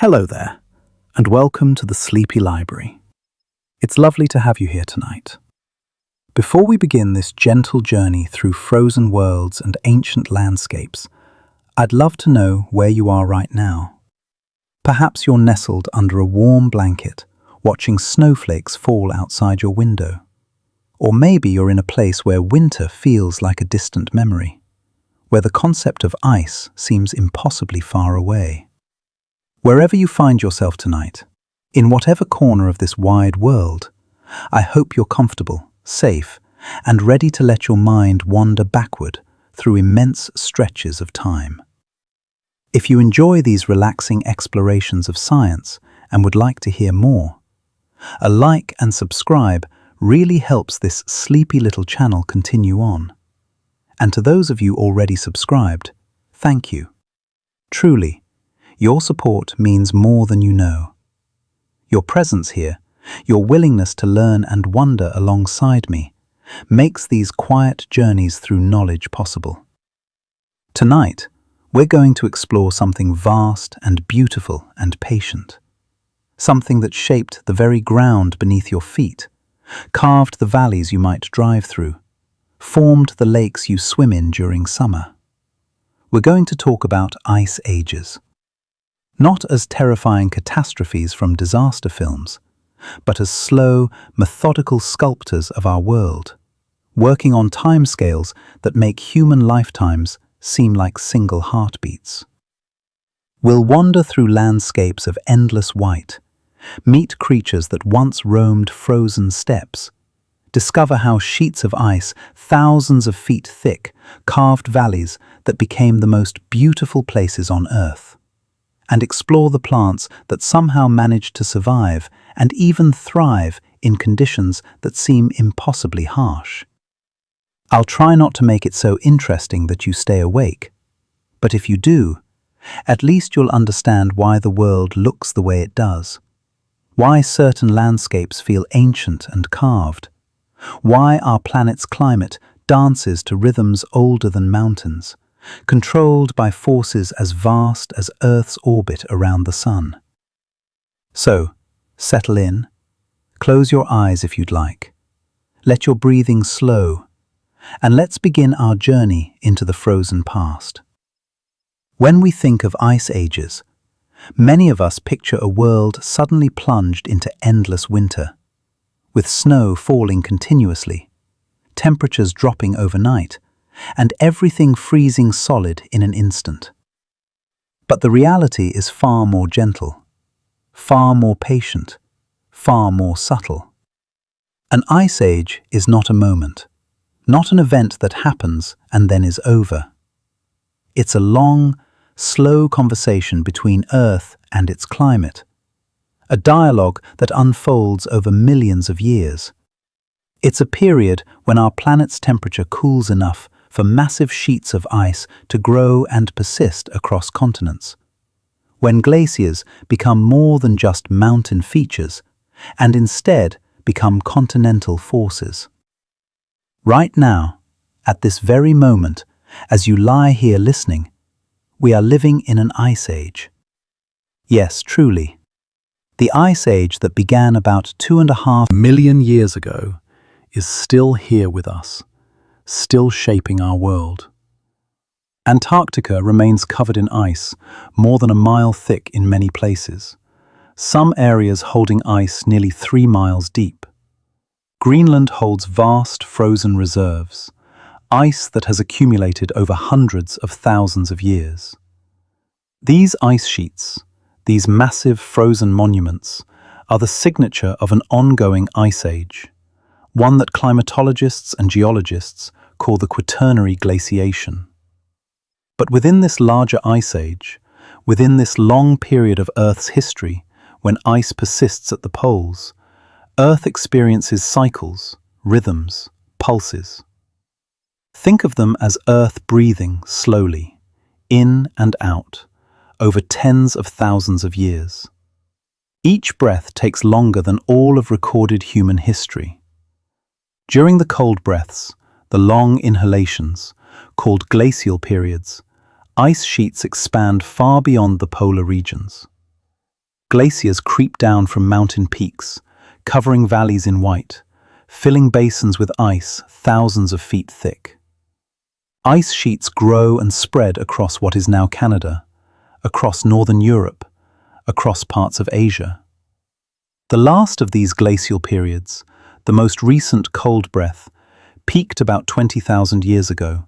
Hello there, and welcome to the Sleepy Library. It's lovely to have you here tonight. Before we begin this gentle journey through frozen worlds and ancient landscapes, I'd love to know where you are right now. Perhaps you're nestled under a warm blanket, watching snowflakes fall outside your window. Or maybe you're in a place where winter feels like a distant memory, where the concept of ice seems impossibly far away. Wherever you find yourself tonight, in whatever corner of this wide world, I hope you're comfortable, safe, and ready to let your mind wander backward through immense stretches of time. If you enjoy these relaxing explorations of science and would like to hear more, a like and subscribe really helps this sleepy little channel continue on. And to those of you already subscribed, thank you. Truly, your support means more than you know. Your presence here, your willingness to learn and wonder alongside me, makes these quiet journeys through knowledge possible. Tonight, we're going to explore something vast and beautiful and patient. Something that shaped the very ground beneath your feet, carved the valleys you might drive through, formed the lakes you swim in during summer. We're going to talk about ice ages. Not as terrifying catastrophes from disaster films, but as slow, methodical sculptors of our world, working on timescales that make human lifetimes seem like single heartbeats. We'll wander through landscapes of endless white, meet creatures that once roamed frozen steppes, discover how sheets of ice, thousands of feet thick, carved valleys that became the most beautiful places on Earth, and explore the plants that somehow managed to survive and even thrive in conditions that seem impossibly harsh. I'll try not to make it so interesting that you stay awake, but if you do, at least you'll understand why the world looks the way it does, why certain landscapes feel ancient and carved, why our planet's climate dances to rhythms older than mountains, controlled by forces as vast as Earth's orbit around the Sun. So, settle in, close your eyes if you'd like, let your breathing slow, and let's begin our journey into the frozen past. When we think of ice ages, many of us picture a world suddenly plunged into endless winter, with snow falling continuously, temperatures dropping overnight, and everything freezing solid in an instant. But the reality is far more gentle, far more patient, far more subtle. An ice age is not a moment, not an event that happens and then is over. It's a long, slow conversation between Earth and its climate, a dialogue that unfolds over millions of years. It's a period when our planet's temperature cools enough for massive sheets of ice to grow and persist across continents, when glaciers become more than just mountain features and instead become continental forces. Right now, at this very moment, as you lie here listening, we are living in an ice age. Yes, truly. The ice age that began about 2.5 million years ago is still here with us, still shaping our world. Antarctica remains covered in ice, more than a mile thick in many places, some areas holding ice nearly 3 miles deep. Greenland holds vast frozen reserves, ice that has accumulated over hundreds of thousands of years. These ice sheets, these massive frozen monuments, are the signature of an ongoing ice age, one that climatologists and geologists call the Quaternary glaciation. But within this larger ice age, within this long period of Earth's history, when ice persists at the poles, Earth experiences cycles, rhythms, pulses. Think of them as Earth breathing slowly, in and out, over tens of thousands of years. Each breath takes longer than all of recorded human history. During the cold breaths, the long inhalations, called glacial periods, ice sheets expand far beyond the polar regions. glaciers creep down from mountain peaks, covering valleys in white, filling basins with ice thousands of feet thick. Ice sheets grow and spread across what is now Canada, across northern Europe, across parts of Asia. The last of these glacial periods, the most recent cold breath, peaked about 20,000 years ago,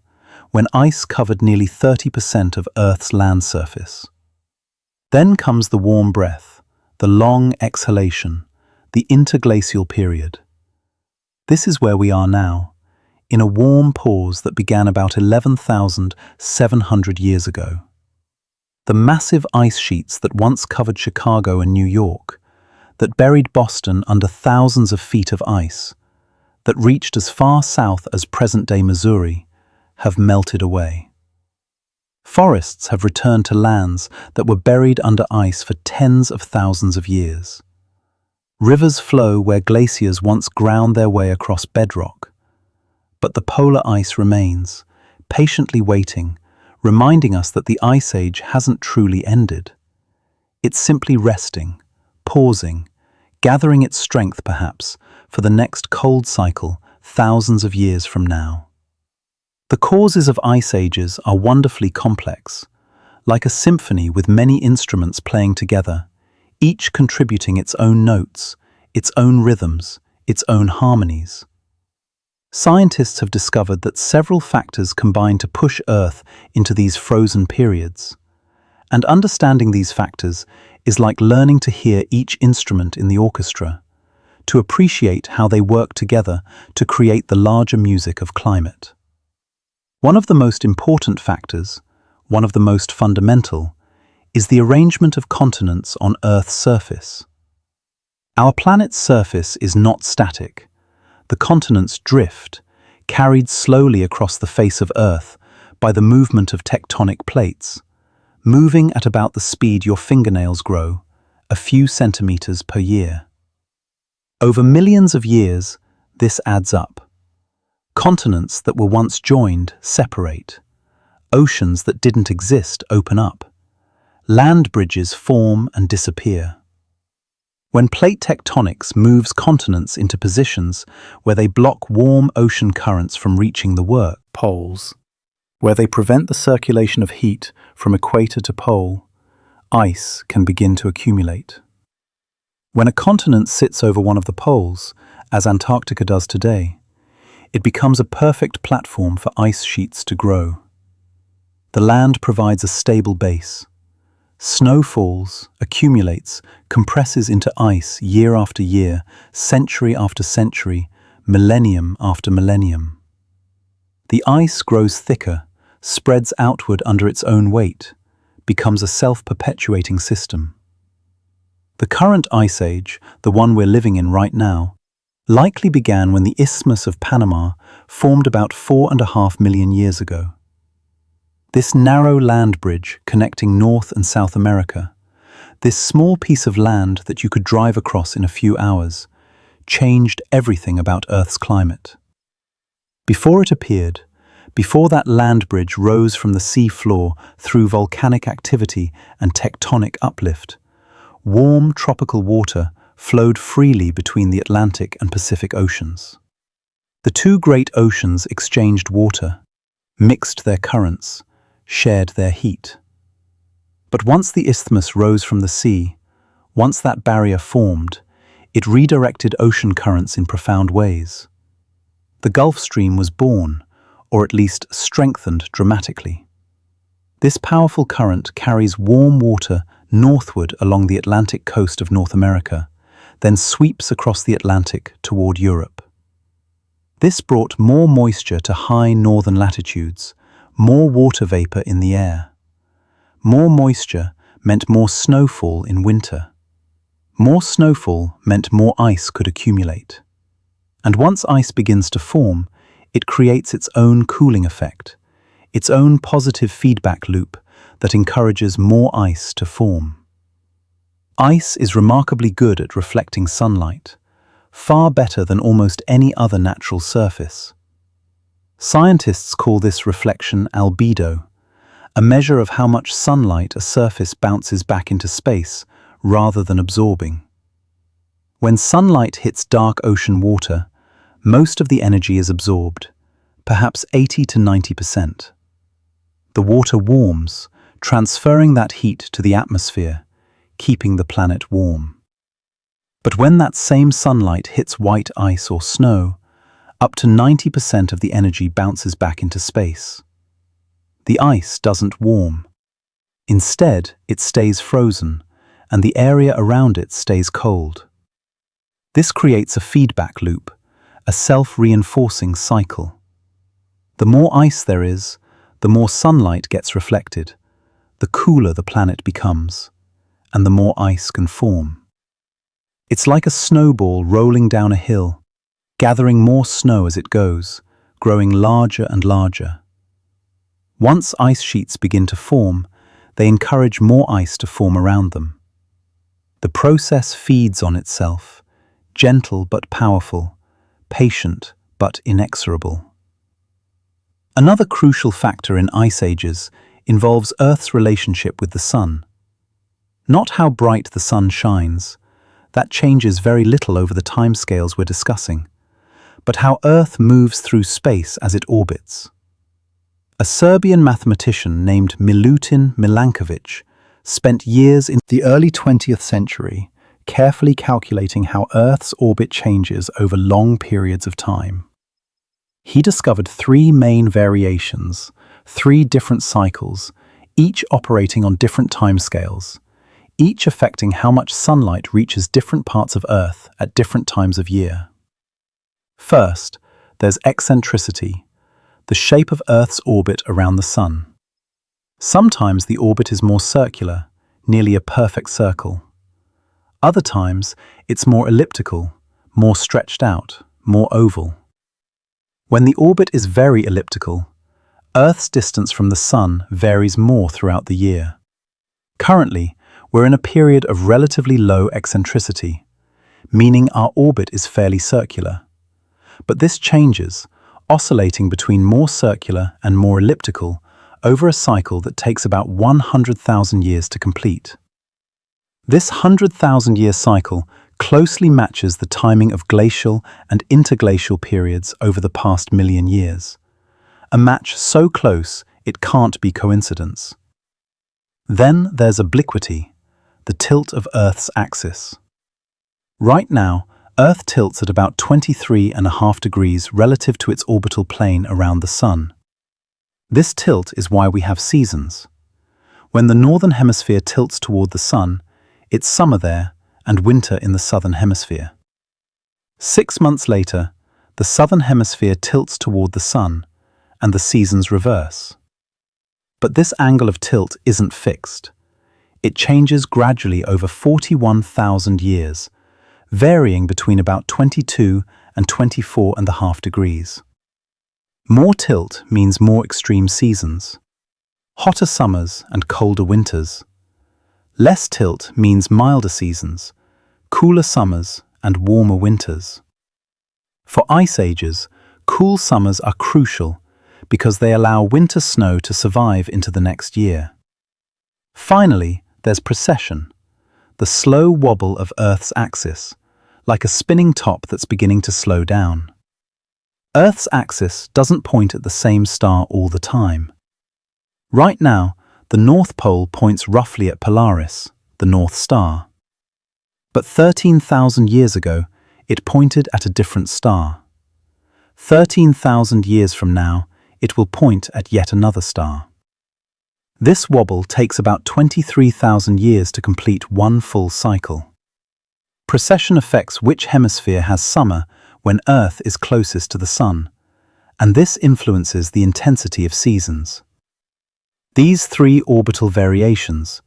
when ice covered nearly 30% of Earth's land surface. Then comes the warm breath, the long exhalation, the interglacial period. This is where we are now, in a warm pause that began about 11,700 years ago. The massive ice sheets that once covered Chicago and New York, that buried Boston under thousands of feet of ice, that reached as far south as present-day Missouri, have melted away. Forests have returned to lands that were buried under ice for tens of thousands of years. Rivers flow where glaciers once ground their way across bedrock. But the polar ice remains, patiently waiting, reminding us that the Ice Age hasn't truly ended. It's simply resting, pausing, gathering its strength perhaps for the next cold cycle thousands of years from now. The causes of ice ages are wonderfully complex, like a symphony with many instruments playing together, each contributing its own notes, its own rhythms, its own harmonies. Scientists have discovered that several factors combine to push Earth into these frozen periods. And understanding these factors is like learning to hear each instrument in the orchestra, to appreciate how they work together to create the larger music of climate. One of the most important factors, one of the most fundamental, is the arrangement of continents on Earth's surface. Our planet's surface is not static. The continents drift, carried slowly across the face of Earth by the movement of tectonic plates, moving at about the speed your fingernails grow, a few centimeters per year. Over millions of years, this adds up. Continents that were once joined separate. Oceans that didn't exist open up. Land bridges form and disappear. When plate tectonics moves continents into positions where they block warm ocean currents from reaching the work poles, where they prevent the circulation of heat from equator to pole, ice can begin to accumulate. When a continent sits over one of the poles, as Antarctica does today, it becomes a perfect platform for ice sheets to grow. The land provides a stable base. Snow falls, accumulates, compresses into ice year after year, century after century, millennium after millennium. The ice grows thicker, spreads outward under its own weight, becomes a self-perpetuating system. The current ice age, the one we're living in right now, likely began when the Isthmus of Panama formed about 4.5 million years ago. This narrow land bridge connecting North and South America, this small piece of land that you could drive across in a few hours, changed everything about Earth's climate. Before it appeared, before that land bridge rose from the sea floor through volcanic activity and tectonic uplift, warm tropical water flowed freely between the Atlantic and Pacific Oceans. The two great oceans exchanged water, mixed their currents, shared their heat. But once the isthmus rose from the sea, once that barrier formed, it redirected ocean currents in profound ways. The Gulf Stream was born, or at least strengthened dramatically. This powerful current carries warm water northward along the Atlantic coast of North America, then sweeps across the Atlantic toward Europe. This brought more moisture to high northern latitudes, more water vapor in the air. More moisture meant more snowfall in winter. More snowfall meant more ice could accumulate. And once ice begins to form, it creates its own cooling effect, its own positive feedback loop that encourages more ice to form. Ice is remarkably good at reflecting sunlight, far better than almost any other natural surface. Scientists call this reflection albedo, a measure of how much sunlight a surface bounces back into space, rather than absorbing. When sunlight hits dark ocean water, most of the energy is absorbed, perhaps 80 to 90%. The water warms, transferring that heat to the atmosphere, keeping the planet warm. But when that same sunlight hits white ice or snow, up to 90% of the energy bounces back into space. The ice doesn't warm. Instead, it stays frozen, and the area around it stays cold. This creates a feedback loop, a self-reinforcing cycle. The more ice there is, the more sunlight gets reflected, the cooler the planet becomes, and the more ice can form. It's like a snowball rolling down a hill, gathering more snow as it goes, growing larger and larger. Once ice sheets begin to form, they encourage more ice to form around them. The process feeds on itself, gentle but powerful, patient but inexorable. Another crucial factor in ice ages involves Earth's relationship with the sun. Not how bright the sun shines, that changes very little over the timescales we're discussing, but how Earth moves through space as it orbits. A Serbian mathematician named Milutin Milankovic spent years in the early 20th century carefully calculating how Earth's orbit changes over long periods of time. He discovered three main variations, three different cycles, each operating on different timescales, each affecting how much sunlight reaches different parts of Earth at different times of year. First, there's eccentricity, the shape of Earth's orbit around the sun. Sometimes the orbit is more circular, nearly a perfect circle. Other times, it's more elliptical, more stretched out, more oval. When the orbit is very elliptical, Earth's distance from the sun varies more throughout the year. Currently, we're in a period of relatively low eccentricity, meaning our orbit is fairly circular. But this changes, oscillating between more circular and more elliptical over a cycle that takes about 100,000 years to complete. This 100,000-year cycle closely matches the timing of glacial and interglacial periods over the past million years. A match so close it can't be coincidence. Then there's obliquity, the tilt of Earth's axis. Right now, Earth tilts at about 23.5 degrees relative to its orbital plane around the Sun. This tilt is why we have seasons. When the northern hemisphere tilts toward the Sun, it's summer there and winter in the southern hemisphere. 6 months later, the southern hemisphere tilts toward the Sun, and the seasons reverse. But this angle of tilt isn't fixed. It changes gradually over 41,000 years, varying between about 22 and 24.5 degrees. More tilt means more extreme seasons, hotter summers and colder winters. Less tilt means milder seasons, cooler summers and warmer winters. For ice ages, cool summers are crucial because they allow winter snow to survive into the next year. Finally, there's precession, the slow wobble of Earth's axis, like a spinning top that's beginning to slow down. Earth's axis doesn't point at the same star all the time. Right now, the North Pole points roughly at Polaris, the North Star. But 13,000 years ago, it pointed at a different star. 13,000 years from now, it will point at yet another star. This wobble takes about 23,000 years to complete one full cycle. Precession affects which hemisphere has summer when Earth is closest to the Sun, and this influences the intensity of seasons. These three orbital variations,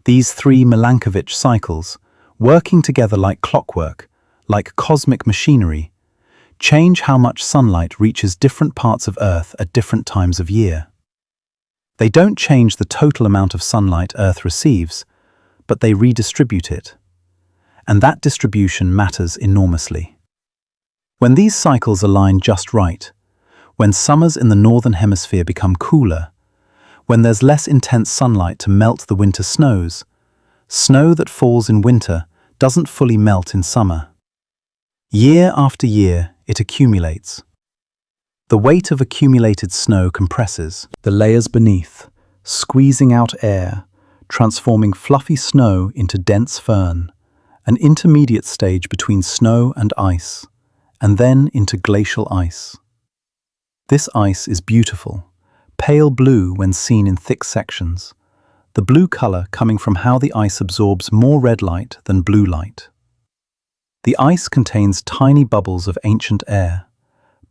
these three Milankovitch cycles, working together like clockwork, like cosmic machinery, change how much sunlight reaches different parts of Earth at different times of year. They don't change the total amount of sunlight Earth receives, but they redistribute it. And that distribution matters enormously. When these cycles align just right, when summers in the northern hemisphere become cooler, when there's less intense sunlight to melt the winter snows, Snow that falls in winter doesn't fully melt in summer. Year after year, it accumulates. The weight of accumulated snow compresses the layers beneath, squeezing out air, transforming fluffy snow into dense firn, an intermediate stage between snow and ice, and then into glacial ice. This ice is beautiful, pale blue when seen in thick sections, the blue color coming from how the ice absorbs more red light than blue light. The ice contains tiny bubbles of ancient air,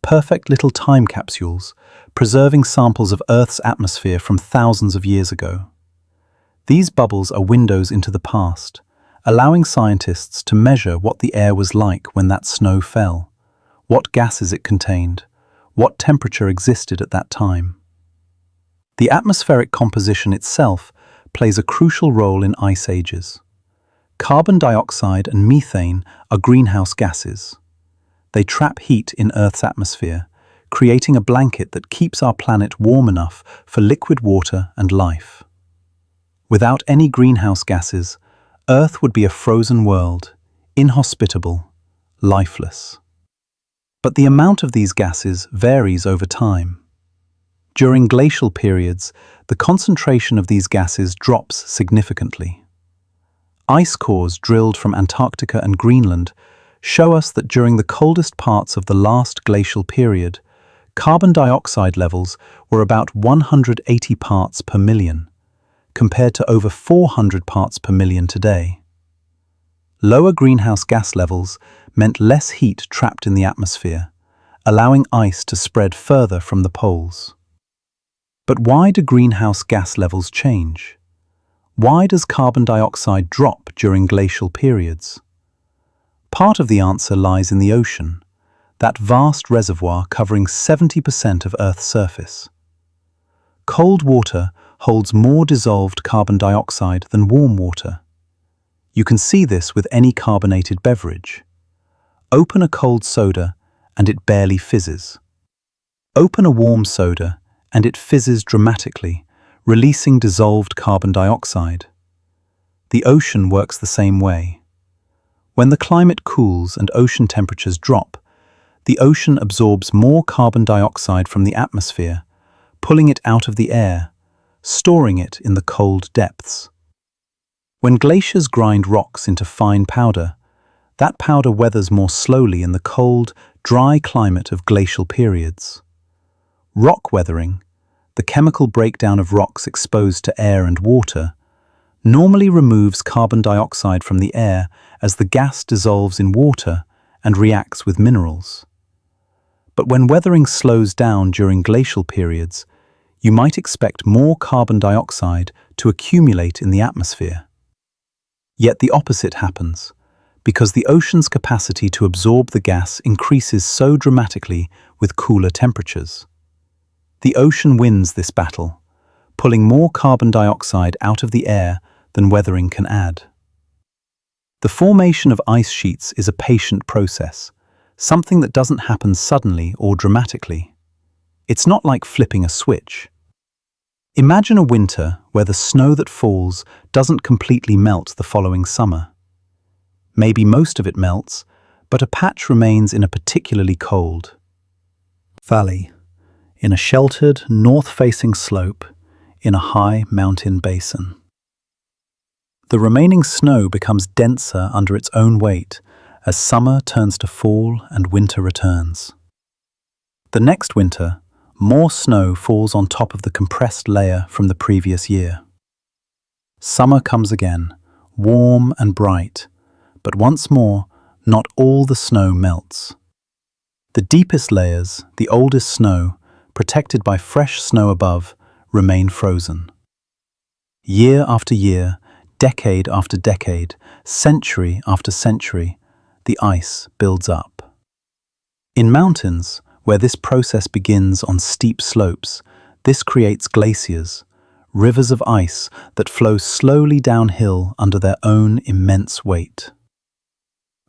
perfect little time capsules, preserving samples of Earth's atmosphere from thousands of years ago. These bubbles are windows into the past, allowing scientists to measure what the air was like when that snow fell, what gases it contained, what temperature existed at that time. The atmospheric composition itself plays a crucial role in ice ages. Carbon dioxide and methane are greenhouse gases. They trap heat in Earth's atmosphere, creating a blanket that keeps our planet warm enough for liquid water and life. Without any greenhouse gases, Earth would be a frozen world, inhospitable, lifeless. But the amount of these gases varies over time. During glacial periods, the concentration of these gases drops significantly. Ice cores drilled from Antarctica and Greenland show us that during the coldest parts of the last glacial period, carbon dioxide levels were about 180 parts per million, compared to over 400 parts per million today. Lower greenhouse gas levels meant less heat trapped in the atmosphere, allowing ice to spread further from the poles. But why do greenhouse gas levels change? Why does carbon dioxide drop during glacial periods? Part of the answer lies in the ocean, that vast reservoir covering 70% of Earth's surface. Cold water holds more dissolved carbon dioxide than warm water. You can see this with any carbonated beverage. Open a cold soda and it barely fizzes. Open a warm soda and it fizzes dramatically, releasing dissolved carbon dioxide. The ocean works the same way. When the climate cools and ocean temperatures drop, the ocean absorbs more carbon dioxide from the atmosphere, pulling it out of the air, storing it in the cold depths. When glaciers grind rocks into fine powder, that powder weathers more slowly in the cold, dry climate of glacial periods. Rock weathering, the chemical breakdown of rocks exposed to air and water, normally removes carbon dioxide from the air as the gas dissolves in water and reacts with minerals. But when weathering slows down during glacial periods, you might expect more carbon dioxide to accumulate in the atmosphere. Yet the opposite happens, because the ocean's capacity to absorb the gas increases so dramatically with cooler temperatures. The ocean wins this battle, pulling more carbon dioxide out of the air than weathering can add. The formation of ice sheets is a patient process, something that doesn't happen suddenly or dramatically. It's not like flipping a switch. Imagine a winter where the snow that falls doesn't completely melt the following summer. Maybe most of it melts, but a patch remains in a particularly cold valley, in a sheltered, north-facing slope, in a high mountain basin. The remaining snow becomes denser under its own weight as summer turns to fall and winter returns. The next winter, more snow falls on top of the compressed layer from the previous year. Summer comes again, warm and bright, but once more, not all the snow melts. The deepest layers, the oldest snow, protected by fresh snow above, remain frozen. Year after year, decade after decade, century after century, the ice builds up. In mountains, where this process begins on steep slopes, this creates glaciers, rivers of ice that flow slowly downhill under their own immense weight.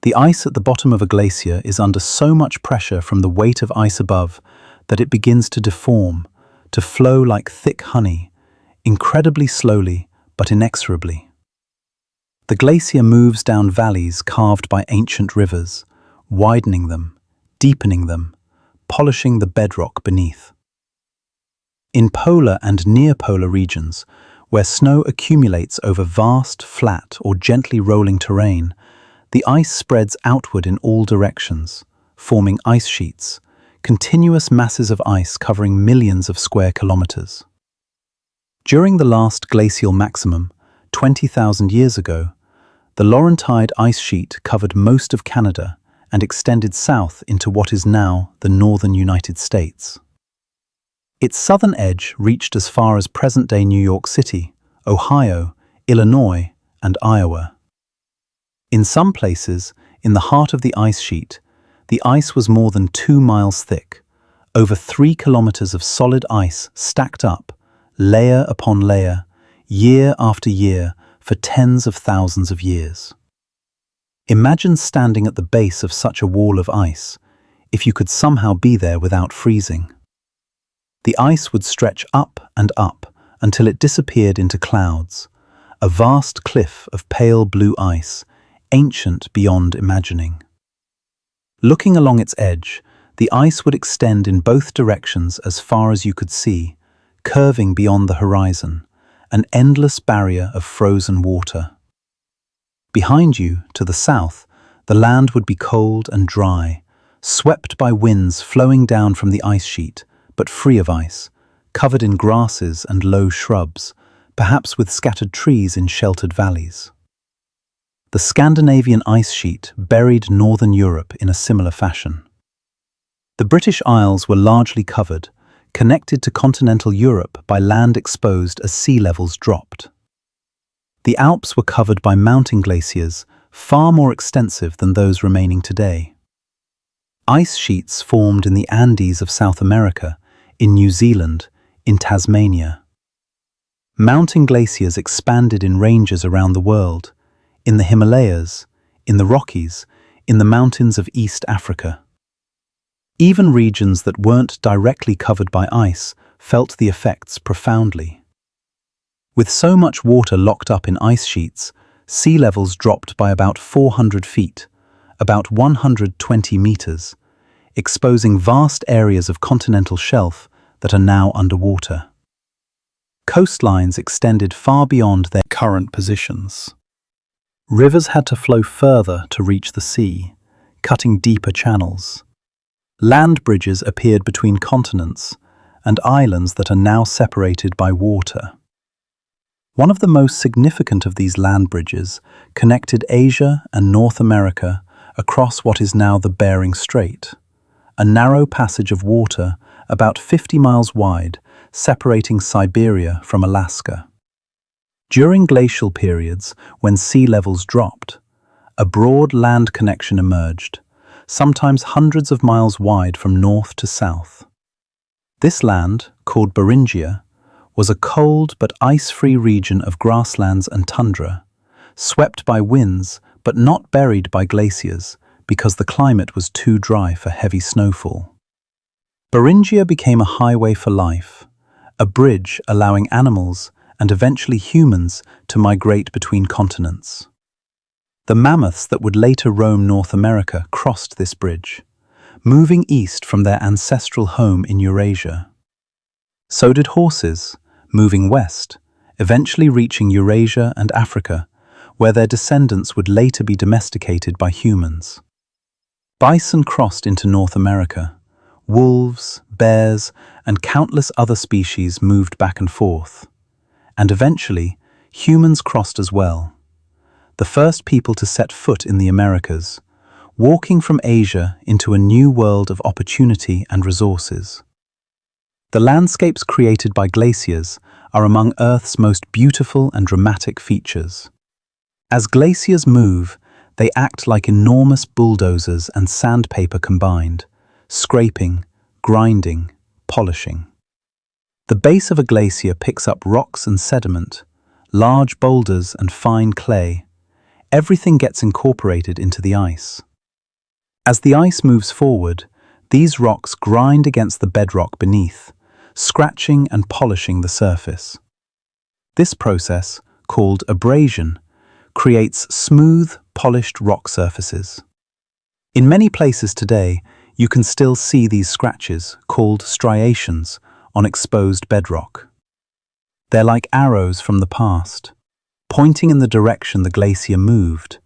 The ice at the bottom of a glacier is under so much pressure from the weight of ice above that it begins to deform, to flow like thick honey, incredibly slowly but inexorably. The glacier moves down valleys carved by ancient rivers, widening them, deepening them, polishing the bedrock beneath. In polar and near-polar regions, where snow accumulates over vast, flat or gently rolling terrain, the ice spreads outward in all directions, forming ice sheets, continuous masses of ice covering millions of square kilometers. During the last glacial maximum, 20,000 years ago, the Laurentide ice sheet covered most of Canada and extended south into what is now the northern United States. Its southern edge reached as far as present-day New York City, Ohio, Illinois, and Iowa. In some places, in the heart of the ice sheet, the ice was more than 2 miles thick, over 3 kilometers of solid ice stacked up, layer upon layer, year after year, for tens of thousands of years. Imagine standing at the base of such a wall of ice, if you could somehow be there without freezing. The ice would stretch up and up until it disappeared into clouds, a vast cliff of pale blue ice, ancient beyond imagining. Looking along its edge, the ice would extend in both directions as far as you could see, curving beyond the horizon, an endless barrier of frozen water. Behind you, to the south, the land would be cold and dry, swept by winds flowing down from the ice sheet, but free of ice, covered in grasses and low shrubs, perhaps with scattered trees in sheltered valleys. The Scandinavian ice sheet buried northern Europe in a similar fashion. The British Isles were largely covered, connected to continental Europe by land exposed as sea levels dropped. The Alps were covered by mountain glaciers, far more extensive than those remaining today. Ice sheets formed in the Andes of South America, in New Zealand, in Tasmania. Mountain glaciers expanded in ranges around the world, in the Himalayas, in the Rockies, in the mountains of East Africa. Even regions that weren't directly covered by ice felt the effects profoundly. With so much water locked up in ice sheets, sea levels dropped by about 400 feet, about 120 meters, exposing vast areas of continental shelf that are now underwater. Coastlines extended far beyond their current positions. Rivers had to flow further to reach the sea, cutting deeper channels. Land bridges appeared between continents and islands that are now separated by water. One of the most significant of these land bridges connected Asia and North America across what is now the Bering Strait, a narrow passage of water about 50 miles wide, separating Siberia from Alaska. During glacial periods, when sea levels dropped, a broad land connection emerged, sometimes hundreds of miles wide from north to south. This land, called Beringia, was a cold but ice-free region of grasslands and tundra, swept by winds but not buried by glaciers because the climate was too dry for heavy snowfall. Beringia became a highway for life, a bridge allowing animals and eventually humans to migrate between continents. The mammoths that would later roam North America crossed this bridge, moving east from their ancestral home in Eurasia. So did horses, moving west, eventually reaching Eurasia and Africa, where their descendants would later be domesticated by humans. Bison crossed into North America. Wolves, bears, and countless other species moved back and forth. And eventually, humans crossed as well. The first people to set foot in the Americas, walking from Asia into a new world of opportunity and resources. The landscapes created by glaciers are among Earth's most beautiful and dramatic features. As glaciers move, they act like enormous bulldozers and sandpaper combined, scraping, grinding, polishing. The base of a glacier picks up rocks and sediment, large boulders and fine clay. Everything gets incorporated into the ice. As the ice moves forward, these rocks grind against the bedrock beneath, scratching and polishing the surface. This process, called abrasion, creates smooth, polished rock surfaces. In many places today, you can still see these scratches, called striations, on exposed bedrock. They're like arrows from the past, pointing in the direction the glacier moved,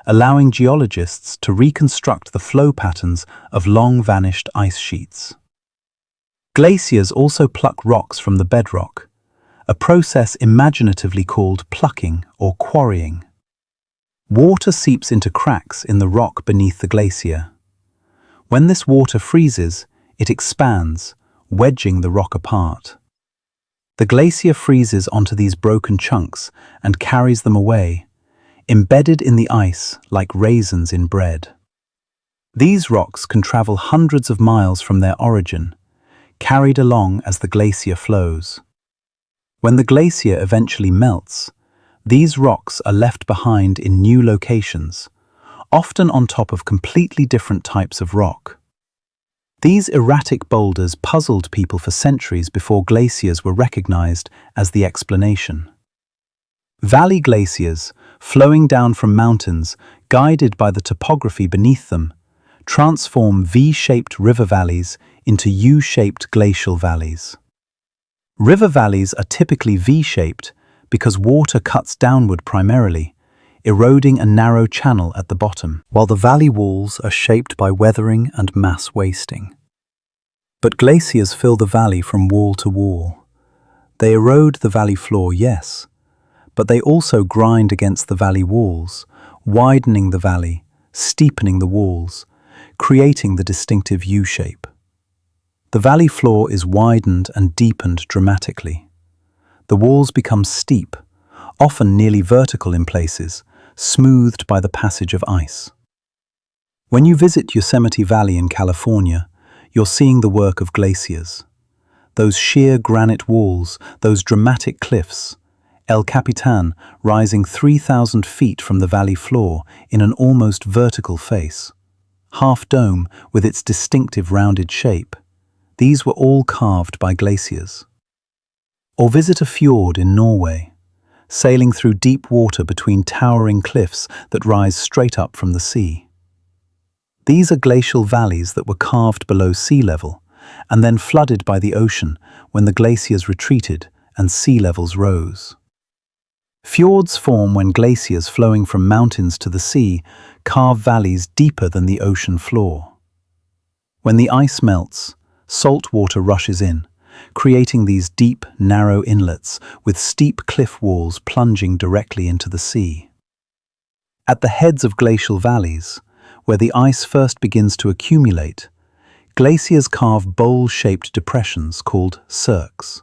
allowing geologists to reconstruct the flow patterns of long-vanished ice sheets. Glaciers also pluck rocks from the bedrock, a process imaginatively called plucking or quarrying. Water seeps into cracks in the rock beneath the glacier. When this water freezes, it expands, wedging the rock apart. The glacier freezes onto these broken chunks and carries them away, embedded in the ice like raisins in bread. These rocks can travel hundreds of miles from their origin, carried along as the glacier flows. When the glacier eventually melts, these rocks are left behind in new locations, often on top of completely different types of rock. These erratic boulders puzzled people for centuries before glaciers were recognized as the explanation. Valley glaciers, flowing down from mountains, guided by the topography beneath them, transform V-shaped river valleys into U-shaped glacial valleys. River valleys are typically V-shaped because water cuts downward primarily, eroding a narrow channel at the bottom, while the valley walls are shaped by weathering and mass wasting. But glaciers fill the valley from wall to wall. They erode the valley floor, yes, but they also grind against the valley walls, widening the valley, steepening the walls, creating the distinctive U-shape. The valley floor is widened and deepened dramatically. The walls become steep, often nearly vertical in places, smoothed by the passage of ice. When you visit Yosemite Valley in California, you're seeing the work of glaciers. Those sheer granite walls, those dramatic cliffs, El Capitan rising 3,000 feet from the valley floor in an almost vertical face. Half Dome with its distinctive rounded shape. These were all carved by glaciers. Or visit a fjord in Norway, sailing through deep water between towering cliffs that rise straight up from the sea. These are glacial valleys that were carved below sea level and then flooded by the ocean when the glaciers retreated and sea levels rose. Fjords form when glaciers flowing from mountains to the sea carve valleys deeper than the ocean floor. When the ice melts, salt water rushes in, creating these deep, narrow inlets with steep cliff walls plunging directly into the sea. At the heads of glacial valleys, where the ice first begins to accumulate, glaciers carve bowl-shaped depressions called cirques.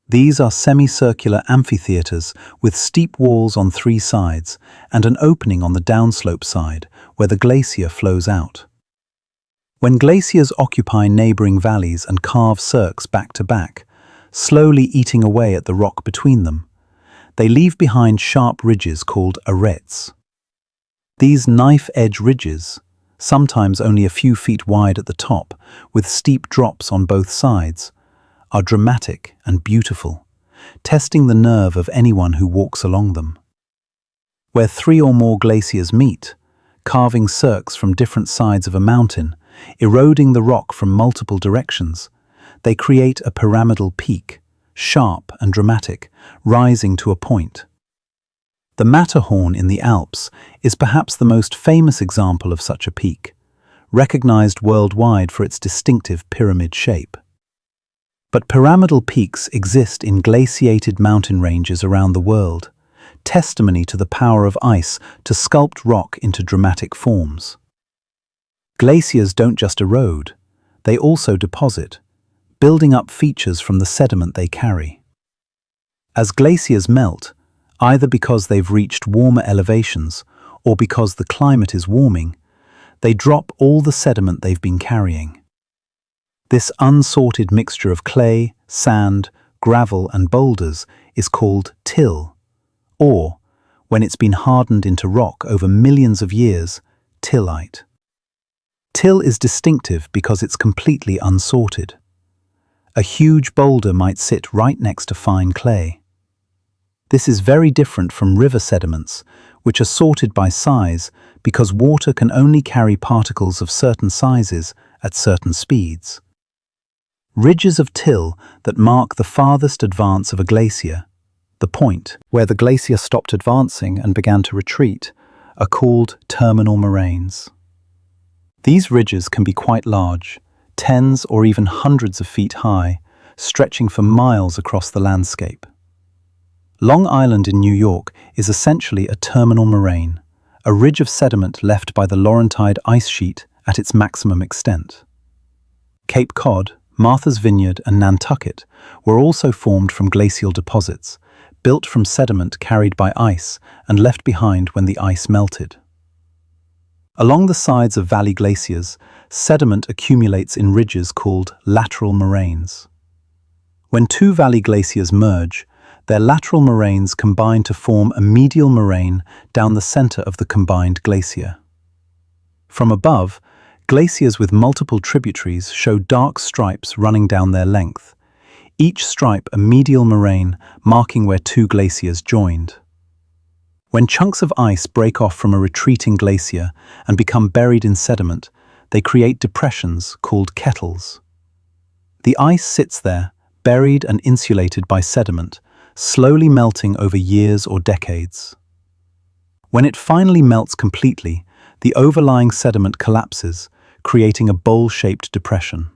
These are semicircular amphitheaters with steep walls on three sides and an opening on the downslope side where the glacier flows out. When glaciers occupy neighboring valleys and carve cirques back to back, slowly eating away at the rock between them, they leave behind sharp ridges called arêtes. These knife-edge ridges, sometimes only a few feet wide at the top, with steep drops on both sides, are dramatic and beautiful, testing the nerve of anyone who walks along them. Where three or more glaciers meet, carving cirques from different sides of a mountain, eroding the rock from multiple directions, they create a pyramidal peak, sharp and dramatic, rising to a point. The Matterhorn in the Alps is perhaps the most famous example of such a peak, recognized worldwide for its distinctive pyramid shape. But pyramidal peaks exist in glaciated mountain ranges around the world, testimony to the power of ice to sculpt rock into dramatic forms. Glaciers don't just erode, they also deposit, building up features from the sediment they carry. As glaciers melt, either because they've reached warmer elevations or because the climate is warming, they drop all the sediment they've been carrying. This unsorted mixture of clay, sand, gravel and boulders is called till, or, when it's been hardened into rock over millions of years, tillite. Till is distinctive because it's completely unsorted. A huge boulder might sit right next to fine clay. This is very different from river sediments, which are sorted by size because water can only carry particles of certain sizes at certain speeds. Ridges of till that mark the farthest advance of a glacier, the point where the glacier stopped advancing and began to retreat, are called terminal moraines. These ridges can be quite large, tens or even hundreds of feet high, stretching for miles across the landscape. Long Island in New York is essentially a terminal moraine, a ridge of sediment left by the Laurentide ice sheet at its maximum extent. Cape Cod, Martha's Vineyard and Nantucket were also formed from glacial deposits, built from sediment carried by ice and left behind when the ice melted. Along the sides of valley glaciers, sediment accumulates in ridges called lateral moraines. When two valley glaciers merge, their lateral moraines combine to form a medial moraine down the center of the combined glacier. From above, glaciers with multiple tributaries show dark stripes running down their length, each stripe a medial moraine marking where two glaciers joined. When chunks of ice break off from a retreating glacier and become buried in sediment, they create depressions called kettles. The ice sits there, buried and insulated by sediment, slowly melting over years or decades. When it finally melts completely, the overlying sediment collapses, creating a bowl-shaped depression.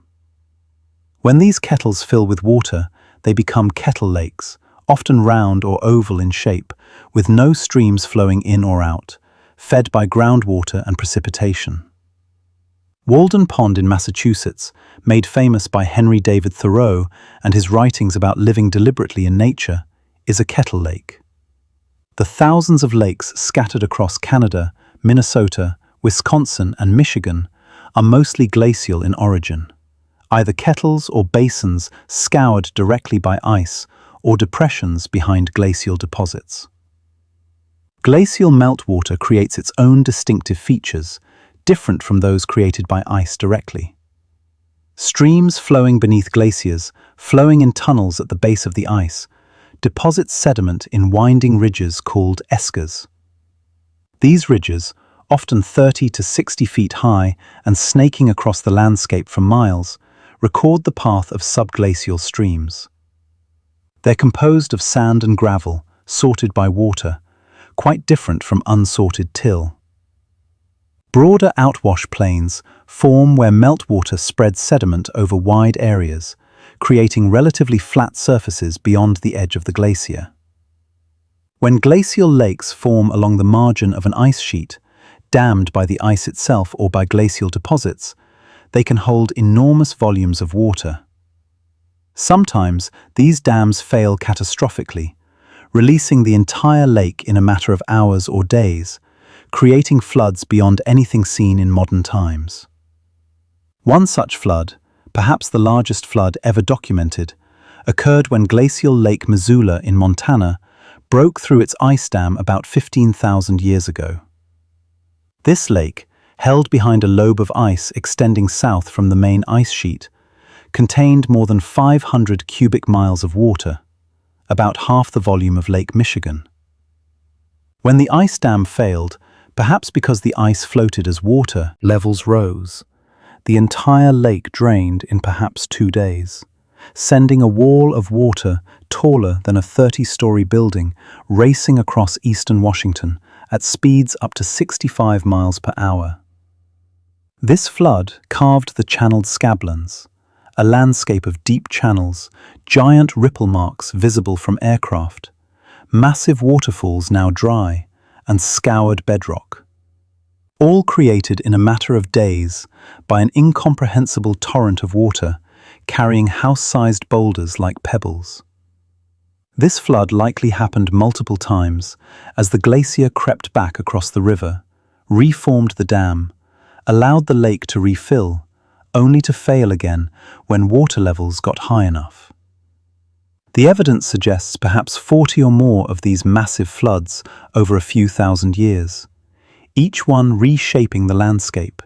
When these kettles fill with water, they become kettle lakes, often round or oval in shape, with no streams flowing in or out, fed by groundwater and precipitation. Walden Pond in Massachusetts, made famous by Henry David Thoreau and his writings about living deliberately in nature, is a kettle lake. The thousands of lakes scattered across Canada, Minnesota, Wisconsin, and Michigan are mostly glacial in origin, either kettles or basins scoured directly by ice or depressions behind glacial deposits. Glacial meltwater creates its own distinctive features, different from those created by ice directly. Streams flowing beneath glaciers, flowing in tunnels at the base of the ice, deposit sediment in winding ridges called eskers. These ridges, often 30 to 60 feet high and snaking across the landscape for miles, record the path of subglacial streams. They're composed of sand and gravel, sorted by water, quite different from unsorted till. Broader outwash plains form where meltwater spreads sediment over wide areas, creating relatively flat surfaces beyond the edge of the glacier. When glacial lakes form along the margin of an ice sheet, dammed by the ice itself or by glacial deposits, they can hold enormous volumes of water. Sometimes these dams fail catastrophically, releasing the entire lake in a matter of hours or days, creating floods beyond anything seen in modern times. One such flood, perhaps the largest flood ever documented, occurred when glacial Lake Missoula in Montana broke through its ice dam about 15,000 years ago. This lake, held behind a lobe of ice extending south from the main ice sheet, contained more than 500 cubic miles of water, about half the volume of Lake Michigan. When the ice dam failed, perhaps because the ice floated as water levels rose, the entire lake drained in perhaps 2 days, sending a wall of water taller than a 30-story building racing across eastern Washington at speeds up to 65 miles per hour. This flood carved the channeled scablands, a landscape of deep channels, giant ripple marks visible from aircraft, massive waterfalls now dry, and scoured bedrock. All created in a matter of days by an incomprehensible torrent of water carrying house-sized boulders like pebbles. This flood likely happened multiple times as the glacier crept back across the river, reformed the dam, allowed the lake to refill, only to fail again when water levels got high enough. The evidence suggests perhaps 40 or more of these massive floods over a few thousand years, each one reshaping the landscape,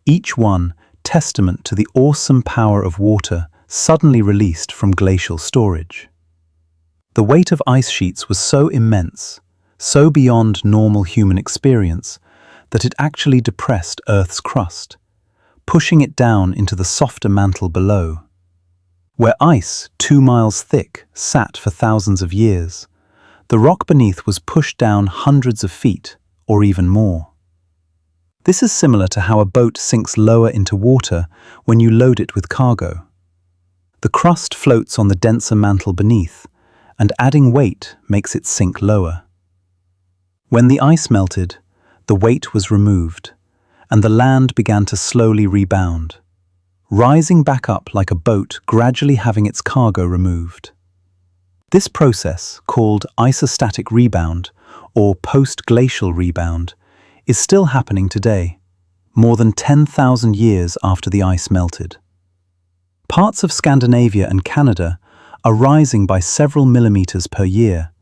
each one testament to the awesome power of water suddenly released from glacial storage. The weight of ice sheets was so immense, so beyond normal human experience, that it actually depressed Earth's crust, pushing it down into the softer mantle below. Where ice, 2 miles thick, sat for thousands of years, the rock beneath was pushed down hundreds of feet, or even more. This is similar to how a boat sinks lower into water when you load it with cargo. The crust floats on the denser mantle beneath, and adding weight makes it sink lower. When the ice melted, the weight was removed, and the land began to slowly rebound, rising back up like a boat gradually having its cargo removed. This process, called isostatic rebound or post-glacial rebound, is still happening today, more than 10,000 years after the ice melted. Parts of Scandinavia and Canada are rising by several millimeters per year,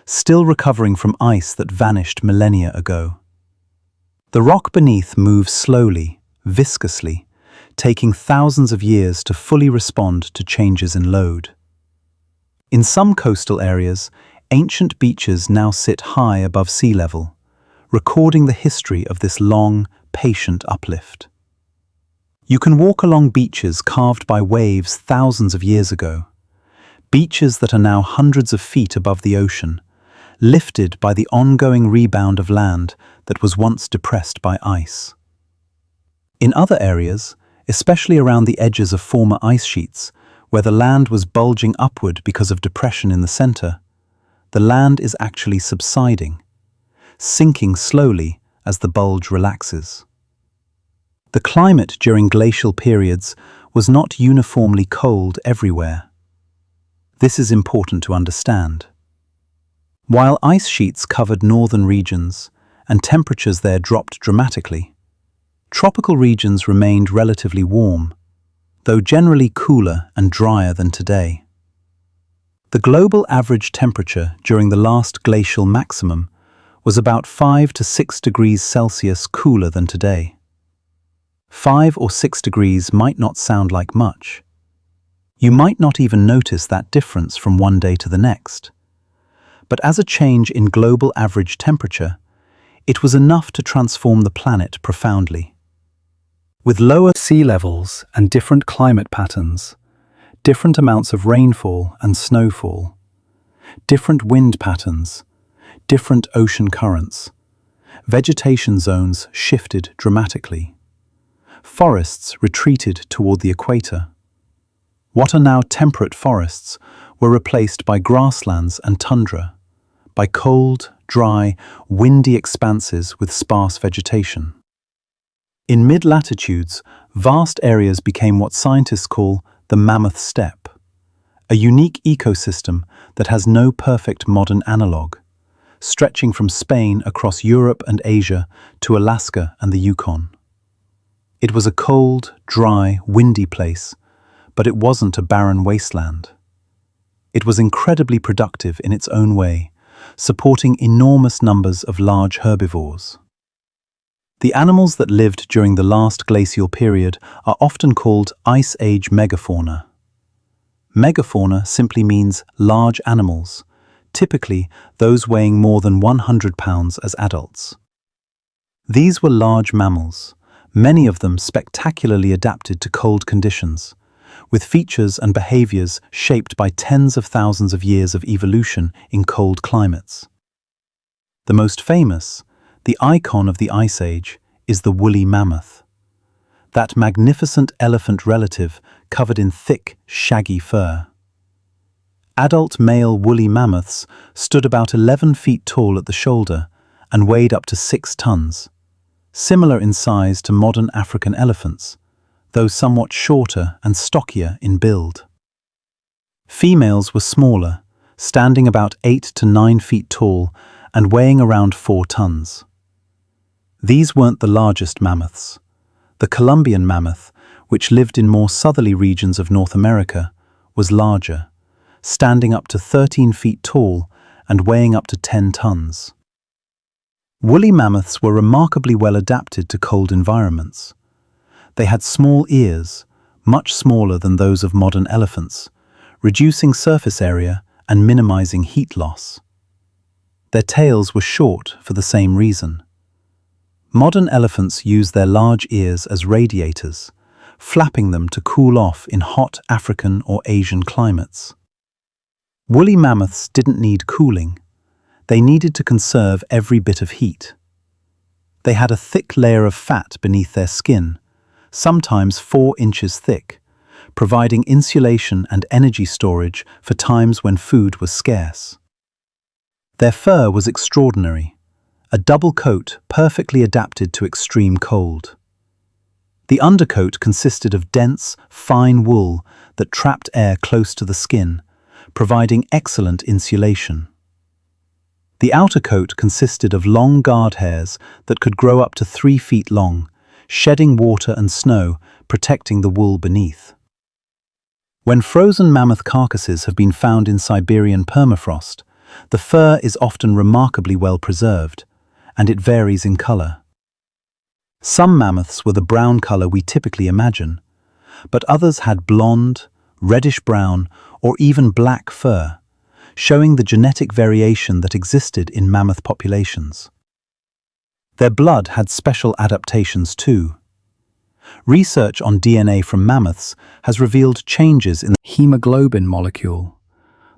still recovering from ice that vanished millennia ago. The rock beneath moves slowly, viscously, taking thousands of years to fully respond to changes in load. In some coastal areas, ancient beaches now sit high above sea level, recording the history of this long, patient uplift. You can walk along beaches carved by waves thousands of years ago, beaches that are now hundreds of feet above the ocean, lifted by the ongoing rebound of land that was once depressed by ice. In other areas, especially around the edges of former ice sheets, where the land was bulging upward because of depression in the center, the land is actually subsiding, sinking slowly as the bulge relaxes. The climate during glacial periods was not uniformly cold everywhere. This is important to understand. While ice sheets covered northern regions and temperatures there dropped dramatically, tropical regions remained relatively warm, though generally cooler and drier than today. The global average temperature during the last glacial maximum was about 5 to 6 degrees Celsius cooler than today. 5 or 6 degrees might not sound like much. You might not even notice that difference from one day to the next. But as a change in global average temperature, it was enough to transform the planet profoundly. With lower sea levels and different climate patterns, different amounts of rainfall and snowfall, different wind patterns, different ocean currents, vegetation zones shifted dramatically. Forests retreated toward the equator. What are now temperate forests were replaced by grasslands and tundra, by cold, dry, windy expanses with sparse vegetation. In mid-latitudes, vast areas became what scientists call the mammoth steppe, a unique ecosystem that has no perfect modern analogue, stretching from Spain across Europe and Asia to Alaska and the Yukon. It was a cold, dry, windy place, but it wasn't a barren wasteland. It was incredibly productive in its own way, supporting enormous numbers of large herbivores. The animals that lived during the last glacial period are often called Ice Age megafauna. Megafauna simply means large animals, typically those weighing more than 100 pounds as adults. These were large mammals, many of them spectacularly adapted to cold conditions, with features and behaviors shaped by tens of thousands of years of evolution in cold climates. The most famous, the icon of the Ice Age, is the woolly mammoth. That magnificent elephant relative covered in thick, shaggy fur. Adult male woolly mammoths stood about 11 feet tall at the shoulder and weighed up to 6 tons, similar in size to modern African elephants, though somewhat shorter and stockier in build. Females were smaller, standing about 8 to 9 feet tall and weighing around 4 tons. These weren't the largest mammoths. The Columbian mammoth, which lived in more southerly regions of North America, was larger, standing up to 13 feet tall and weighing up to 10 tons. Woolly mammoths were remarkably well adapted to cold environments. They had small ears, much smaller than those of modern elephants, reducing surface area and minimizing heat loss. Their tails were short for the same reason. Modern elephants use their large ears as radiators, flapping them to cool off in hot African or Asian climates. Woolly mammoths didn't need cooling. They needed to conserve every bit of heat. They had a thick layer of fat beneath their skin, sometimes 4 inches thick, providing insulation and energy storage for times when food was scarce. Their fur was extraordinary, a double coat perfectly adapted to extreme cold. The undercoat consisted of dense, fine wool that trapped air close to the skin, providing excellent insulation. The outer coat consisted of long guard hairs that could grow up to 3 feet long, shedding water and snow, protecting the wool beneath. When frozen mammoth carcasses have been found in Siberian permafrost, the fur is often remarkably well preserved, and it varies in color. Some mammoths were the brown color we typically imagine, but others had blonde, reddish-brown, or even black fur, showing the genetic variation that existed in mammoth populations. Their blood had special adaptations too. Research on DNA from mammoths has revealed changes in the hemoglobin molecule,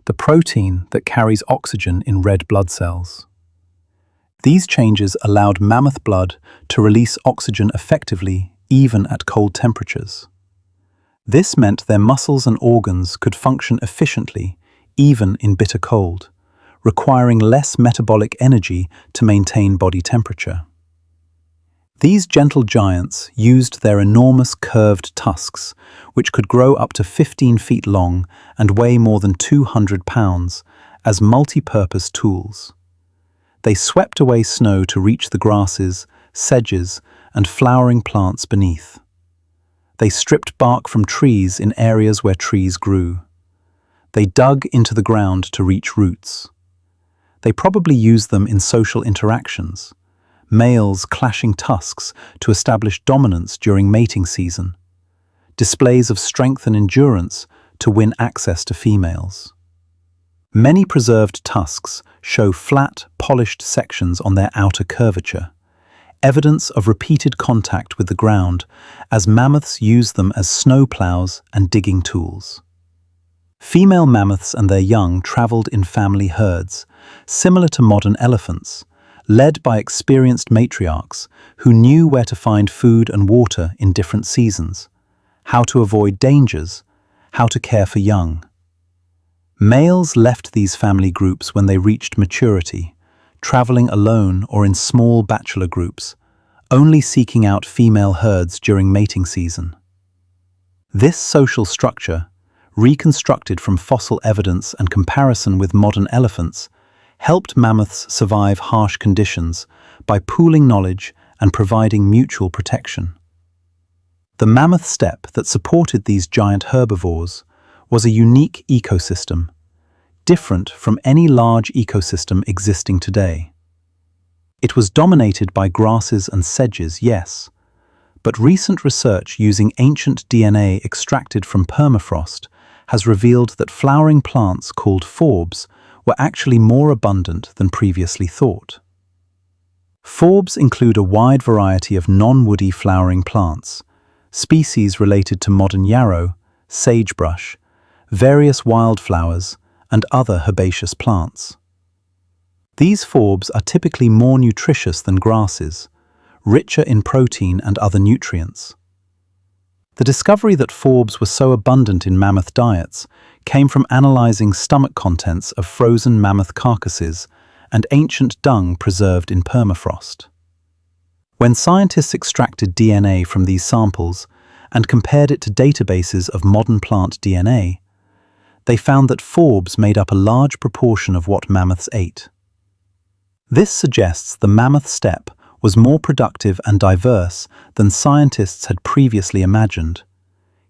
the protein that carries oxygen in red blood cells. These changes allowed mammoth blood to release oxygen effectively, even at cold temperatures. This meant their muscles and organs could function efficiently, even in bitter cold, requiring less metabolic energy to maintain body temperature. These gentle giants used their enormous curved tusks, which could grow up to 15 feet long and weigh more than 200 pounds, as multi-purpose tools. They swept away snow to reach the grasses, sedges, and flowering plants beneath. They stripped bark from trees in areas where trees grew. They dug into the ground to reach roots. They probably used them in social interactions, males clashing tusks to establish dominance during mating season, displays of strength and endurance to win access to females. Many preserved tusks show flat, polished sections on their outer curvature, evidence of repeated contact with the ground, as mammoths used them as snow plows and digging tools. Female mammoths and their young traveled in family herds, similar to modern elephants, led by experienced matriarchs who knew where to find food and water in different seasons, how to avoid dangers, how to care for young. Males left these family groups when they reached maturity, traveling alone or in small bachelor groups, only seeking out female herds during mating season. This social structure, reconstructed from fossil evidence and comparison with modern elephants, helped mammoths survive harsh conditions by pooling knowledge and providing mutual protection. The mammoth steppe that supported these giant herbivores was a unique ecosystem, different from any large ecosystem existing today. It was dominated by grasses and sedges, yes, but recent research using ancient DNA extracted from permafrost has revealed that flowering plants called forbs were actually more abundant than previously thought. Forbs include a wide variety of non-woody flowering plants, species related to modern yarrow, sagebrush, various wildflowers, and other herbaceous plants. These forbs are typically more nutritious than grasses, richer in protein and other nutrients. The discovery that forbs were so abundant in mammoth diets came from analyzing stomach contents of frozen mammoth carcasses and ancient dung preserved in permafrost. When scientists extracted DNA from these samples and compared it to databases of modern plant DNA, they found that forbs made up a large proportion of what mammoths ate. This suggests the mammoth steppe was more productive and diverse than scientists had previously imagined,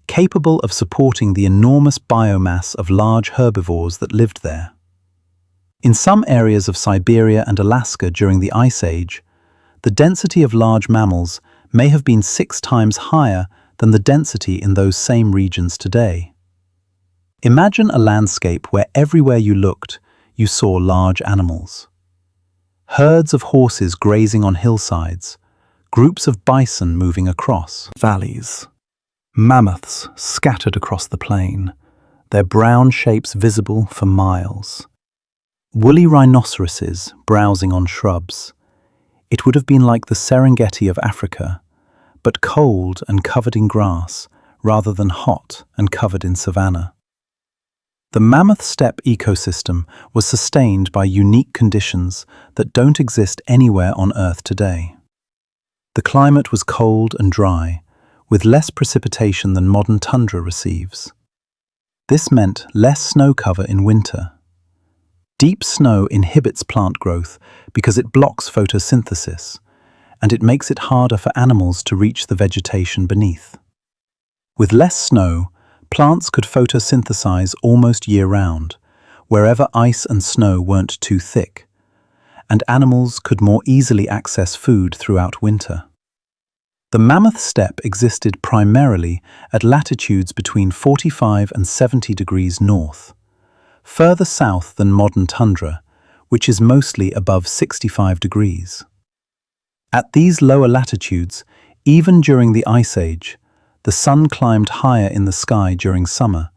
capable of supporting the enormous biomass of large herbivores that lived there. In some areas of Siberia and Alaska during the Ice Age, the density of large mammals may have been 6 times higher than the density in those same regions today. Imagine a landscape where everywhere you looked, you saw large animals. Herds of horses grazing on hillsides, groups of bison moving across valleys, mammoths scattered across the plain, their brown shapes visible for miles. Woolly rhinoceroses browsing on shrubs. It would have been like the Serengeti of Africa, but cold and covered in grass, rather than hot and covered in savanna. The mammoth steppe ecosystem was sustained by unique conditions that don't exist anywhere on Earth today. The climate was cold and dry, with less precipitation than modern tundra receives. This meant less snow cover in winter. Deep snow inhibits plant growth because it blocks photosynthesis, and it makes it harder for animals to reach the vegetation beneath. With less snow, plants could photosynthesize almost year-round, wherever ice and snow weren't too thick, and animals could more easily access food throughout winter. The mammoth steppe existed primarily at latitudes between 45 and 70 degrees north, further south than modern tundra, which is mostly above 65 degrees. At these lower latitudes, even during the Ice Age, the sun climbed higher in the sky during summer,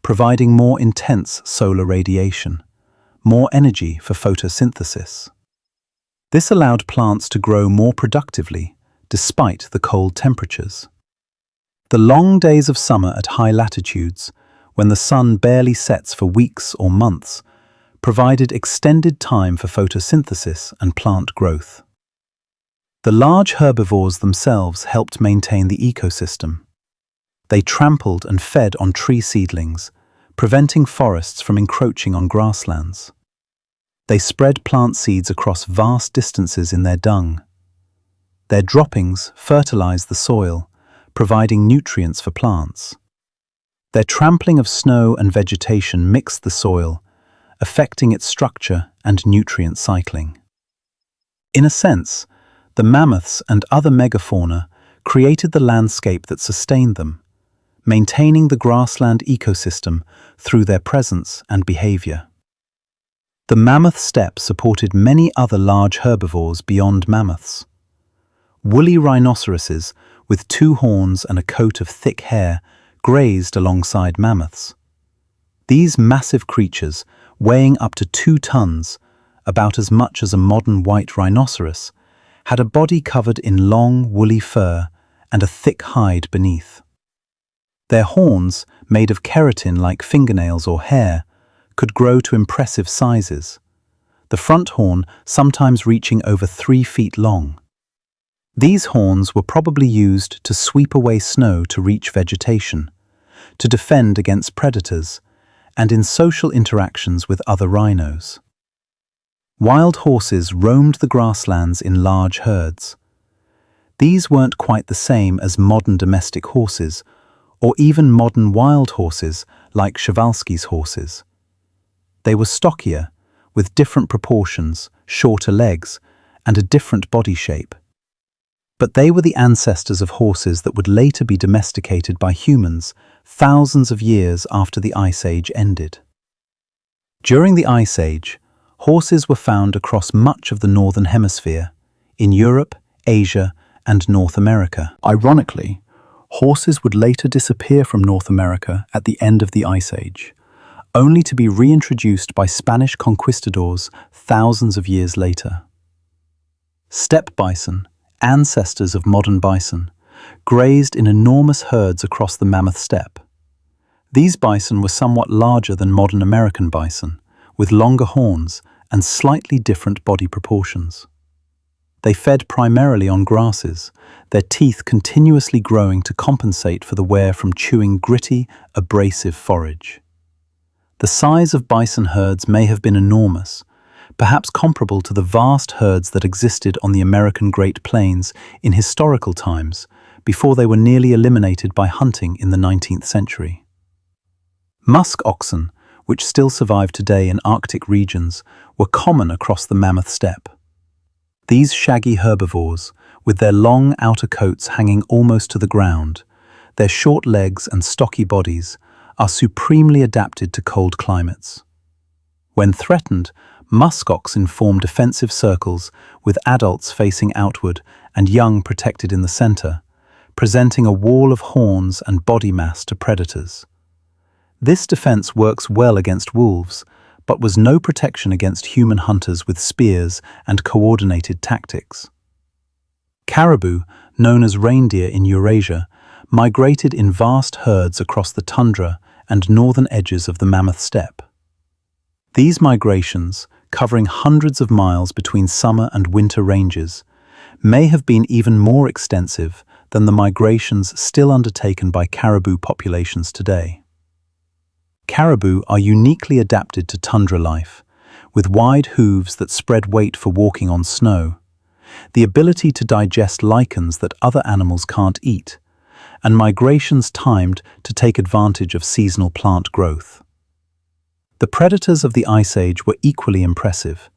providing more intense solar radiation, more energy for photosynthesis. This allowed plants to grow more productively, despite the cold temperatures. The long days of summer at high latitudes, when the sun barely sets for weeks or months, provided extended time for photosynthesis and plant growth. The large herbivores themselves helped maintain the ecosystem. They trampled and fed on tree seedlings, preventing forests from encroaching on grasslands. They spread plant seeds across vast distances in their dung. Their droppings fertilized the soil, providing nutrients for plants. Their trampling of snow and vegetation mixed the soil, affecting its structure and nutrient cycling. In a sense, the mammoths and other megafauna created the landscape that sustained them, maintaining the grassland ecosystem through their presence and behavior. The mammoth steppe supported many other large herbivores beyond mammoths. Woolly rhinoceroses with 2 horns and a coat of thick hair grazed alongside mammoths. These massive creatures, weighing up to 2 tons, about as much as a modern white rhinoceros, had a body covered in long, woolly fur and a thick hide beneath. Their horns, made of keratin like fingernails or hair, could grow to impressive sizes, the front horn sometimes reaching over 3 feet long. These horns were probably used to sweep away snow to reach vegetation, to defend against predators, and in social interactions with other rhinos. Wild horses roamed the grasslands in large herds. These weren't quite the same as modern domestic horses, or even modern wild horses like Przewalski's horses. They were stockier, with different proportions, shorter legs, and a different body shape. But they were the ancestors of horses that would later be domesticated by humans thousands of years after the Ice Age ended. During the Ice Age, horses were found across much of the Northern Hemisphere, in Europe, Asia, and North America. Ironically, horses would later disappear from North America at the end of the Ice Age, only to be reintroduced by Spanish conquistadors thousands of years later. Steppe bison, ancestors of modern bison, grazed in enormous herds across the mammoth steppe. These bison were somewhat larger than modern American bison, with longer horns and slightly different body proportions. They fed primarily on grasses, their teeth continuously growing to compensate for the wear from chewing gritty, abrasive forage. The size of bison herds may have been enormous, perhaps comparable to the vast herds that existed on the American Great Plains in historical times, before they were nearly eliminated by hunting in the 19th century. Musk oxen, which still survive today in Arctic regions, were common across the mammoth steppe. These shaggy herbivores, with their long outer coats hanging almost to the ground, their short legs and stocky bodies, are supremely adapted to cold climates. When threatened, musk oxen form defensive circles with adults facing outward and young protected in the center, presenting a wall of horns and body mass to predators. This defense works well against wolves, but was no protection against human hunters with spears and coordinated tactics. Caribou, known as reindeer in Eurasia, migrated in vast herds across the tundra and northern edges of the Mammoth Steppe. These migrations, covering hundreds of miles between summer and winter ranges, may have been even more extensive than the migrations still undertaken by caribou populations today. Caribou are uniquely adapted to tundra life, with wide hooves that spread weight for walking on snow, the ability to digest lichens that other animals can't eat, and migrations timed to take advantage of seasonal plant growth. The predators of the Ice Age were equally impressive,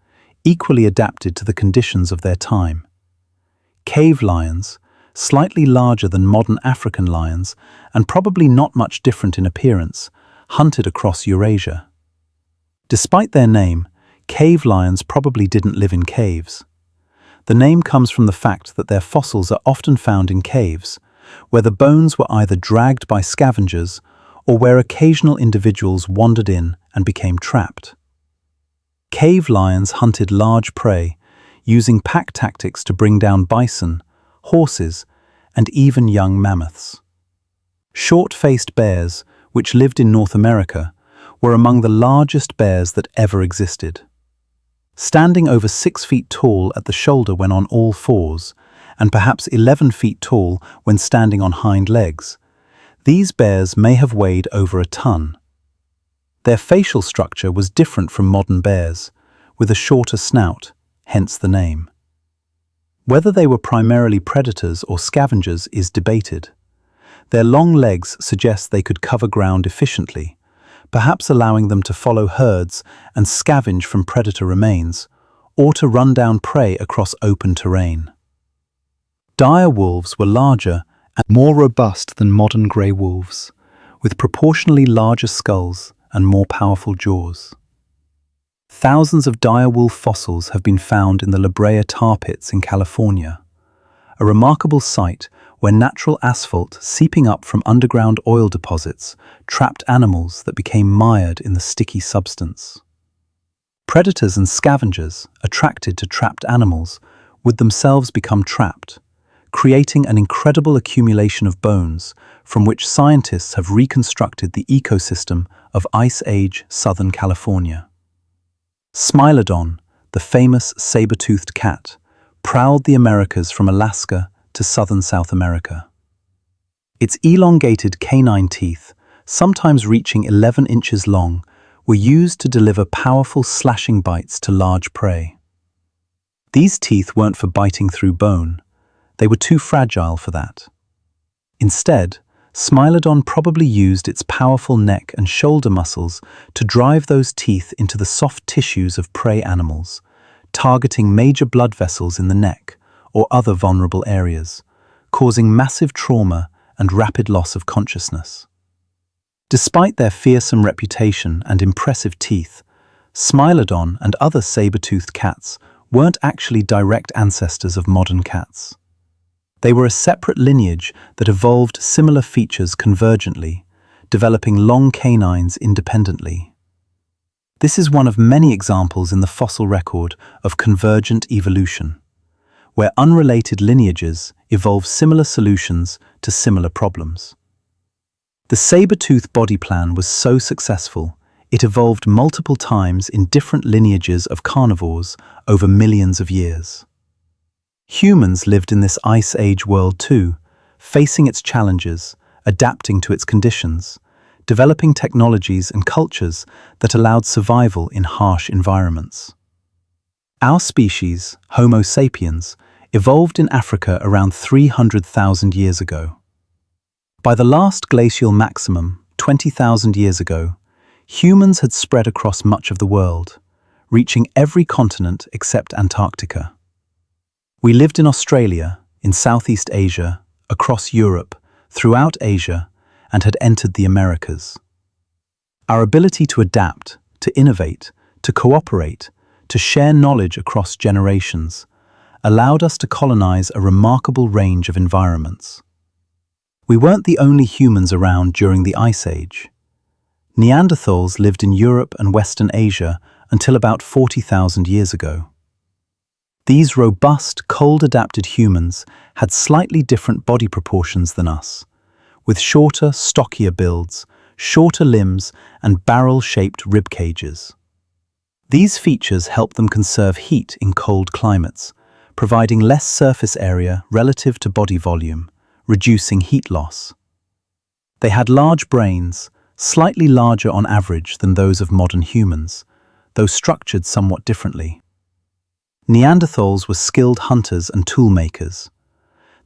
equally adapted to the conditions of their time. Cave lions, slightly larger than modern African lions and probably not much different in appearance, hunted across Eurasia. Despite their name, cave lions probably didn't live in caves. The name comes from the fact that their fossils are often found in caves, where the bones were either dragged by scavengers or where occasional individuals wandered in and became trapped. Cave lions hunted large prey, using pack tactics to bring down bison, horses, and even young mammoths. Short-faced bears, which lived in North America, were among the largest bears that ever existed. Standing over 6 feet tall at the shoulder when on all fours, and perhaps 11 feet tall when standing on hind legs, these bears may have weighed over a ton. Their facial structure was different from modern bears, with a shorter snout, hence the name. Whether they were primarily predators or scavengers is debated. Their long legs suggest they could cover ground efficiently, perhaps allowing them to follow herds and scavenge from predator remains, or to run down prey across open terrain. Dire wolves were larger and more robust than modern grey wolves, with proportionally larger skulls and more powerful jaws. Thousands of dire wolf fossils have been found in the La Brea tar pits in California, a remarkable site where natural asphalt seeping up from underground oil deposits trapped animals that became mired in the sticky substance. Predators and scavengers, attracted to trapped animals, would themselves become trapped, creating an incredible accumulation of bones from which scientists have reconstructed the ecosystem of Ice Age Southern California. Smilodon, the famous saber-toothed cat, prowled the Americas from Alaska to southern South America. Its elongated canine teeth, sometimes reaching 11 inches long, were used to deliver powerful slashing bites to large prey. These teeth weren't for biting through bone. They were too fragile for that. Instead, Smilodon probably used its powerful neck and shoulder muscles to drive those teeth into the soft tissues of prey animals, targeting major blood vessels in the neck or other vulnerable areas, causing massive trauma and rapid loss of consciousness. Despite their fearsome reputation and impressive teeth, Smilodon and other saber-toothed cats weren't actually direct ancestors of modern cats. They were a separate lineage that evolved similar features convergently, developing long canines independently. This is one of many examples in the fossil record of convergent evolution, where unrelated lineages evolve similar solutions to similar problems. The saber-tooth body plan was so successful, it evolved multiple times in different lineages of carnivores over millions of years. Humans lived in this Ice Age world too, facing its challenges, adapting to its conditions, developing technologies and cultures that allowed survival in harsh environments. Our species, Homo sapiens, evolved in Africa around 300,000 years ago. By the last glacial maximum, 20,000 years ago, humans had spread across much of the world, reaching every continent except Antarctica. We lived in Australia, in Southeast Asia, across Europe, throughout Asia, and had entered the Americas. Our ability to adapt, to innovate, to cooperate, to share knowledge across generations allowed us to colonize a remarkable range of environments. We weren't the only humans around during the Ice Age. Neanderthals lived in Europe and Western Asia until about 40,000 years ago. These robust, cold-adapted humans had slightly different body proportions than us, with shorter, stockier builds, shorter limbs, and barrel-shaped rib cages. These features help them conserve heat in cold climates, providing less surface area relative to body volume, reducing heat loss. They had large brains, slightly larger on average than those of modern humans, though structured somewhat differently. Neanderthals were skilled hunters and tool makers.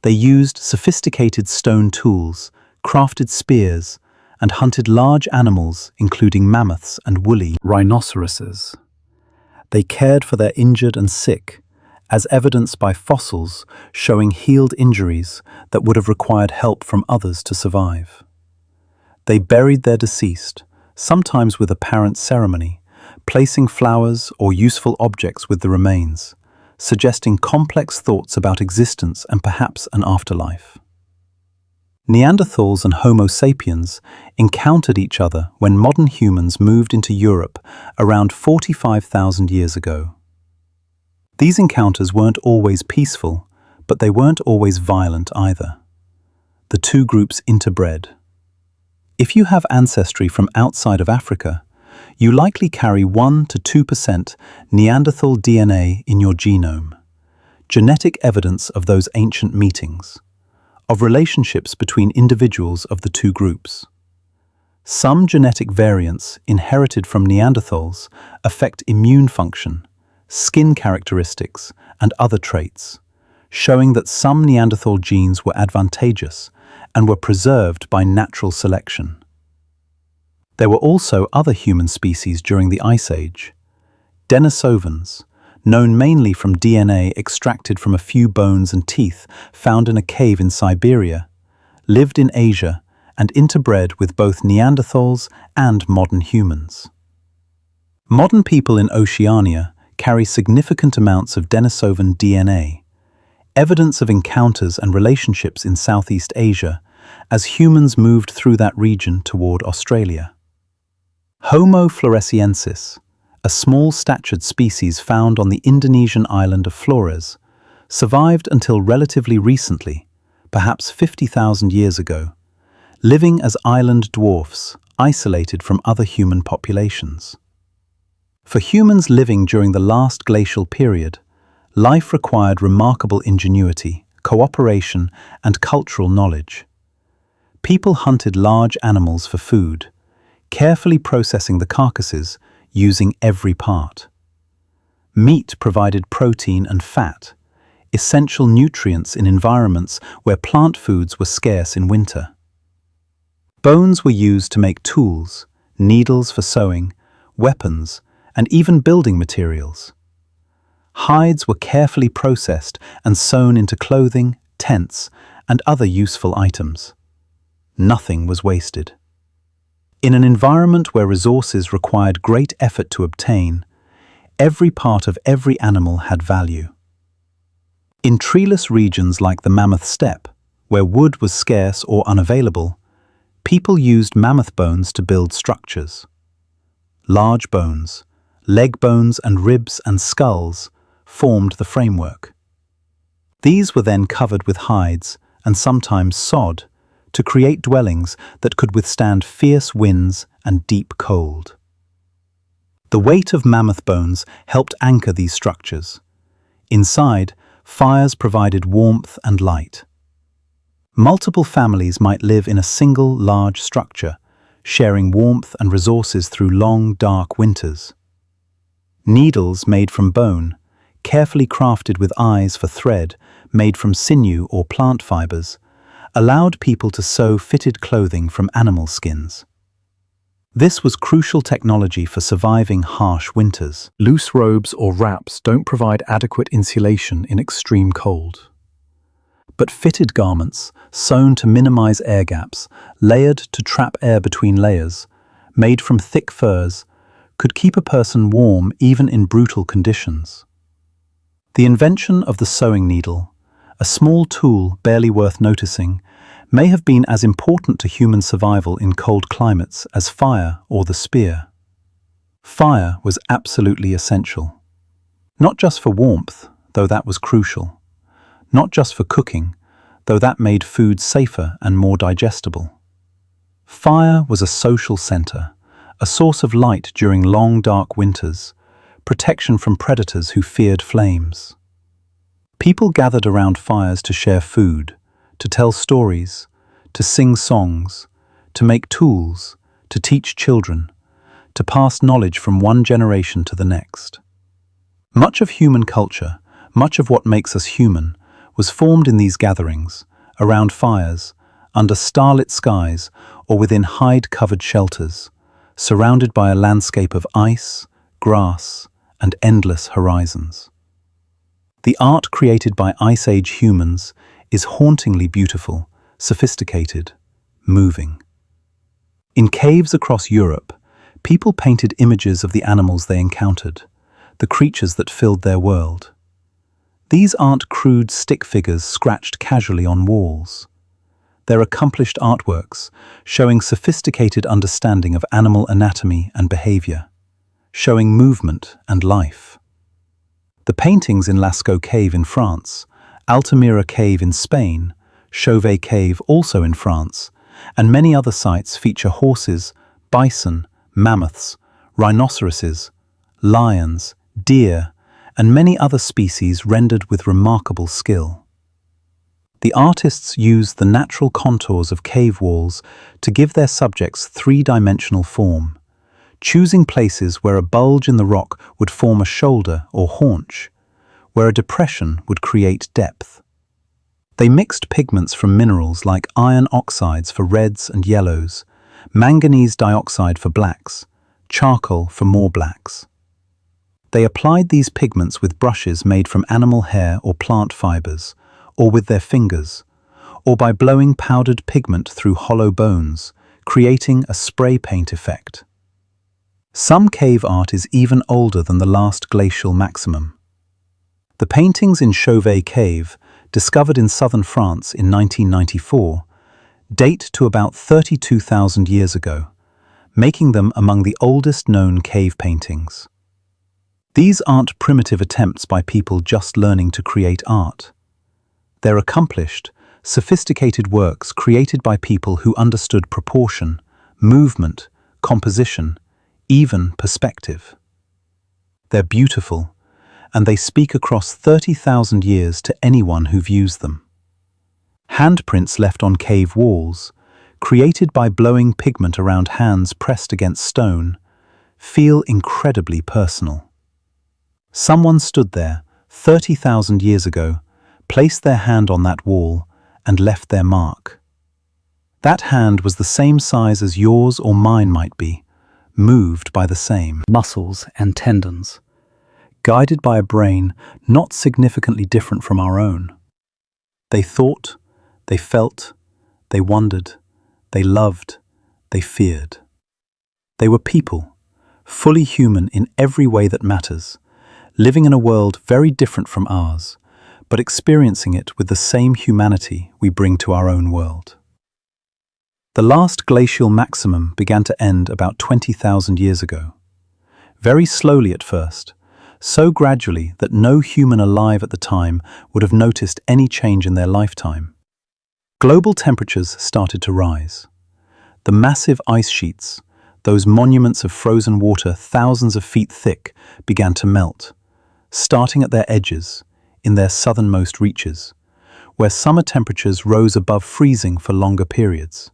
They used sophisticated stone tools, crafted spears, and hunted large animals, including mammoths and woolly rhinoceroses. They cared for their injured and sick, as evidenced by fossils showing healed injuries that would have required help from others to survive. They buried their deceased, sometimes with apparent ceremony, placing flowers or useful objects with the remains, suggesting complex thoughts about existence and perhaps an afterlife. Neanderthals and Homo sapiens encountered each other when modern humans moved into Europe around 45,000 years ago. These encounters weren't always peaceful, but they weren't always violent either. The two groups interbred. If you have ancestry from outside of Africa, you likely carry 1 to 2% Neanderthal DNA in your genome, genetic evidence of those ancient meetings, of relationships between individuals of the two groups. Some genetic variants inherited from Neanderthals affect immune function, skin characteristics, and other traits, showing that some Neanderthal genes were advantageous and were preserved by natural selection. There were also other human species during the Ice Age. Denisovans, known mainly from DNA extracted from a few bones and teeth found in a cave in Siberia, lived in Asia and interbred with both Neanderthals and modern humans. Modern people in Oceania carry significant amounts of Denisovan DNA, evidence of encounters and relationships in Southeast Asia as humans moved through that region toward Australia. Homo floresiensis, a small-statured species found on the Indonesian island of Flores, survived until relatively recently, perhaps 50,000 years ago, living as island dwarfs, isolated from other human populations. For humans living during the last glacial period, life required remarkable ingenuity, cooperation, and cultural knowledge. People hunted large animals for food, carefully processing the carcasses using every part. Meat provided protein and fat, essential nutrients in environments where plant foods were scarce in winter. Bones were used to make tools, needles for sewing, weapons, and even building materials. Hides were carefully processed and sewn into clothing, tents, and other useful items. Nothing was wasted. In an environment where resources required great effort to obtain, every part of every animal had value. In treeless regions like the Mammoth Steppe, where wood was scarce or unavailable, people used mammoth bones to build structures. Large bones, leg bones and ribs and skulls formed the framework. These were then covered with hides and sometimes sod to create dwellings that could withstand fierce winds and deep cold. The weight of mammoth bones helped anchor these structures. Inside, fires provided warmth and light. Multiple families might live in a single large structure, sharing warmth and resources through long, dark winters. Needles made from bone, carefully crafted with eyes for thread made from sinew or plant fibers, allowed people to sew fitted clothing from animal skins. This was crucial technology for surviving harsh winters. Loose robes or wraps don't provide adequate insulation in extreme cold. But fitted garments, sewn to minimize air gaps, layered to trap air between layers, made from thick furs, could keep a person warm even in brutal conditions. The invention of the sewing needle, a small tool barely worth noticing, may have been as important to human survival in cold climates as fire or the spear. Fire was absolutely essential. Not just for warmth, though that was crucial. Not just for cooking, though that made food safer and more digestible. Fire was a social center, a source of light during long dark winters, protection from predators who feared flames. People gathered around fires to share food, to tell stories, to sing songs, to make tools, to teach children, to pass knowledge from one generation to the next. Much of human culture, much of what makes us human, was formed in these gatherings, around fires, under starlit skies, or within hide-covered shelters, surrounded by a landscape of ice, grass, and endless horizons. The art created by Ice Age humans is hauntingly beautiful, sophisticated, moving. In caves across Europe, people painted images of the animals they encountered, the creatures that filled their world. These aren't crude stick figures scratched casually on walls. They're accomplished artworks, showing sophisticated understanding of animal anatomy and behavior, showing movement and life. The paintings in Lascaux Cave in France, Altamira Cave in Spain, Chauvet Cave also in France, and many other sites feature horses, bison, mammoths, rhinoceroses, lions, deer, and many other species rendered with remarkable skill. The artists used the natural contours of cave walls to give their subjects three-dimensional form, choosing places where a bulge in the rock would form a shoulder or haunch, where a depression would create depth. They mixed pigments from minerals like iron oxides for reds and yellows, manganese dioxide for blacks, charcoal for more blacks. They applied these pigments with brushes made from animal hair or plant fibers, or with their fingers, or by blowing powdered pigment through hollow bones, creating a spray paint effect. Some cave art is even older than the last glacial maximum. The paintings in Chauvet Cave, discovered in southern France in 1994, date to about 32,000 years ago, making them among the oldest known cave paintings. These aren't primitive attempts by people just learning to create art. They're accomplished, sophisticated works created by people who understood proportion, movement, composition, even perspective. They're beautiful, and they speak across 30,000 years to anyone who views them. Handprints left on cave walls, created by blowing pigment around hands pressed against stone, feel incredibly personal. Someone stood there 30,000 years ago, placed their hand on that wall, and left their mark. That hand was the same size as yours or mine might be, moved by the same muscles and tendons, guided by a brain not significantly different from our own. They thought, they felt, they wondered, they loved, they feared. They were people, fully human in every way that matters, living in a world very different from ours, but experiencing it with the same humanity we bring to our own world. The last glacial maximum began to end about 20,000 years ago. Very slowly at first, so gradually that no human alive at the time would have noticed any change in their lifetime. Global temperatures started to rise. The massive ice sheets, those monuments of frozen water thousands of feet thick, began to melt, starting at their edges, in their southernmost reaches, where summer temperatures rose above freezing for longer periods.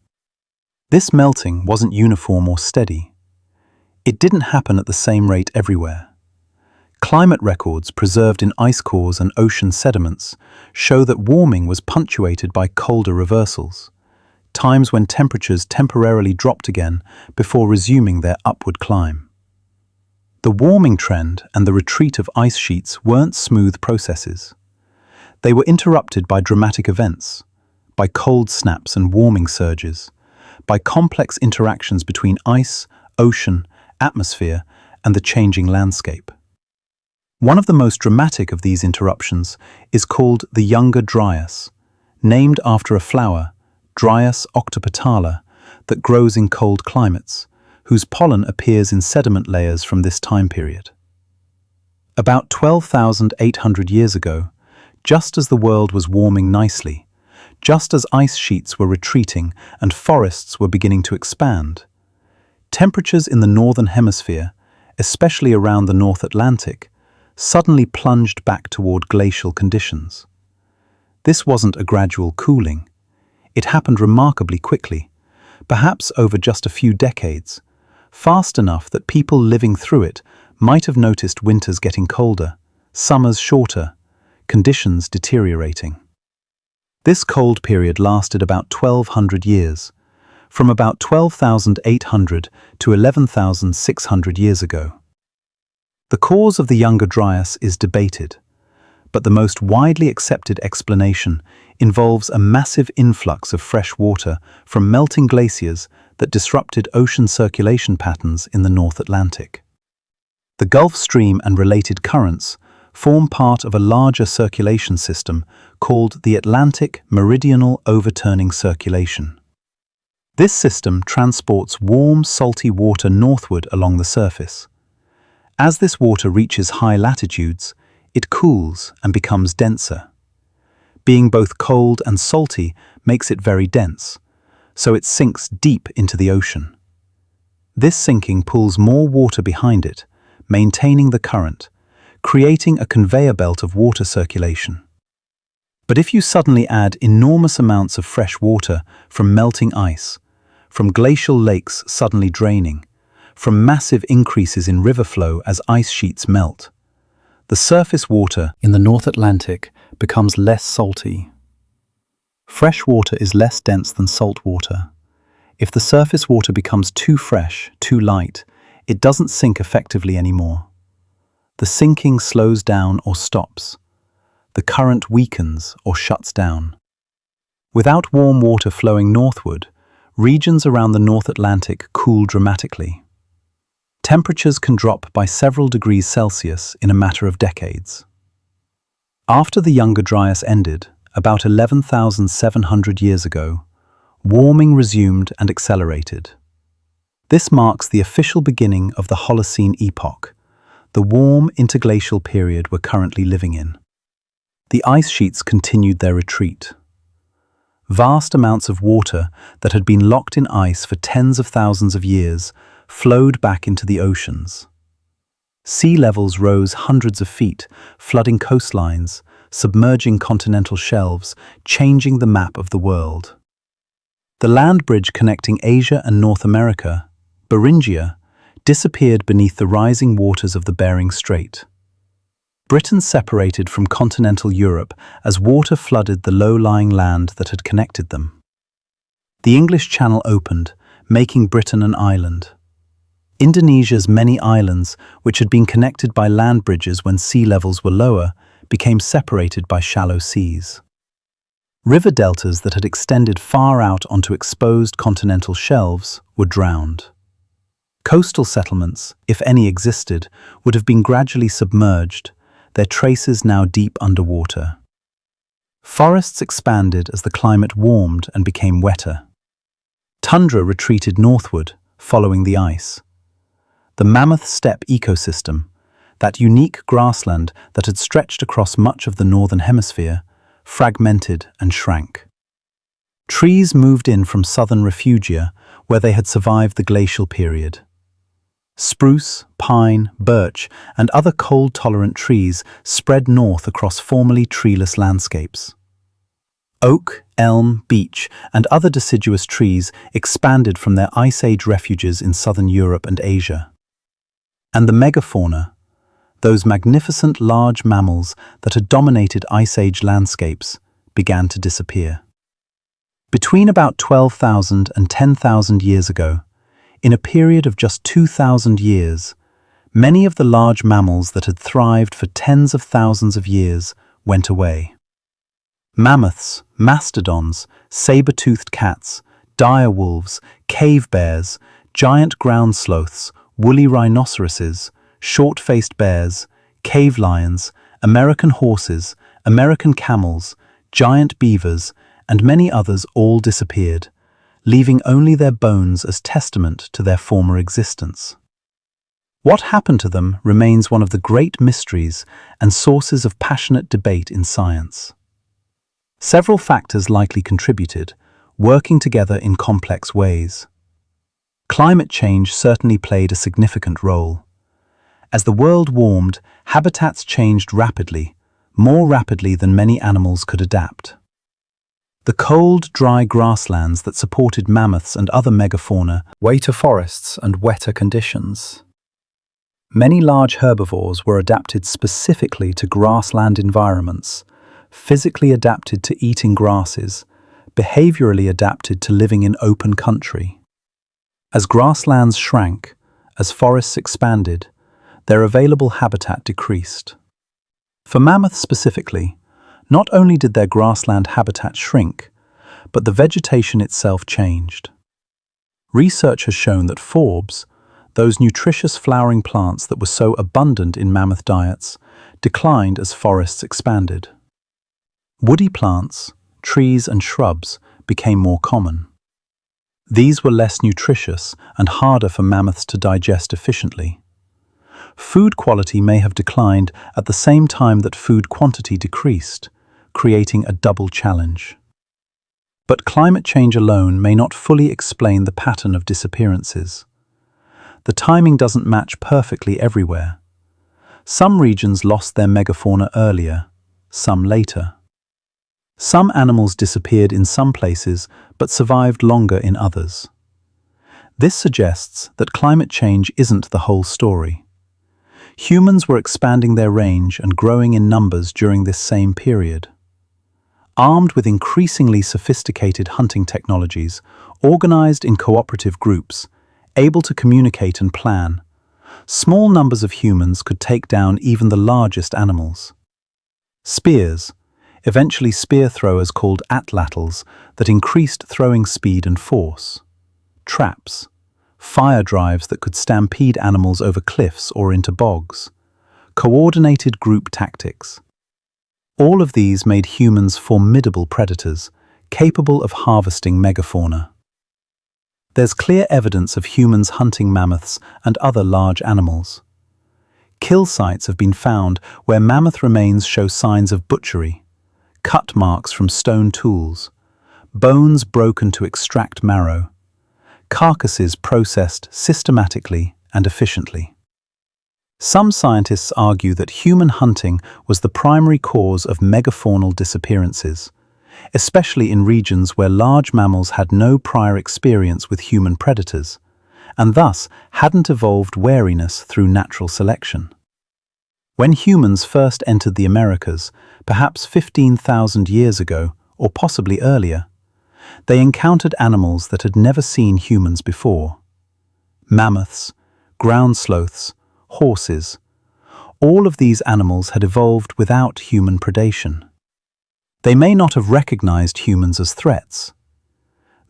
This melting wasn't uniform or steady. It didn't happen at the same rate everywhere. Climate records preserved in ice cores and ocean sediments show that warming was punctuated by colder reversals, times when temperatures temporarily dropped again before resuming their upward climb. The warming trend and the retreat of ice sheets weren't smooth processes. They were interrupted by dramatic events, by cold snaps and warming surges, by complex interactions between ice, ocean, atmosphere, and the changing landscape. One of the most dramatic of these interruptions is called the Younger Dryas, named after a flower, Dryas octopetala, that grows in cold climates, whose pollen appears in sediment layers from this time period. About 12,800 years ago, just as the world was warming nicely, just as ice sheets were retreating and forests were beginning to expand, temperatures in the northern hemisphere, especially around the North Atlantic, suddenly plunged back toward glacial conditions. This wasn't a gradual cooling. It happened remarkably quickly, perhaps over just a few decades, fast enough that people living through it might have noticed winters getting colder, summers shorter, conditions deteriorating. This cold period lasted about 1,200 years, from about 12,800 to 11,600 years ago. The cause of the Younger Dryas is debated, but the most widely accepted explanation involves a massive influx of fresh water from melting glaciers that disrupted ocean circulation patterns in the North Atlantic. The Gulf Stream and related currents form part of a larger circulation system called the Atlantic Meridional Overturning Circulation. This system transports warm, salty water northward along the surface. As this water reaches high latitudes, it cools and becomes denser. Being both cold and salty makes it very dense, so it sinks deep into the ocean. This sinking pulls more water behind it, maintaining the current, creating a conveyor belt of water circulation. But if you suddenly add enormous amounts of fresh water from melting ice, from glacial lakes suddenly draining, from massive increases in river flow as ice sheets melt, the surface water in the North Atlantic becomes less salty. Fresh water is less dense than salt water. If the surface water becomes too fresh, too light, it doesn't sink effectively anymore. The sinking slows down or stops. The current weakens or shuts down. Without warm water flowing northward, regions around the North Atlantic cool dramatically. Temperatures can drop by several degrees Celsius in a matter of decades. After the Younger Dryas ended, about 11,700 years ago, warming resumed and accelerated. This marks the official beginning of the Holocene epoch, the warm interglacial period we're currently living in. The ice sheets continued their retreat. Vast amounts of water that had been locked in ice for tens of thousands of years flowed back into the oceans. Sea levels rose hundreds of feet, flooding coastlines, submerging continental shelves, changing the map of the world. The land bridge connecting Asia and North America, Beringia, disappeared beneath the rising waters of the Bering Strait. Britain separated from continental Europe as water flooded the low-lying land that had connected them. The English Channel opened, making Britain an island. Indonesia's many islands, which had been connected by land bridges when sea levels were lower, became separated by shallow seas. River deltas that had extended far out onto exposed continental shelves were drowned. Coastal settlements, if any existed, would have been gradually submerged, their traces now deep underwater. Forests expanded as the climate warmed and became wetter. Tundra retreated northward, following the ice. The mammoth steppe ecosystem, that unique grassland that had stretched across much of the northern hemisphere, fragmented and shrank. Trees moved in from southern refugia, where they had survived the glacial period. Spruce, pine, birch, and other cold-tolerant trees spread north across formerly treeless landscapes. Oak, elm, beech, and other deciduous trees expanded from their Ice Age refuges in southern Europe and Asia. And the megafauna, those magnificent large mammals that had dominated Ice Age landscapes, began to disappear. Between about 12,000 and 10,000 years ago, in a period of just 2,000 years, many of the large mammals that had thrived for tens of thousands of years went away. Mammoths, mastodons, saber-toothed cats, dire wolves, cave bears, giant ground sloths, woolly rhinoceroses, short-faced bears, cave lions, American horses, American camels, giant beavers, and many others all disappeared, leaving only their bones as testament to their former existence. What happened to them remains one of the great mysteries and sources of passionate debate in science. Several factors likely contributed, working together in complex ways. Climate change certainly played a significant role. As the world warmed, habitats changed rapidly, more rapidly than many animals could adapt. The cold, dry grasslands that supported mammoths and other megafauna way to forests and wetter conditions. Many large herbivores were adapted specifically to grassland environments, physically adapted to eating grasses, behaviorally adapted to living in open country. As grasslands shrank, as forests expanded, their available habitat decreased. For mammoths specifically, not only did their grassland habitat shrink, but the vegetation itself changed. Research has shown that forbs, those nutritious flowering plants that were so abundant in mammoth diets, declined as forests expanded. Woody plants, trees and shrubs became more common. These were less nutritious and harder for mammoths to digest efficiently. Food quality may have declined at the same time that food quantity decreased, creating a double challenge. But climate change alone may not fully explain the pattern of disappearances. The timing doesn't match perfectly everywhere. Some regions lost their megafauna earlier, some later. Some animals disappeared in some places but survived longer in others. This suggests that climate change isn't the whole story. Humans were expanding their range and growing in numbers during this same period. Armed with increasingly sophisticated hunting technologies, organized in cooperative groups, able to communicate and plan, small numbers of humans could take down even the largest animals. Spears, eventually spear throwers called atlatls, that increased throwing speed and force. Traps, fire drives that could stampede animals over cliffs or into bogs. Coordinated group tactics. All of these made humans formidable predators, capable of harvesting megafauna. There's clear evidence of humans hunting mammoths and other large animals. Kill sites have been found where mammoth remains show signs of butchery, cut marks from stone tools, bones broken to extract marrow, carcasses processed systematically and efficiently. Some scientists argue that human hunting was the primary cause of megafaunal disappearances, especially in regions where large mammals had no prior experience with human predators, and thus hadn't evolved wariness through natural selection. When humans first entered the Americas, perhaps 15,000 years ago, or possibly earlier, they encountered animals that had never seen humans before. Mammoths, ground sloths, horses. All of these animals had evolved without human predation. They may not have recognized humans as threats.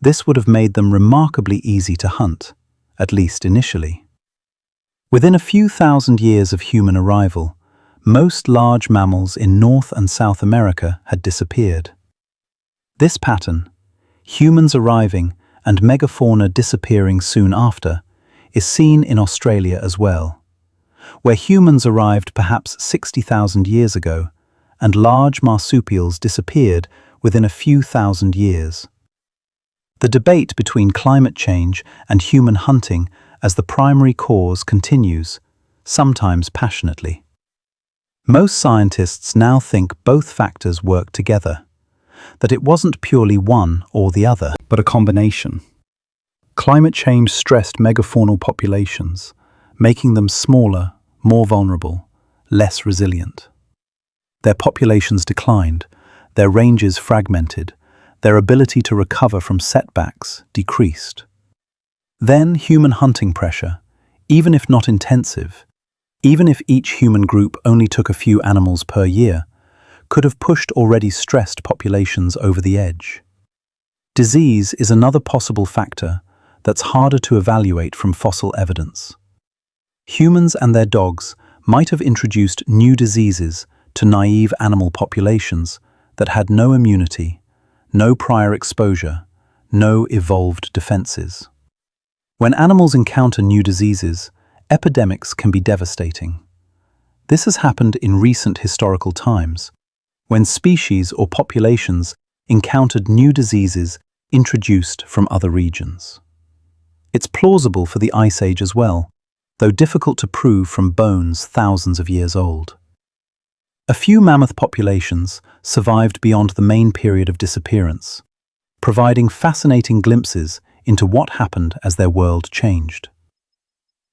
This would have made them remarkably easy to hunt, at least initially. Within a few thousand years of human arrival, most large mammals in North and South America had disappeared. This pattern, humans arriving and megafauna disappearing soon after, is seen in Australia as well, where humans arrived perhaps 60,000 years ago and large marsupials disappeared within a few thousand years. The debate between climate change and human hunting as the primary cause continues, sometimes passionately. Most scientists now think both factors work together, that it wasn't purely one or the other, but a combination. Climate change stressed megafaunal populations, making them smaller, more vulnerable, less resilient. Their populations declined, their ranges fragmented, their ability to recover from setbacks decreased. Then human hunting pressure, even if not intensive, even if each human group only took a few animals per year, could have pushed already stressed populations over the edge. Disease is another possible factor that's harder to evaluate from fossil evidence. Humans and their dogs might have introduced new diseases to naive animal populations that had no immunity, no prior exposure, no evolved defenses. When animals encounter new diseases, epidemics can be devastating. This has happened in recent historical times, when species or populations encountered new diseases introduced from other regions. It's plausible for the Ice Age as well, though difficult to prove from bones thousands of years old. A few mammoth populations survived beyond the main period of disappearance, providing fascinating glimpses into what happened as their world changed.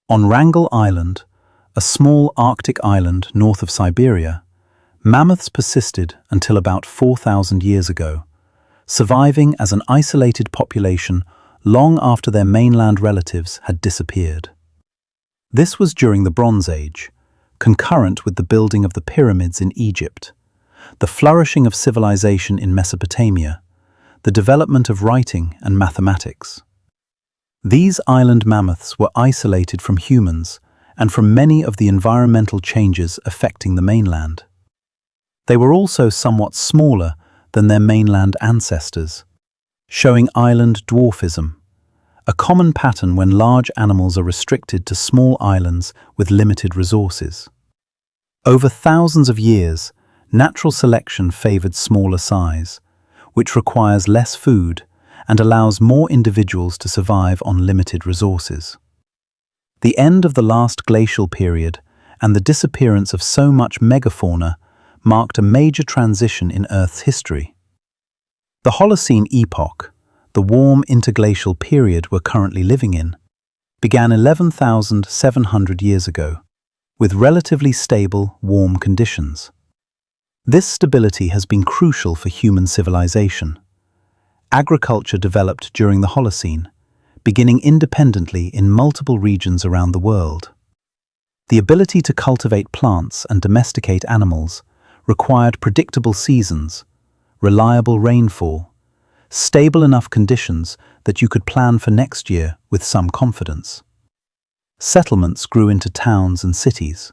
On Wrangel Island, a small Arctic island north of Siberia, mammoths persisted until about 4,000 years ago, surviving as an isolated population long after their mainland relatives had disappeared. This was during the Bronze Age, concurrent with the building of the pyramids in Egypt, the flourishing of civilization in Mesopotamia, the development of writing and mathematics. These island mammoths were isolated from humans and from many of the environmental changes affecting the mainland. They were also somewhat smaller than their mainland ancestors, showing island dwarfism, a common pattern when large animals are restricted to small islands with limited resources. Over thousands of years, natural selection favored smaller size, which requires less food and allows more individuals to survive on limited resources. The end of the last glacial period and the disappearance of so much megafauna marked a major transition in Earth's history. The Holocene epoch, the warm interglacial period we're currently living in, began 11,700 years ago, with relatively stable, warm conditions. This stability has been crucial for human civilization. Agriculture developed during the Holocene, beginning independently in multiple regions around the world. The ability to cultivate plants and domesticate animals required predictable seasons, reliable rainfall, stable enough conditions that you could plan for next year with some confidence. Settlements grew into towns and cities.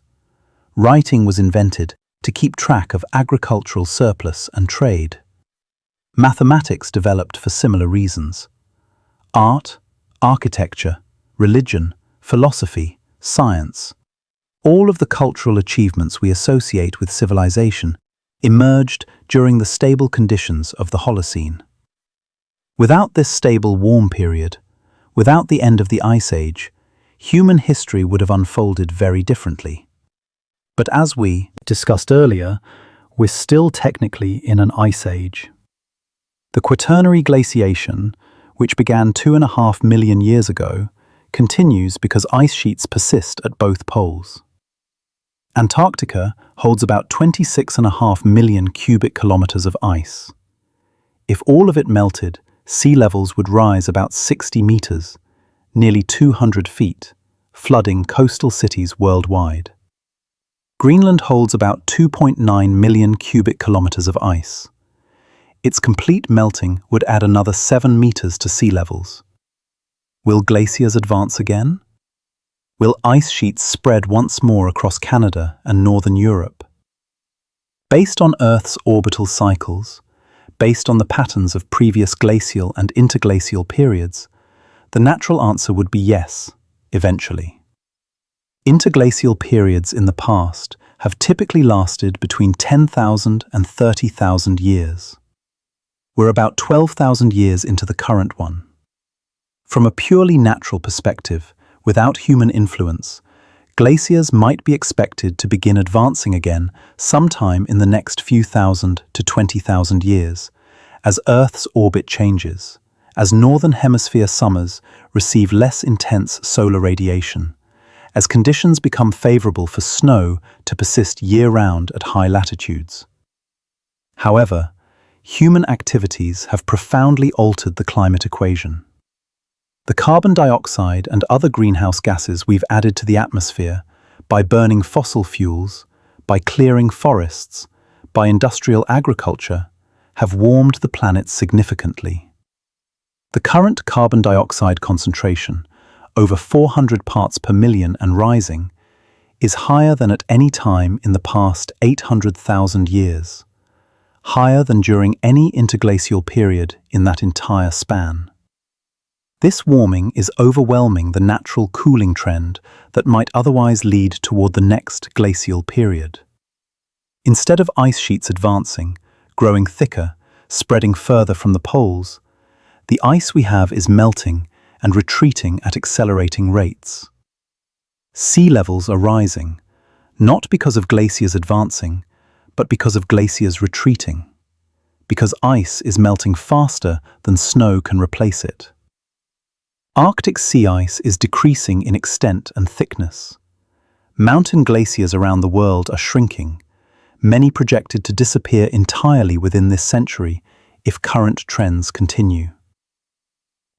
Writing was invented to keep track of agricultural surplus and trade. Mathematics developed for similar reasons. Art, architecture, religion, philosophy, science, all of the cultural achievements we associate with civilization emerged during the stable conditions of the Holocene. Without this stable warm period, without the end of the Ice Age, human history would have unfolded very differently. But as we discussed earlier, we're still technically in an Ice Age. The Quaternary glaciation, which began 2.5 million years ago, continues because ice sheets persist at both poles. Antarctica holds about 26.5 million cubic kilometers of ice. If all of it melted, sea levels would rise about 60 meters, nearly 200 feet, flooding coastal cities worldwide. Greenland holds about 2.9 million cubic kilometers of ice. Its complete melting would add another 7 meters to sea levels. Will glaciers advance again? Will ice sheets spread once more across Canada and northern Europe? Based on Earth's orbital cycles, based on the patterns of previous glacial and interglacial periods, the natural answer would be yes, eventually. Interglacial periods in the past have typically lasted between 10,000 and 30,000 years. We're about 12,000 years into the current one. From a purely natural perspective, without human influence, glaciers might be expected to begin advancing again sometime in the next few thousand to 20,000 years, as Earth's orbit changes, as northern hemisphere summers receive less intense solar radiation, as conditions become favorable for snow to persist year-round at high latitudes. However, human activities have profoundly altered the climate equation. The carbon dioxide and other greenhouse gases we've added to the atmosphere by burning fossil fuels, by clearing forests, by industrial agriculture, have warmed the planet significantly. The current carbon dioxide concentration, over 400 parts per million and rising, is higher than at any time in the past 800,000 years, higher than during any interglacial period in that entire span. This warming is overwhelming the natural cooling trend that might otherwise lead toward the next glacial period. Instead of ice sheets advancing, growing thicker, spreading further from the poles, the ice we have is melting and retreating at accelerating rates. Sea levels are rising, not because of glaciers advancing, but because of glaciers retreating, because ice is melting faster than snow can replace it. Arctic sea ice is decreasing in extent and thickness. Mountain glaciers around the world are shrinking, many projected to disappear entirely within this century if current trends continue.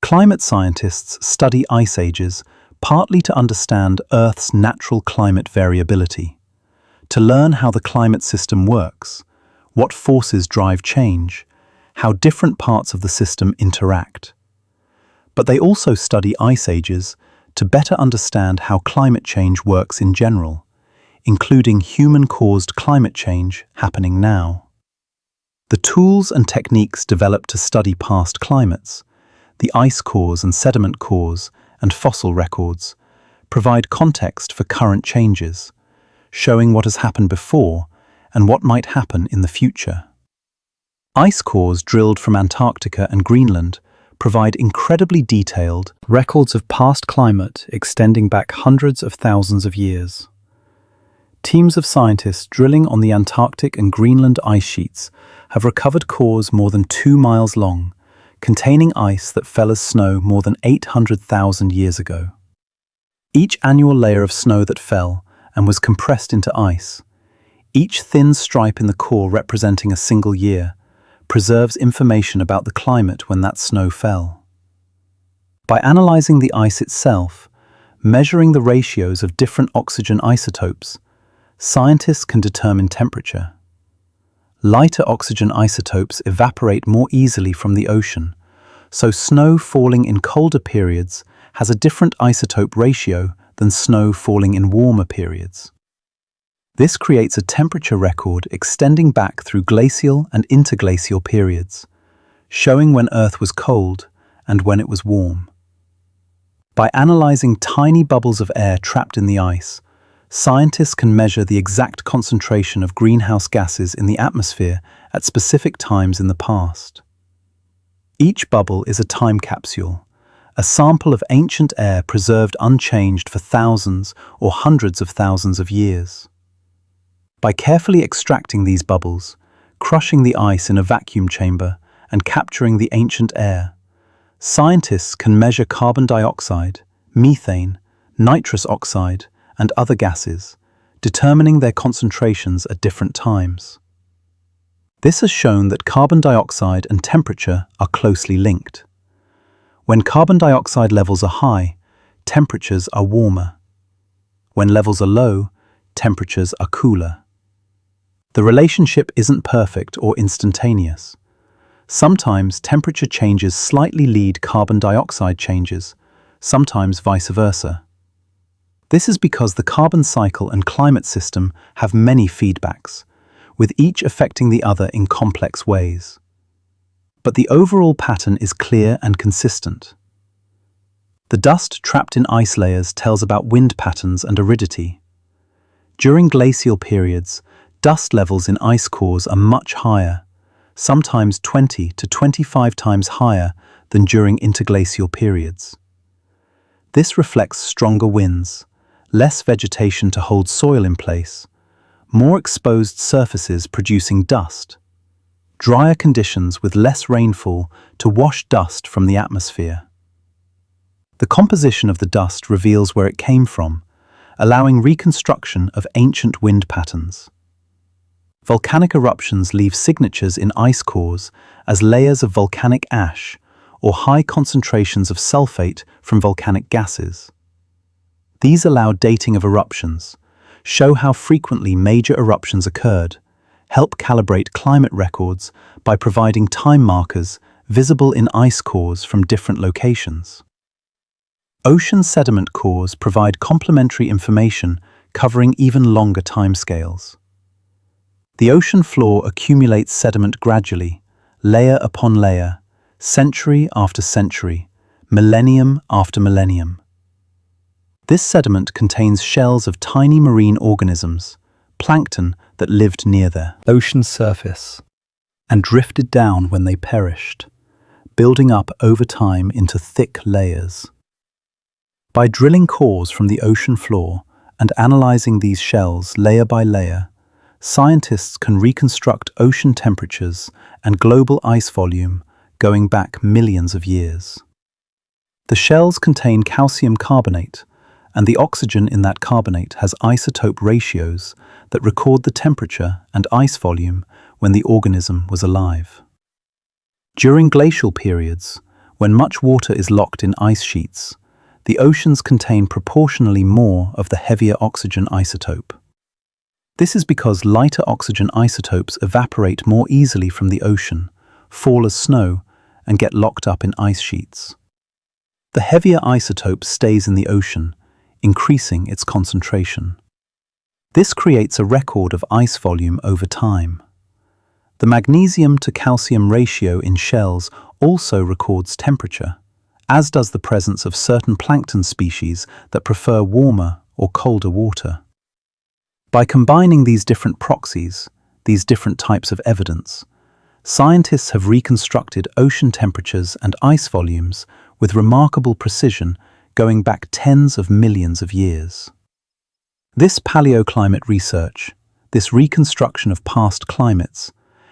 Climate scientists study ice ages partly to understand Earth's natural climate variability, to learn how the climate system works, what forces drive change, how different parts of the system interact. But they also study ice ages to better understand how climate change works in general, including human-caused climate change happening now. The tools and techniques developed to study past climates, the ice cores and sediment cores and fossil records, provide context for current changes, showing what has happened before and what might happen in the future. Ice cores drilled from Antarctica and Greenland provide incredibly detailed records of past climate extending back hundreds of thousands of years. Teams of scientists drilling on the Antarctic and Greenland ice sheets have recovered cores more than 2 miles long, containing ice that fell as snow more than 800,000 years ago. Each annual layer of snow that fell and was compressed into ice, each thin stripe in the core representing a single year, preserves information about the climate when that snow fell. By analyzing the ice itself, measuring the ratios of different oxygen isotopes, scientists can determine temperature. Lighter oxygen isotopes evaporate more easily from the ocean, so snow falling in colder periods has a different isotope ratio than snow falling in warmer periods. This creates a temperature record extending back through glacial and interglacial periods, showing when Earth was cold and when it was warm. By analyzing tiny bubbles of air trapped in the ice, scientists can measure the exact concentration of greenhouse gases in the atmosphere at specific times in the past. Each bubble is a time capsule, a sample of ancient air preserved unchanged for thousands or hundreds of thousands of years. By carefully extracting these bubbles, crushing the ice in a vacuum chamber, and capturing the ancient air, scientists can measure carbon dioxide, methane, nitrous oxide, and other gases, determining their concentrations at different times. This has shown that carbon dioxide and temperature are closely linked. When carbon dioxide levels are high, temperatures are warmer. When levels are low, temperatures are cooler. The relationship isn't perfect or instantaneous. Sometimes temperature changes slightly lead carbon dioxide changes, sometimes vice versa. This is because the carbon cycle and climate system have many feedbacks, with each affecting the other in complex ways. But the overall pattern is clear and consistent. The dust trapped in ice layers tells about wind patterns and aridity. During glacial periods, dust levels in ice cores are much higher, sometimes 20 to 25 times higher than during interglacial periods. This reflects stronger winds, less vegetation to hold soil in place, more exposed surfaces producing dust, drier conditions with less rainfall to wash dust from the atmosphere. The composition of the dust reveals where it came from, allowing reconstruction of ancient wind patterns. Volcanic eruptions leave signatures in ice cores as layers of volcanic ash or high concentrations of sulfate from volcanic gases. These allow dating of eruptions, show how frequently major eruptions occurred, help calibrate climate records by providing time markers visible in ice cores from different locations. Ocean sediment cores provide complementary information covering even longer timescales. The ocean floor accumulates sediment gradually, layer upon layer, century after century, millennium after millennium. This sediment contains shells of tiny marine organisms, plankton that lived near the ocean surface and drifted down when they perished, building up over time into thick layers. By drilling cores from the ocean floor and analyzing these shells layer by layer, scientists can reconstruct ocean temperatures and global ice volume going back millions of years. The shells contain calcium carbonate, and the oxygen in that carbonate has isotope ratios that record the temperature and ice volume when the organism was alive. During glacial periods, when much water is locked in ice sheets, the oceans contain proportionally more of the heavier oxygen isotope. This is because lighter oxygen isotopes evaporate more easily from the ocean, fall as snow, and get locked up in ice sheets. The heavier isotope stays in the ocean, increasing its concentration. This creates a record of ice volume over time. The magnesium to calcium ratio in shells also records temperature, as does the presence of certain plankton species that prefer warmer or colder water. By combining these different proxies, these different types of evidence, scientists have reconstructed ocean temperatures and ice volumes with remarkable precision going back tens of millions of years. This paleoclimate research, this reconstruction of past climates,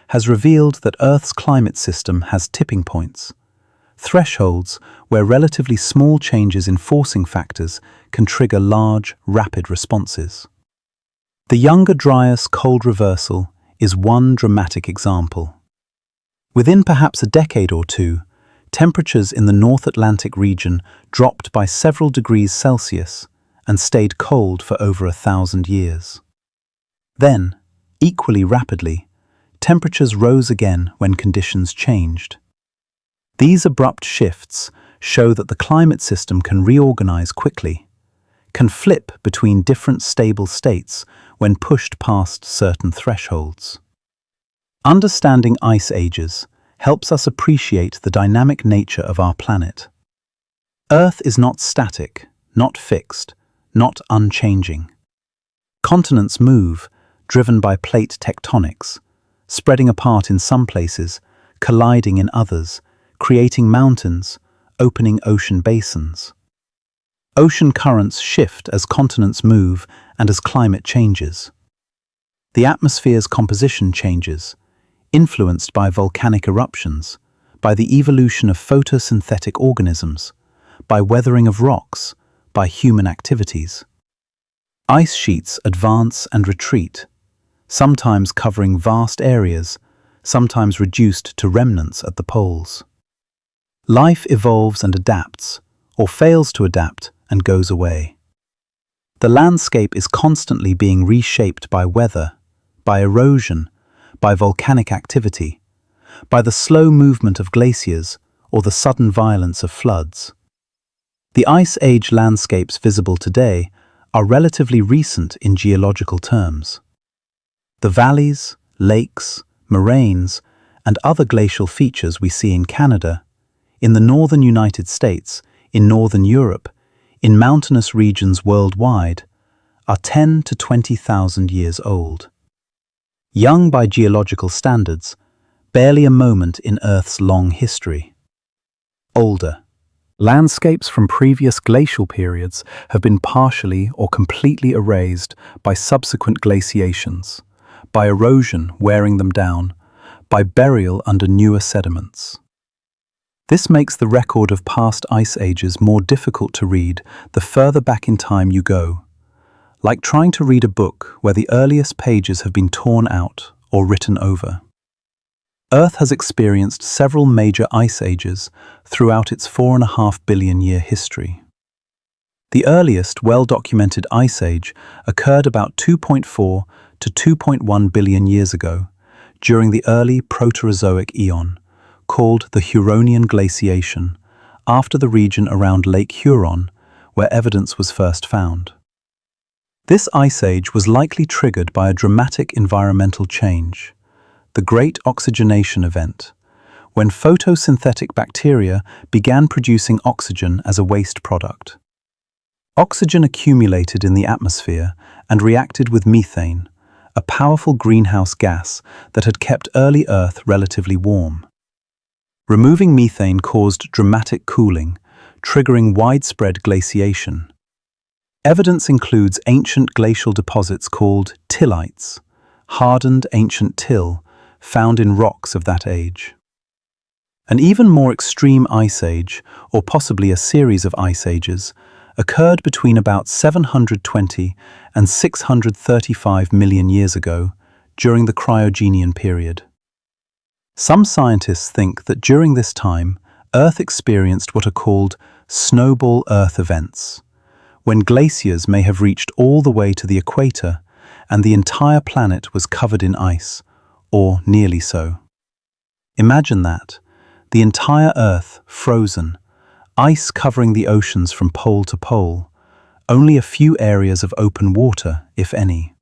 has revealed that Earth's climate system has tipping points, thresholds where relatively small changes in forcing factors can trigger large, rapid responses. The Younger Dryas cold reversal is one dramatic example. Within perhaps a decade or two, temperatures in the North Atlantic region dropped by several degrees Celsius and stayed cold for over 1,000 years. Then, equally rapidly, temperatures rose again when conditions changed. These abrupt shifts show that the climate system can reorganize quickly, can flip between different stable states when pushed past certain thresholds. Understanding ice ages helps us appreciate the dynamic nature of our planet. Earth is not static, not fixed, not unchanging. Continents move, driven by plate tectonics, spreading apart in some places, colliding in others, creating mountains, opening ocean basins. Ocean currents shift as continents move and as climate changes. The atmosphere's composition changes, influenced by volcanic eruptions, by the evolution of photosynthetic organisms, by weathering of rocks, by human activities. Ice sheets advance and retreat, sometimes covering vast areas, sometimes reduced to remnants at the poles. Life evolves and adapts, or fails to adapt and goes away. The landscape is constantly being reshaped by weather, by erosion, by volcanic activity, by the slow movement of glaciers or the sudden violence of floods. The Ice Age landscapes visible today are relatively recent in geological terms. The valleys, lakes, moraines, and other glacial features we see in Canada, in the northern United States, in northern Europe, in mountainous regions worldwide, are 10 to 20,000 years old. Young by geological standards, barely a moment in Earth's long history. Older. Landscapes from previous glacial periods have been partially or completely erased by subsequent glaciations, by erosion wearing them down, by burial under newer sediments. This makes the record of past ice ages more difficult to read the further back in time you go, like trying to read a book where the earliest pages have been torn out or written over. Earth has experienced several major ice ages throughout its 4.5 billion year history. The earliest well-documented ice age occurred about 2.4 to 2.1 billion years ago, during the early Proterozoic eon, called the Huronian glaciation, after the region around Lake Huron, where evidence was first found. This ice age was likely triggered by a dramatic environmental change, the Great Oxygenation Event, when photosynthetic bacteria began producing oxygen as a waste product. Oxygen accumulated in the atmosphere and reacted with methane, a powerful greenhouse gas that had kept early Earth relatively warm. Removing methane caused dramatic cooling, triggering widespread glaciation. Evidence includes ancient glacial deposits called tillites, hardened ancient till, found in rocks of that age. An even more extreme ice age, or possibly a series of ice ages, occurred between about 720 and 635 million years ago, during the Cryogenian period. Some scientists think that during this time, Earth experienced what are called snowball Earth events, when glaciers may have reached all the way to the equator and the entire planet was covered in ice, or nearly so. Imagine that, the entire Earth frozen, ice covering the oceans from pole to pole, only a few areas of open water, if any.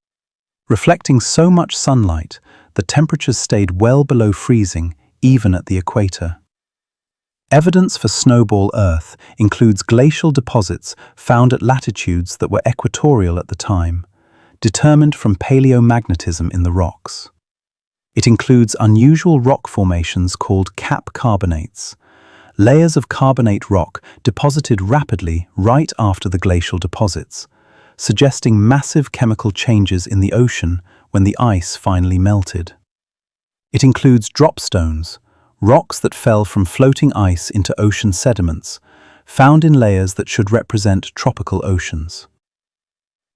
Reflecting so much sunlight, the temperatures stayed well below freezing, even at the equator. Evidence for snowball Earth includes glacial deposits found at latitudes that were equatorial at the time, determined from paleomagnetism in the rocks. It includes unusual rock formations called cap carbonates, layers of carbonate rock deposited rapidly right after the glacial deposits, suggesting massive chemical changes in the ocean when the ice finally melted. It includes dropstones, rocks that fell from floating ice into ocean sediments, found in layers that should represent tropical oceans.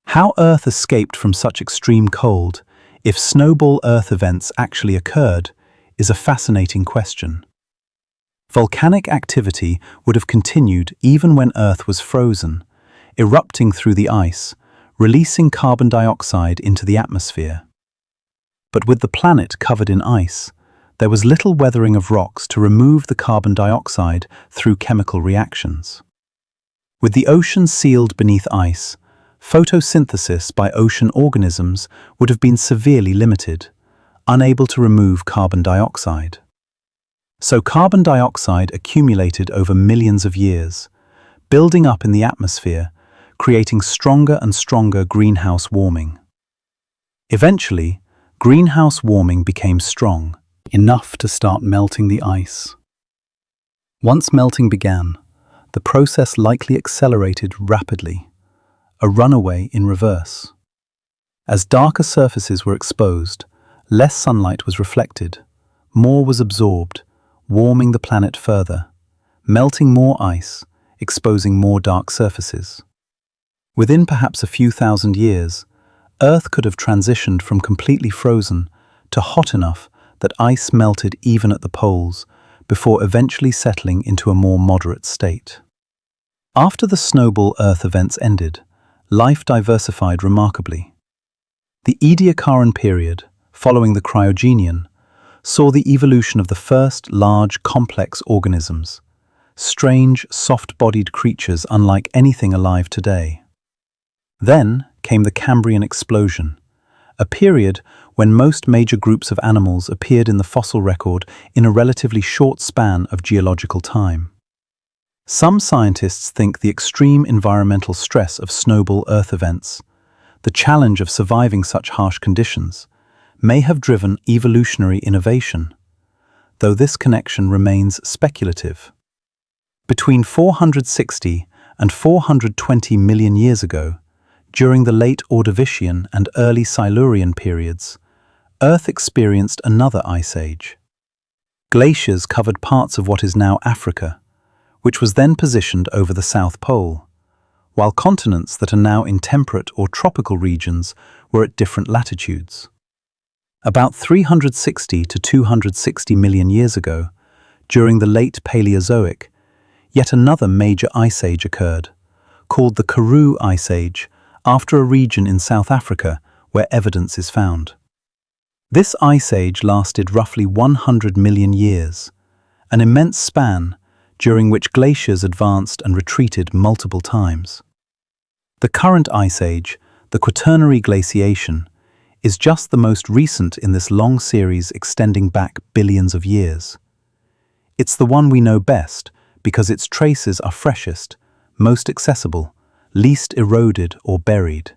How Earth escaped from such extreme cold, if snowball Earth events actually occurred, is a fascinating question. Volcanic activity would have continued even when Earth was frozen, erupting through the ice, releasing carbon dioxide into the atmosphere. But with the planet covered in ice, there was little weathering of rocks to remove the carbon dioxide through chemical reactions. With the ocean sealed beneath ice, photosynthesis by ocean organisms would have been severely limited, unable to remove carbon dioxide. So carbon dioxide accumulated over millions of years, building up in the atmosphere, creating stronger and stronger greenhouse warming. Eventually, greenhouse warming became strong, enough to start melting the ice. Once melting began, the process likely accelerated rapidly, a runaway in reverse. As darker surfaces were exposed, less sunlight was reflected, more was absorbed, warming the planet further, melting more ice, exposing more dark surfaces. Within perhaps a few thousand years, Earth could have transitioned from completely frozen to hot enough that ice melted even at the poles, before eventually settling into a more moderate state. After the snowball Earth events ended, life diversified remarkably. The Ediacaran period, following the Cryogenian, saw the evolution of the first large, complex organisms, strange, soft-bodied creatures unlike anything alive today. Then came the Cambrian explosion, a period when most major groups of animals appeared in the fossil record in a relatively short span of geological time. Some scientists think the extreme environmental stress of snowball Earth events, the challenge of surviving such harsh conditions, may have driven evolutionary innovation, though this connection remains speculative. Between 460 and 420 million years ago, during the late Ordovician and early Silurian periods, Earth experienced another ice age. Glaciers covered parts of what is now Africa, which was then positioned over the South Pole, while continents that are now in temperate or tropical regions were at different latitudes. About 360 to 260 million years ago, during the late Paleozoic, yet another major ice age occurred, called the Karoo Ice Age, after a region in South Africa where evidence is found. This ice age lasted roughly 100 million years, an immense span during which glaciers advanced and retreated multiple times. The current ice age, the Quaternary glaciation, is just the most recent in this long series extending back billions of years. It's the one we know best because its traces are freshest, most accessible, least eroded or buried.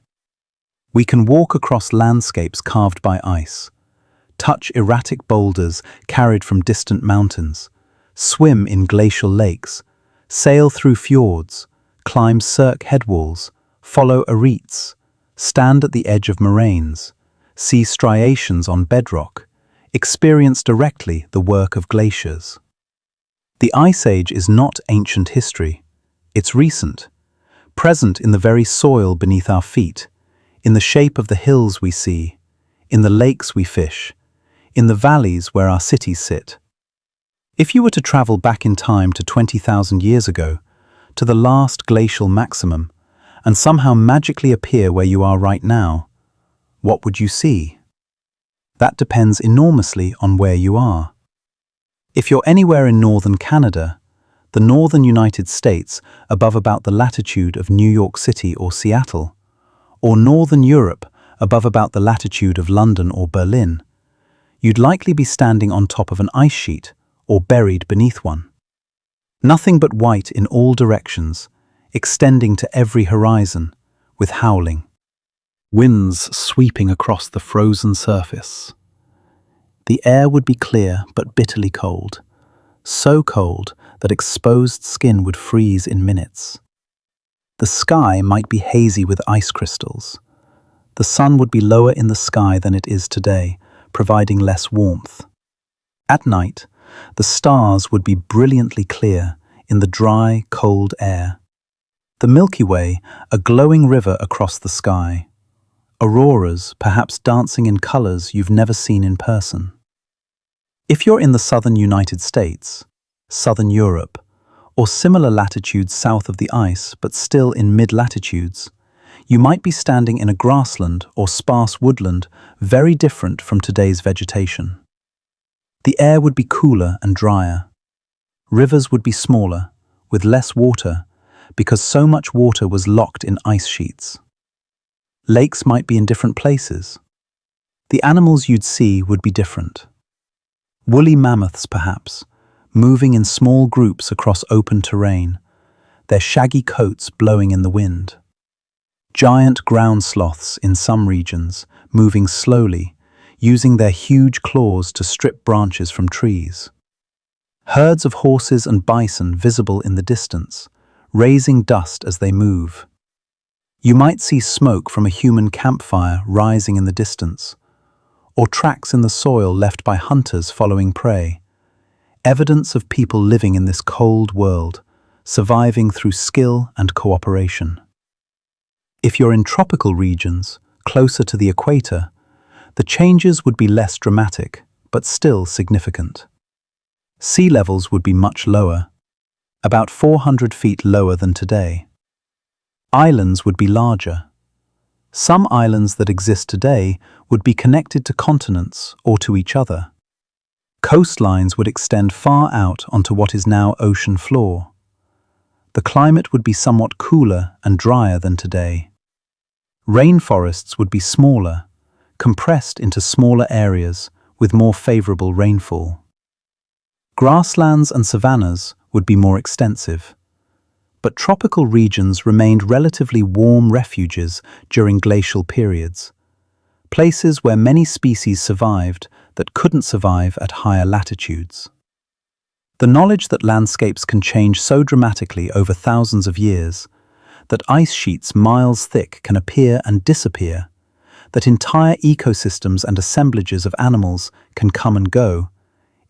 We can walk across landscapes carved by ice, touch erratic boulders carried from distant mountains, swim in glacial lakes, sail through fjords, climb cirque headwalls, follow arites, stand at the edge of moraines, see striations on bedrock, experience directly the work of glaciers. The Ice Age is not ancient history, it's recent, present in the very soil beneath our feet, in the shape of the hills we see, in the lakes we fish, in the valleys where our cities sit. If you were to travel back in time to 20,000 years ago, to the last glacial maximum, and somehow magically appear where you are right now, what would you see? That depends enormously on where you are. If you're anywhere in northern Canada, the northern United States above about the latitude of New York City or Seattle, or northern Europe above about the latitude of London or Berlin, you'd likely be standing on top of an ice sheet or buried beneath one. Nothing but white in all directions, extending to every horizon, with howling winds sweeping across the frozen surface. The air would be clear but bitterly cold, so cold that exposed skin would freeze in minutes. The sky might be hazy with ice crystals. The sun would be lower in the sky than it is today, providing less warmth. At night, the stars would be brilliantly clear in the dry, cold air. The Milky Way, a glowing river across the sky. Auroras, perhaps dancing in colors you've never seen in person. If you're in the southern United States, southern Europe, or similar latitudes south of the ice but still in mid-latitudes, you might be standing in a grassland or sparse woodland very different from today's vegetation. The air would be cooler and drier. Rivers would be smaller, with less water, because so much water was locked in ice sheets. Lakes might be in different places. The animals you'd see would be different. Woolly mammoths, perhaps, moving in small groups across open terrain, their shaggy coats blowing in the wind. Giant ground sloths in some regions, moving slowly, using their huge claws to strip branches from trees. Herds of horses and bison visible in the distance, raising dust as they move. You might see smoke from a human campfire rising in the distance, or tracks in the soil left by hunters following prey, evidence of people living in this cold world, surviving through skill and cooperation. If you're in tropical regions, closer to the equator, the changes would be less dramatic, but still significant. Sea levels would be much lower, about 400 feet lower than today. Islands would be larger. Some islands that exist today would be connected to continents or to each other. Coastlines would extend far out onto what is now ocean floor. The climate would be somewhat cooler and drier than today. Rainforests would be smaller, compressed into smaller areas with more favorable rainfall. Grasslands and savannas would be more extensive. But tropical regions remained relatively warm refuges during glacial periods, places where many species survived that couldn't survive at higher latitudes. The knowledge that landscapes can change so dramatically over thousands of years, that ice sheets miles thick can appear and disappear, that entire ecosystems and assemblages of animals can come and go,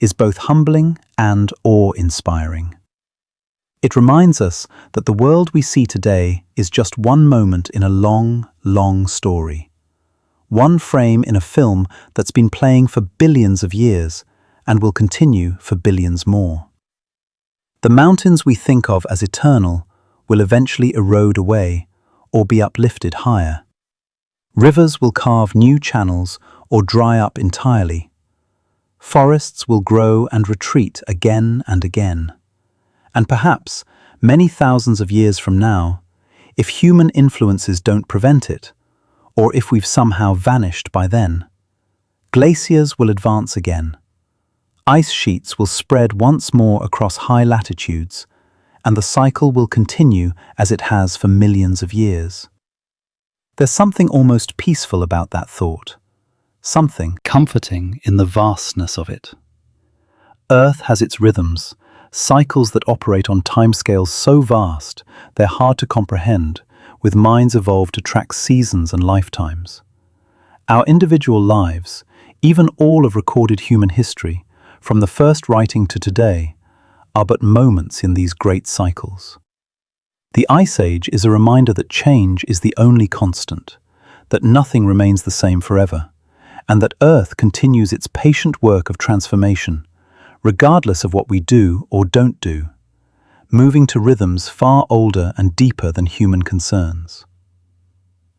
is both humbling and awe-inspiring. It reminds us that the world we see today is just one moment in a long, long story. One frame in a film that's been playing for billions of years and will continue for billions more. The mountains we think of as eternal will eventually erode away or be uplifted higher. Rivers will carve new channels or dry up entirely. Forests will grow and retreat again and again. And perhaps, many thousands of years from now, if human influences don't prevent it, or if we've somehow vanished by then, glaciers will advance again. Ice sheets will spread once more across high latitudes, and the cycle will continue as it has for millions of years. There's something almost peaceful about that thought, something comforting in the vastness of it. Earth has its rhythms, cycles that operate on timescales so vast they're hard to comprehend, with minds evolved to track seasons and lifetimes. Our individual lives, even all of recorded human history, from the first writing to today, are but moments in these great cycles. The Ice Age is a reminder that change is the only constant, that nothing remains the same forever, and that Earth continues its patient work of transformation, regardless of what we do or don't do, moving to rhythms far older and deeper than human concerns.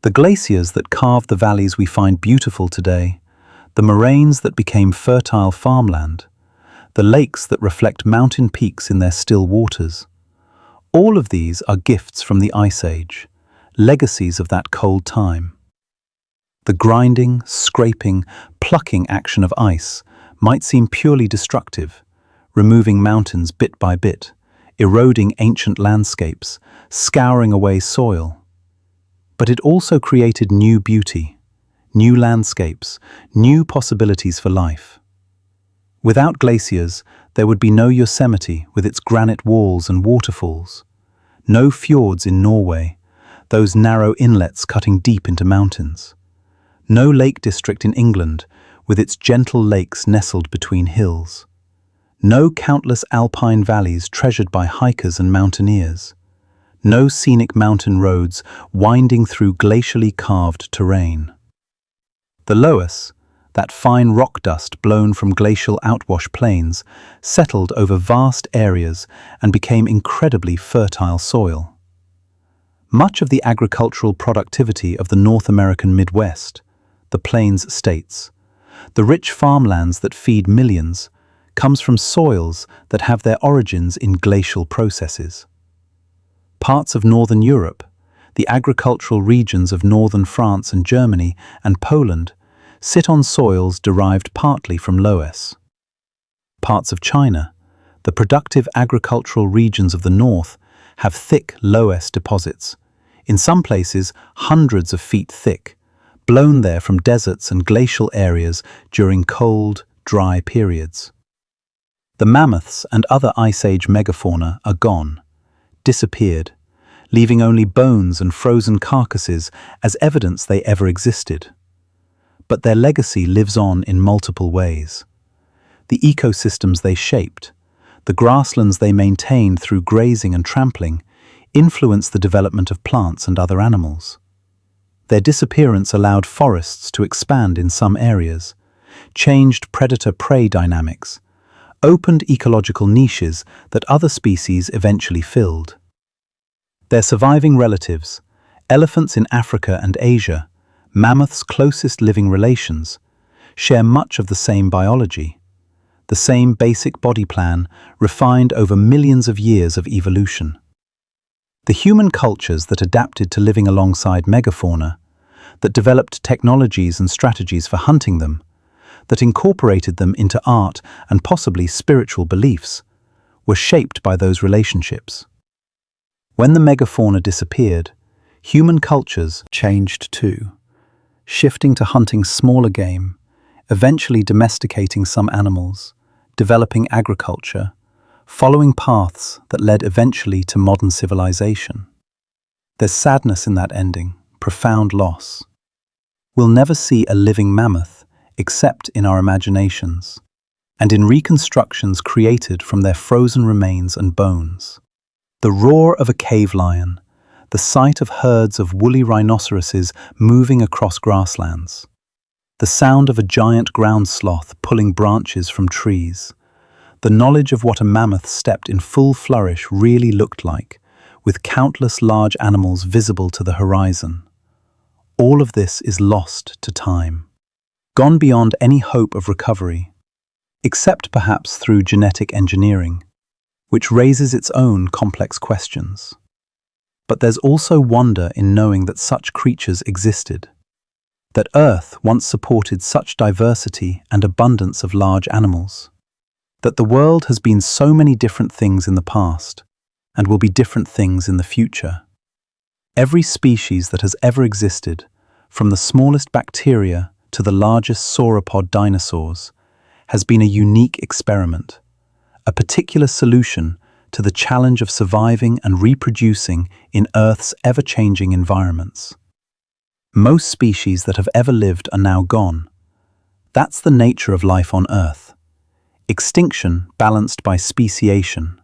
The glaciers that carved the valleys we find beautiful today, the moraines that became fertile farmland, the lakes that reflect mountain peaks in their still waters, all of these are gifts from the Ice Age, legacies of that cold time. The grinding, scraping, plucking action of ice might seem purely destructive, removing mountains bit by bit, eroding ancient landscapes, scouring away soil. But it also created new beauty, new landscapes, new possibilities for life. Without glaciers, there would be no Yosemite with its granite walls and waterfalls, no fjords in Norway, those narrow inlets cutting deep into mountains, no Lake District in England with its gentle lakes nestled between hills, no countless alpine valleys treasured by hikers and mountaineers, no scenic mountain roads winding through glacially carved terrain. The loess, that fine rock dust blown from glacial outwash plains, settled over vast areas and became incredibly fertile soil. Much of the agricultural productivity of the North American Midwest, the Plains states, the rich farmlands that feed millions, comes from soils that have their origins in glacial processes. Parts of northern Europe, the agricultural regions of northern France and Germany and Poland, sit on soils derived partly from loess. Parts of China, the productive agricultural regions of the north, have thick loess deposits, in some places hundreds of feet thick, blown there from deserts and glacial areas during cold, dry periods. The mammoths and other Ice Age megafauna are gone, disappeared, leaving only bones and frozen carcasses as evidence they ever existed. But their legacy lives on in multiple ways. The ecosystems they shaped, the grasslands they maintained through grazing and trampling, influenced the development of plants and other animals. Their disappearance allowed forests to expand in some areas, changed predator-prey dynamics, opened ecological niches that other species eventually filled. Their surviving relatives, elephants in Africa and Asia, mammoths' closest living relations, share much of the same biology, the same basic body plan refined over millions of years of evolution. The human cultures that adapted to living alongside megafauna, that developed technologies and strategies for hunting them, that incorporated them into art and possibly spiritual beliefs, were shaped by those relationships. When the megafauna disappeared, human cultures changed too, shifting to hunting smaller game, eventually domesticating some animals, developing agriculture, following paths that led eventually to modern civilization. There's sadness in that ending, profound loss. We'll never see a living mammoth except in our imaginations, and in reconstructions created from their frozen remains and bones. The roar of a cave lion, the sight of herds of woolly rhinoceroses moving across grasslands, the sound of a giant ground sloth pulling branches from trees, the knowledge of what a mammoth stepped in full flourish really looked like, with countless large animals visible to the horizon. All of this is lost to time, gone beyond any hope of recovery. except perhaps through genetic engineering, which raises its own complex questions. But there's also wonder in knowing that such creatures existed, that Earth once supported such diversity and abundance of large animals, that the world has been so many different things in the past and will be different things in the future. Every species that has ever existed, from the smallest bacteria to the largest sauropod dinosaurs, has been a unique experiment, a particular solution to the challenge of surviving and reproducing in Earth's ever-changing environments. Most species that have ever lived are now gone. That's the nature of life on Earth. Extinction balanced by speciation.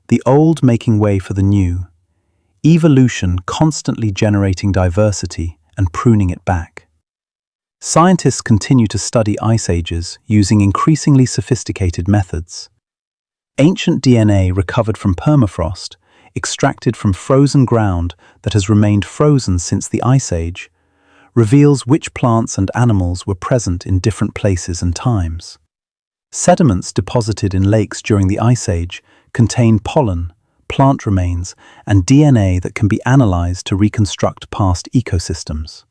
The old making way for the new. Evolution constantly generating diversity and pruning it back. Scientists continue to study ice ages using increasingly sophisticated methods. Ancient DNA recovered from permafrost, extracted from frozen ground that has remained frozen since the Ice Age, reveals which plants and animals were present in different places and times. Sediments deposited in lakes during the Ice Age contain pollen, plant remains, and DNA that can be analyzed to reconstruct past ecosystems.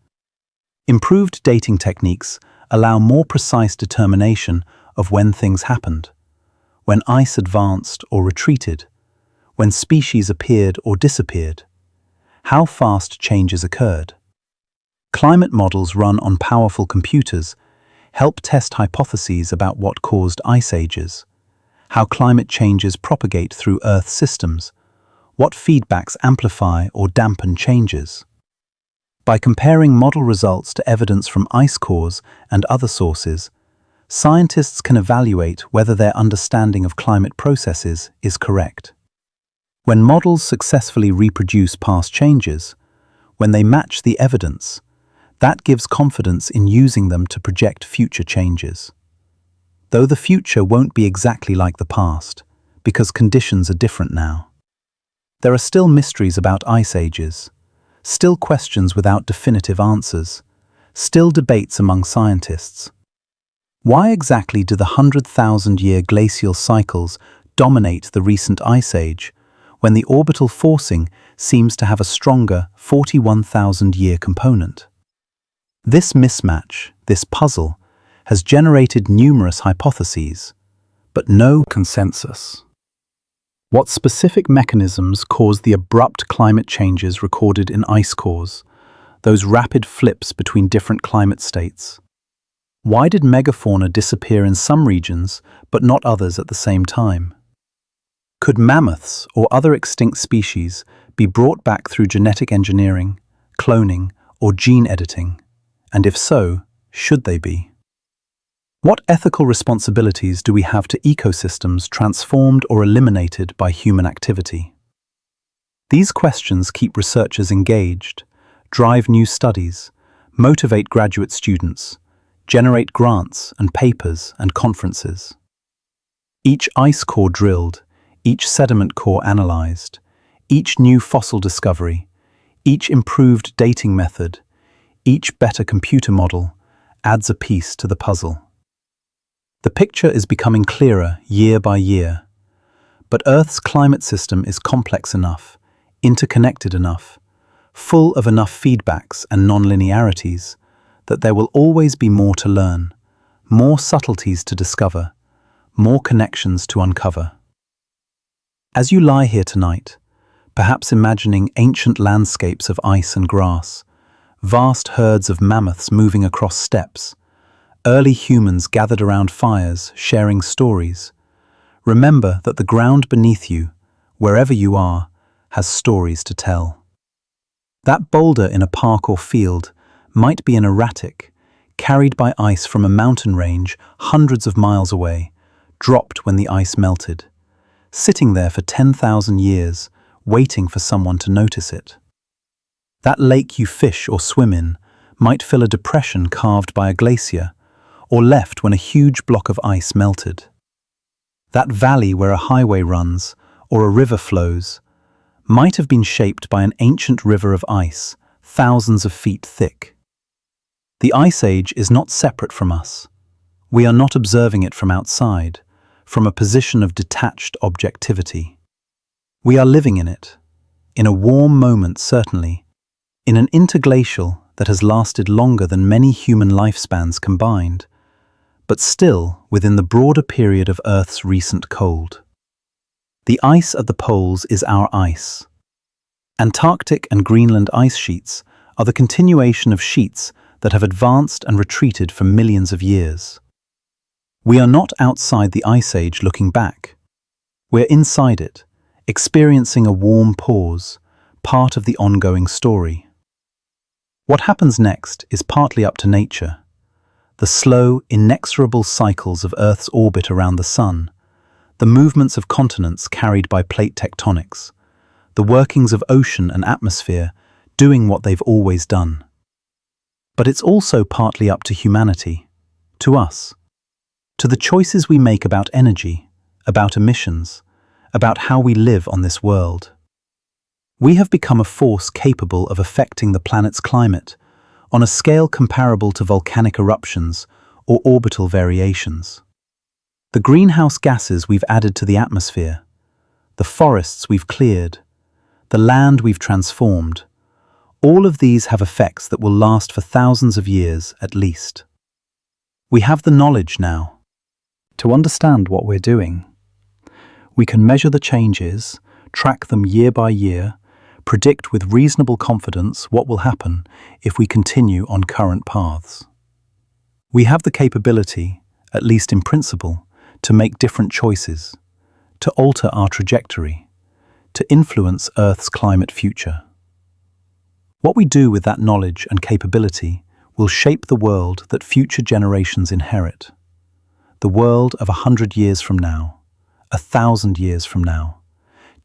Improved dating techniques allow more precise determination of when things happened, when ice advanced or retreated, when species appeared or disappeared, how fast changes occurred. Climate models run on powerful computers help test hypotheses about what caused ice ages, how climate changes propagate through Earth systems, what feedbacks amplify or dampen changes. By comparing model results to evidence from ice cores and other sources, scientists can evaluate whether their understanding of climate processes is correct. When models successfully reproduce past changes, when they match the evidence, that gives confidence in using them to project future changes. Though the future won't be exactly like the past, because conditions are different now. There are still mysteries about ice ages, still questions without definitive answers, still debates among scientists. Why exactly do the 100,000-year glacial cycles dominate the recent ice age, when the orbital forcing seems to have a stronger 41,000-year component? This mismatch, this puzzle, has generated numerous hypotheses, but no consensus. What specific mechanisms cause the abrupt climate changes recorded in ice cores, those rapid flips between different climate states? Why did megafauna disappear in some regions but not others at the same time? Could mammoths or other extinct species be brought back through genetic engineering, cloning, or gene editing? And if so, should they be? What ethical responsibilities do we have to ecosystems transformed or eliminated by human activity? These questions keep researchers engaged, drive new studies, motivate graduate students, generate grants and papers and conferences. Each ice core drilled, each sediment core analyzed, each new fossil discovery, each improved dating method, each better computer model adds a piece to the puzzle. The picture is becoming clearer year by year, but Earth's climate system is complex enough, interconnected enough, full of enough feedbacks and nonlinearities that there will always be more to learn, more subtleties to discover, more connections to uncover. As you lie here tonight, perhaps imagining ancient landscapes of ice and grass, vast herds of mammoths moving across steppes, early humans gathered around fires, sharing stories. Remember that the ground beneath you, wherever you are, has stories to tell. That boulder in a park or field might be an erratic, carried by ice from a mountain range hundreds of miles away, dropped when the ice melted, sitting there for 10,000 years, waiting for someone to notice it. That lake you fish or swim in might fill a depression carved by a glacier, or left when a huge block of ice melted. That valley where a highway runs, or a river flows, might have been shaped by an ancient river of ice, thousands of feet thick. The Ice Age is not separate from us. We are not observing it from outside, from a position of detached objectivity. We are living in it, in a warm moment certainly, in an interglacial that has lasted longer than many human lifespans combined, but still within the broader period of Earth's recent cold. The ice at the poles is our ice. Antarctic and Greenland ice sheets are the continuation of sheets that have advanced and retreated for millions of years. We are not outside the Ice Age looking back. We're inside it, experiencing a warm pause, part of the ongoing story. What happens next is partly up to nature. The slow, inexorable cycles of Earth's orbit around the Sun, the movements of continents carried by plate tectonics, the workings of ocean and atmosphere doing what they've always done. But it's also partly up to humanity, to us, to the choices we make about energy, about emissions, about how we live on this world. We have become a force capable of affecting the planet's climate on a scale comparable to volcanic eruptions or orbital variations. The greenhouse gases we've added to the atmosphere, the forests we've cleared, the land we've transformed, all of these have effects that will last for thousands of years at least. We have the knowledge now to understand what we're doing. We can measure the changes, track them year by year, predict with reasonable confidence what will happen if we continue on current paths. We have the capability, at least in principle, to make different choices, to alter our trajectory, to influence Earth's climate future. What we do with that knowledge and capability will shape the world that future generations inherit. The world of 100 years from now, 1,000 years from now,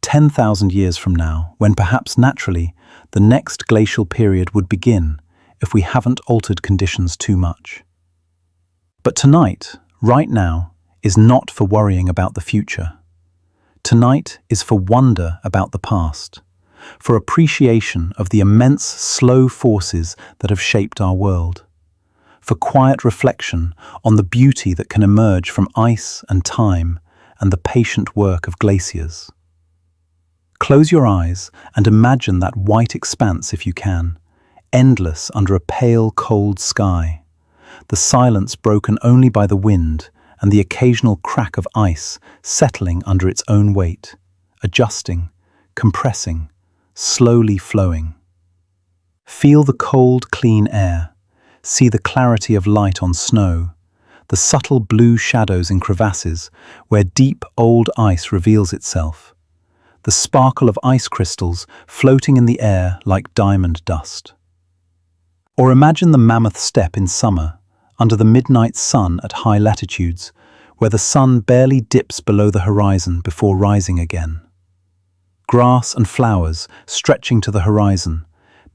10,000 years from now, when perhaps naturally the next glacial period would begin if we haven't altered conditions too much. But tonight, right now, is not for worrying about the future. Tonight is for wonder about the past, for appreciation of the immense, slow forces that have shaped our world, for quiet reflection on the beauty that can emerge from ice and time and the patient work of glaciers. Close your eyes and imagine that white expanse if you can, endless under a pale, cold sky, the silence broken only by the wind and the occasional crack of ice settling under its own weight, adjusting, compressing, slowly flowing. Feel the cold, clean air, see the clarity of light on snow, the subtle blue shadows in crevasses where deep, old ice reveals itself, the sparkle of ice crystals floating in the air like diamond dust. Or imagine the mammoth steppe in summer, under the midnight sun at high latitudes, where the sun barely dips below the horizon before rising again. Grass and flowers stretching to the horizon,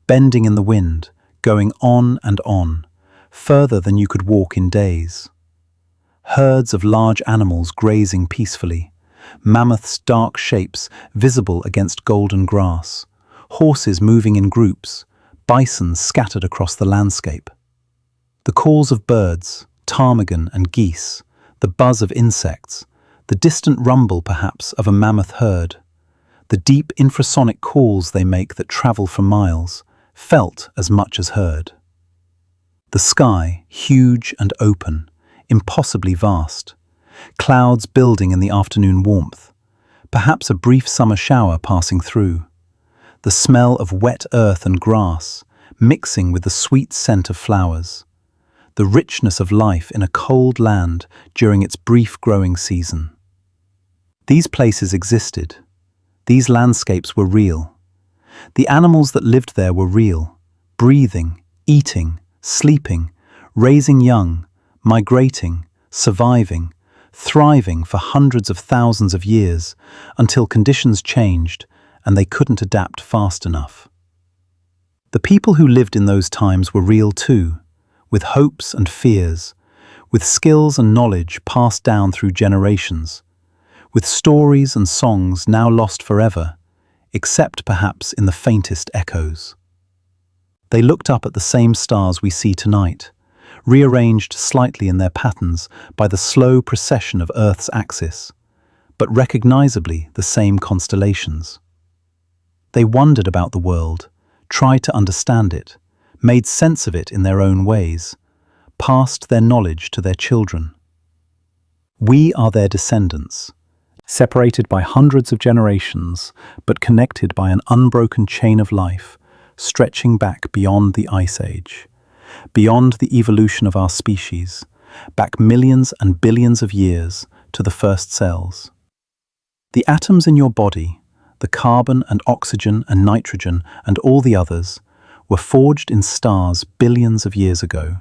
bending in the wind, going on and on, further than you could walk in days. Herds of large animals grazing peacefully, mammoths' dark shapes visible against golden grass, horses moving in groups, bison scattered across the landscape. The calls of birds, ptarmigan and geese, the buzz of insects, the distant rumble perhaps of a mammoth herd, the deep infrasonic calls they make that travel for miles, felt as much as heard. The sky, huge and open, impossibly vast, clouds building in the afternoon warmth, perhaps a brief summer shower passing through, the smell of wet earth and grass mixing with the sweet scent of flowers, the richness of life in a cold land during its brief growing season. These places existed. These landscapes were real. The animals that lived there were real, breathing, eating, sleeping, raising young, migrating, surviving, thriving for hundreds of thousands of years until conditions changed and they couldn't adapt fast enough. The people who lived in those times were real too, with hopes and fears, with skills and knowledge passed down through generations, with stories and songs now lost forever, except perhaps in the faintest echoes. They looked up at the same stars we see tonight, rearranged slightly in their patterns by the slow precession of Earth's axis, but recognizably the same constellations. They wondered about the world, tried to understand it, made sense of it in their own ways, passed their knowledge to their children. We are their descendants, separated by hundreds of generations, but connected by an unbroken chain of life, stretching back beyond the Ice Age, beyond the evolution of our species, back millions and billions of years to the first cells. The atoms in your body, the carbon and oxygen and nitrogen and all the others, were forged in stars billions of years ago.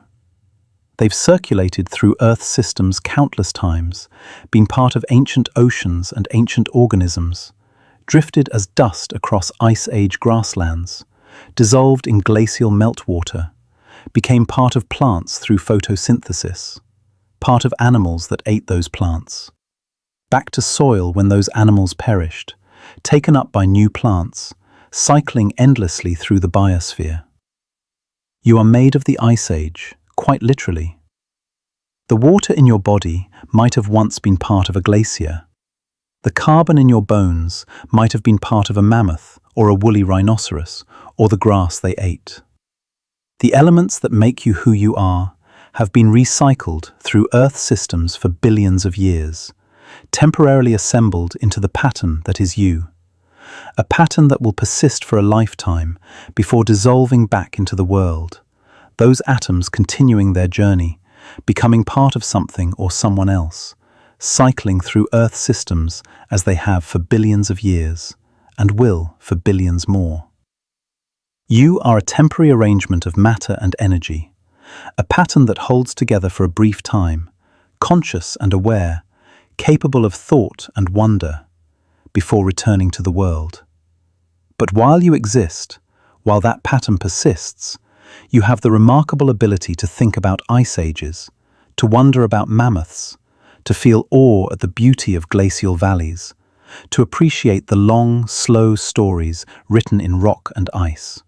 They've circulated through Earth's systems countless times, been part of ancient oceans and ancient organisms, drifted as dust across Ice Age grasslands, dissolved in glacial meltwater, became part of plants through photosynthesis, part of animals that ate those plants, back to soil when those animals perished, taken up by new plants, cycling endlessly through the biosphere. You are made of the Ice Age, quite literally. The water in your body might have once been part of a glacier. The carbon in your bones might have been part of a mammoth or a woolly rhinoceros or the grass they ate. The elements that make you who you are have been recycled through Earth systems for billions of years, temporarily assembled into the pattern that is you. A pattern that will persist for a lifetime before dissolving back into the world, those atoms continuing their journey, becoming part of something or someone else, cycling through Earth systems as they have for billions of years, and will for billions more. You are a temporary arrangement of matter and energy, a pattern that holds together for a brief time, conscious and aware, capable of thought and wonder, before returning to the world. But while you exist, while that pattern persists, you have the remarkable ability to think about ice ages, to wonder about mammoths, to feel awe at the beauty of glacial valleys, to appreciate the long, slow stories written in rock and ice,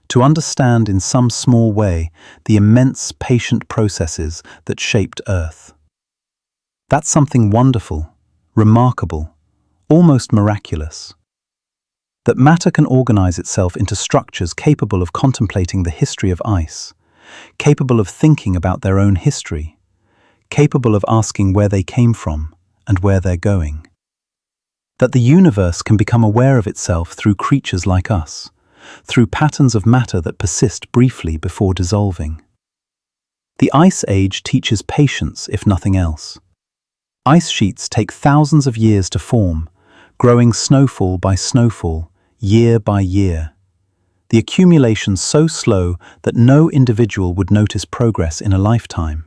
to understand in some small way the immense patient processes that shaped Earth. That's something wonderful, remarkable, almost miraculous. That matter can organize itself into structures capable of contemplating the history of ice, capable of thinking about their own history, capable of asking where they came from and where they're going. That the universe can become aware of itself through creatures like us, through patterns of matter that persist briefly before dissolving. The Ice Age teaches patience, if nothing else. Ice sheets take thousands of years to form, growing snowfall by snowfall, year by year. The accumulation so slow that no individual would notice progress in a lifetime.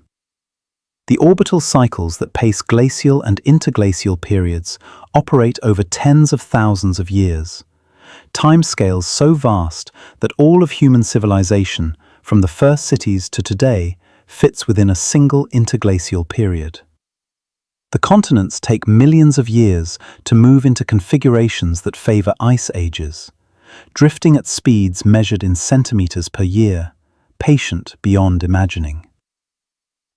The orbital cycles that pace glacial and interglacial periods operate over tens of thousands of years. Timescales so vast that all of human civilization, from the first cities to today, fits within a single interglacial period. The continents take millions of years to move into configurations that favor ice ages, drifting at speeds measured in centimeters per year, patient beyond imagining.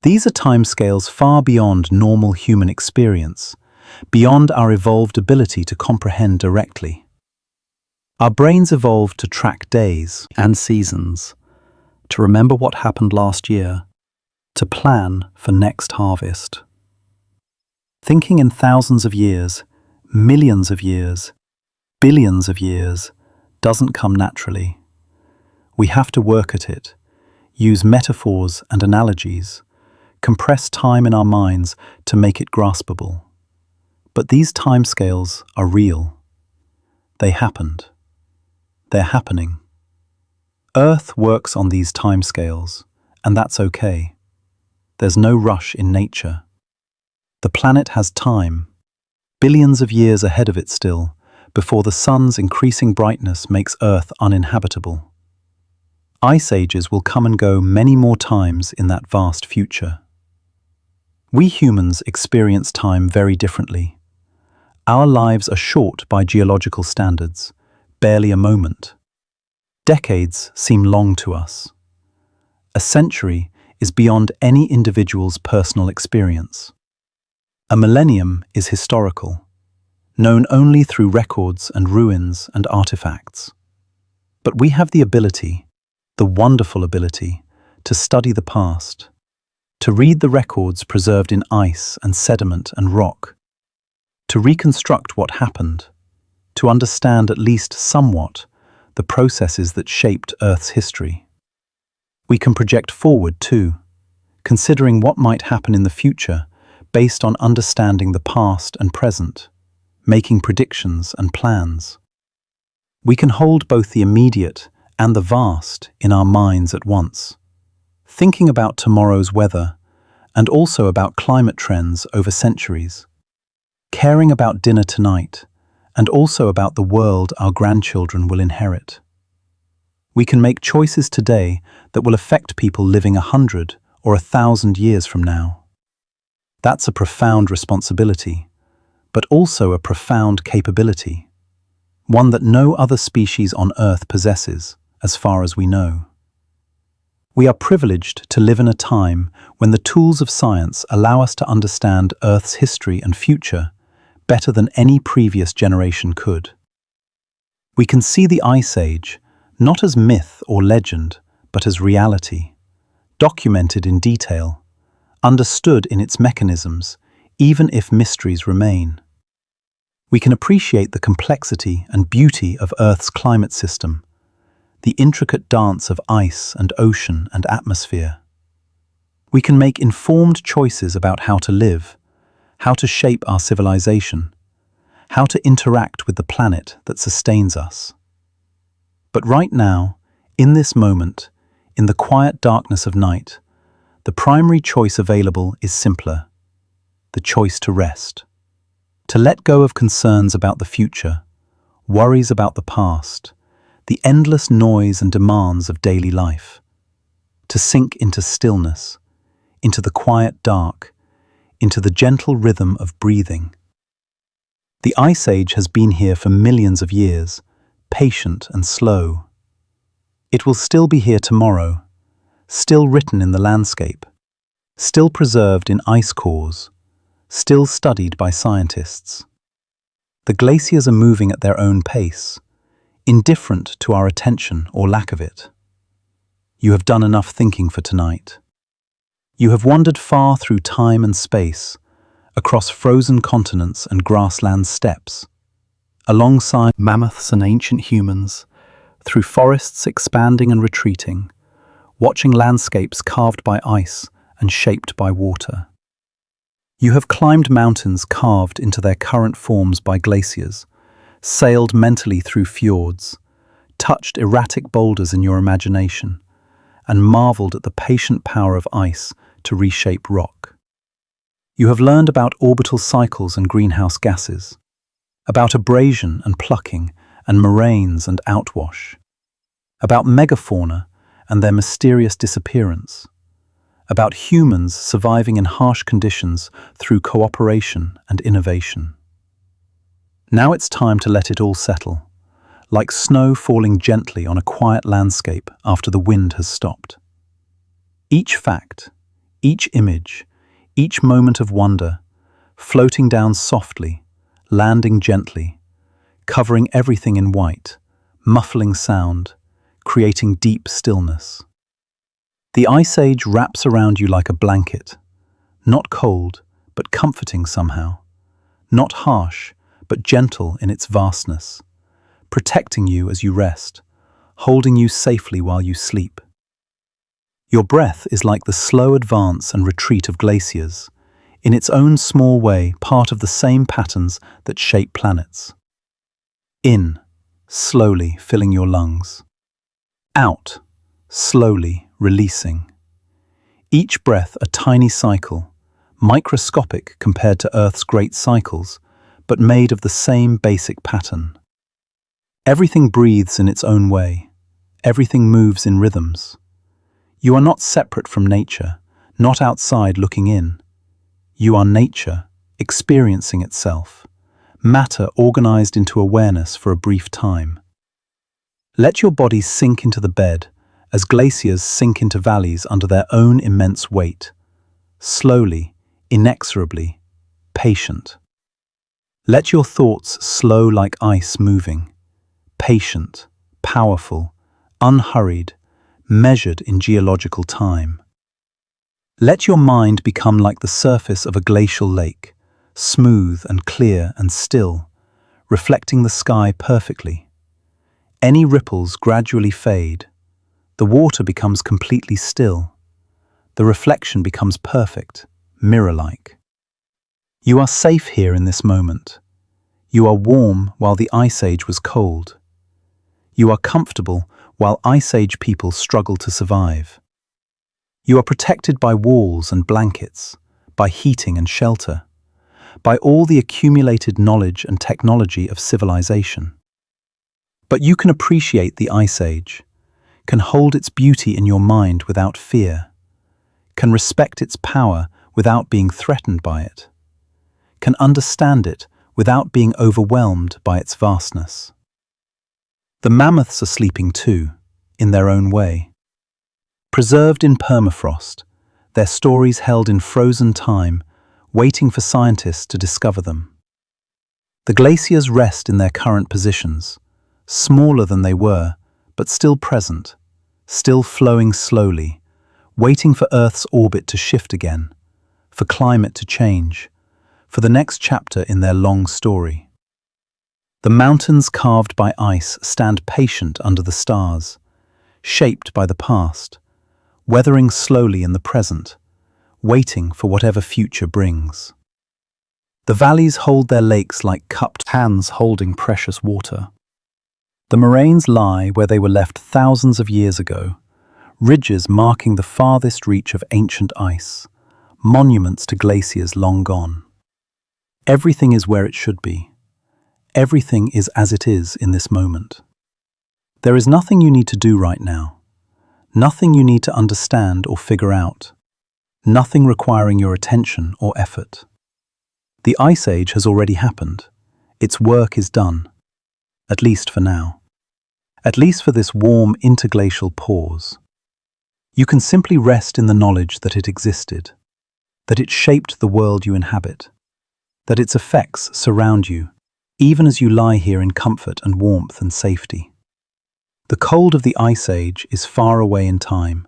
These are timescales far beyond normal human experience, beyond our evolved ability to comprehend directly. Our brains evolved to track days and seasons, to remember what happened last year, to plan for next harvest. Thinking in thousands of years, millions of years, billions of years doesn't come naturally. We have to work at it, use metaphors and analogies, compress time in our minds to make it graspable. But these timescales are real. They happened. They're happening. Earth works on these timescales, and that's okay. There's no rush in nature. The planet has time, billions of years ahead of it still, before the sun's increasing brightness makes Earth uninhabitable. Ice ages will come and go many more times in that vast future. We humans experience time very differently. Our lives are short by geological standards, barely a moment. Decades seem long to us. A century is beyond any individual's personal experience. A millennium is historical, known only through records and ruins and artifacts. But we have the ability, the wonderful ability, to study the past, to read the records preserved in ice and sediment and rock, to reconstruct what happened, to understand at least somewhat the processes that shaped Earth's history. We can project forward too, considering what might happen in the future based on understanding the past and present, making predictions and plans. We can hold both the immediate and the vast in our minds at once, thinking about tomorrow's weather and also about climate trends over centuries, caring about dinner tonight and also about the world our grandchildren will inherit. We can make choices today that will affect people living 100 or 1,000 years from now. That's a profound responsibility, but also a profound capability, one that no other species on Earth possesses, as far as we know. We are privileged to live in a time when the tools of science allow us to understand Earth's history and future better than any previous generation could. We can see the Ice Age not as myth or legend, but as reality, documented in detail, understood in its mechanisms, even if mysteries remain. We can appreciate the complexity and beauty of Earth's climate system, the intricate dance of ice and ocean and atmosphere. We can make informed choices about how to live, how to shape our civilization, how to interact with the planet that sustains us. But right now, in this moment, in the quiet darkness of night, the primary choice available is simpler: the choice to rest, to let go of concerns about the future, worries about the past, the endless noise and demands of daily life, to sink into stillness, into the quiet dark, into the gentle rhythm of breathing. The Ice Age has been here for millions of years, patient and slow. It will still be here tomorrow, still written in the landscape, still preserved in ice cores, still studied by scientists. The glaciers are moving at their own pace, indifferent to our attention or lack of it. You have done enough thinking for tonight. You have wandered far through time and space, across frozen continents and grassland steppes, alongside mammoths and ancient humans, through forests expanding and retreating, watching landscapes carved by ice and shaped by water. You have climbed mountains carved into their current forms by glaciers, sailed mentally through fjords, touched erratic boulders in your imagination, and marveled at the patient power of ice to reshape rock. You have learned about orbital cycles and greenhouse gases, about abrasion and plucking and moraines and outwash, about megafauna and their mysterious disappearance, about humans surviving in harsh conditions through cooperation and innovation. Now it's time to let it all settle, like snow falling gently on a quiet landscape after the wind has stopped. Each fact, each image, each moment of wonder, floating down softly, landing gently, covering everything in white, muffling sound, creating deep stillness. The Ice Age wraps around you like a blanket, not cold, but comforting somehow, not harsh, but gentle in its vastness, protecting you as you rest, holding you safely while you sleep. Your breath is like the slow advance and retreat of glaciers, in its own small way part of the same patterns that shape planets. In, slowly filling your lungs. Out, slowly releasing. Each breath a tiny cycle, microscopic compared to Earth's great cycles, but made of the same basic pattern. Everything breathes in its own way. Everything moves in rhythms. You are not separate from nature, not outside looking in. You are nature, experiencing itself, matter organized into awareness for a brief time. Let your body sink into the bed as glaciers sink into valleys under their own immense weight, slowly, inexorably, patient. Let your thoughts slow like ice moving, patient, powerful, unhurried, measured in geological time. Let your mind become like the surface of a glacial lake, smooth and clear and still, reflecting the sky perfectly. Any ripples gradually fade. The water becomes completely still. The reflection becomes perfect, mirror-like. You are safe here in this moment. You are warm while the Ice Age was cold. You are comfortable while Ice Age people struggle to survive. You are protected by walls and blankets, by heating and shelter, by all the accumulated knowledge and technology of civilization. But you can appreciate the Ice Age, can hold its beauty in your mind without fear, can respect its power without being threatened by it, can understand it without being overwhelmed by its vastness. The mammoths are sleeping too, in their own way. Preserved in permafrost, their stories held in frozen time, waiting for scientists to discover them. The glaciers rest in their current positions, smaller than they were, but still present, still flowing slowly, waiting for Earth's orbit to shift again, for climate to change, for the next chapter in their long story. The mountains carved by ice stand patient under the stars, shaped by the past, weathering slowly in the present, waiting for whatever future brings. The valleys hold their lakes like cupped hands holding precious water. The moraines lie where they were left thousands of years ago, ridges marking the farthest reach of ancient ice, monuments to glaciers long gone. Everything is where it should be. Everything is as it is in this moment. There is nothing you need to do right now. Nothing you need to understand or figure out. Nothing requiring your attention or effort. The Ice Age has already happened. Its work is done. At least for now. At least for this warm interglacial pause. You can simply rest in the knowledge that it existed, that it shaped the world you inhabit, that its effects surround you, even as you lie here in comfort and warmth and safety. The cold of the Ice Age is far away in time,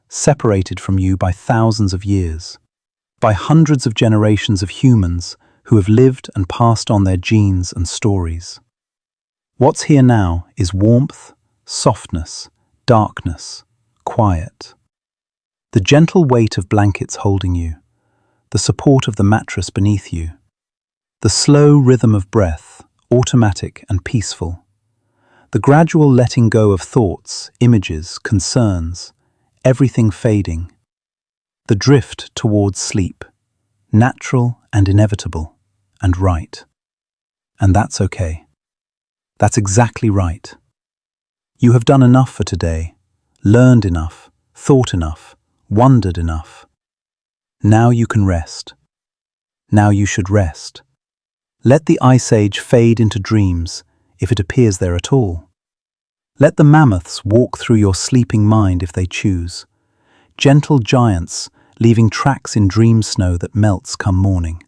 separated from you by thousands of years, by hundreds of generations of humans who have lived and passed on their genes and stories. What's here now is warmth, softness, darkness, quiet. The gentle weight of blankets holding you, the support of the mattress beneath you, the slow rhythm of breath, automatic and peaceful. The gradual letting go of thoughts, images, concerns, everything fading. The drift towards sleep, natural and inevitable, and right. And that's okay. That's exactly right. You have done enough for today, learned enough, thought enough, wondered enough. Now you can rest. Now you should rest. Let the Ice Age fade into dreams, if it appears there at all. Let the mammoths walk through your sleeping mind if they choose, gentle giants leaving tracks in dream snow that melts come morning.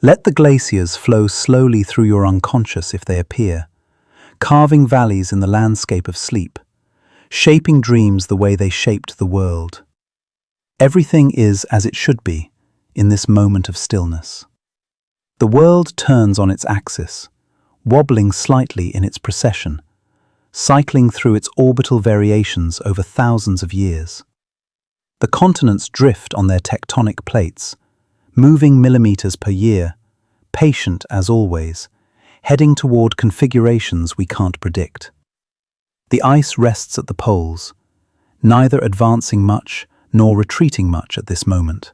Let the glaciers flow slowly through your unconscious if they appear, carving valleys in the landscape of sleep, shaping dreams the way they shaped the world. Everything is as it should be in this moment of stillness. The world turns on its axis, wobbling slightly in its precession, cycling through its orbital variations over thousands of years. The continents drift on their tectonic plates, moving millimeters per year, patient as always, heading toward configurations we can't predict. The ice rests at the poles, neither advancing much nor retreating much at this moment,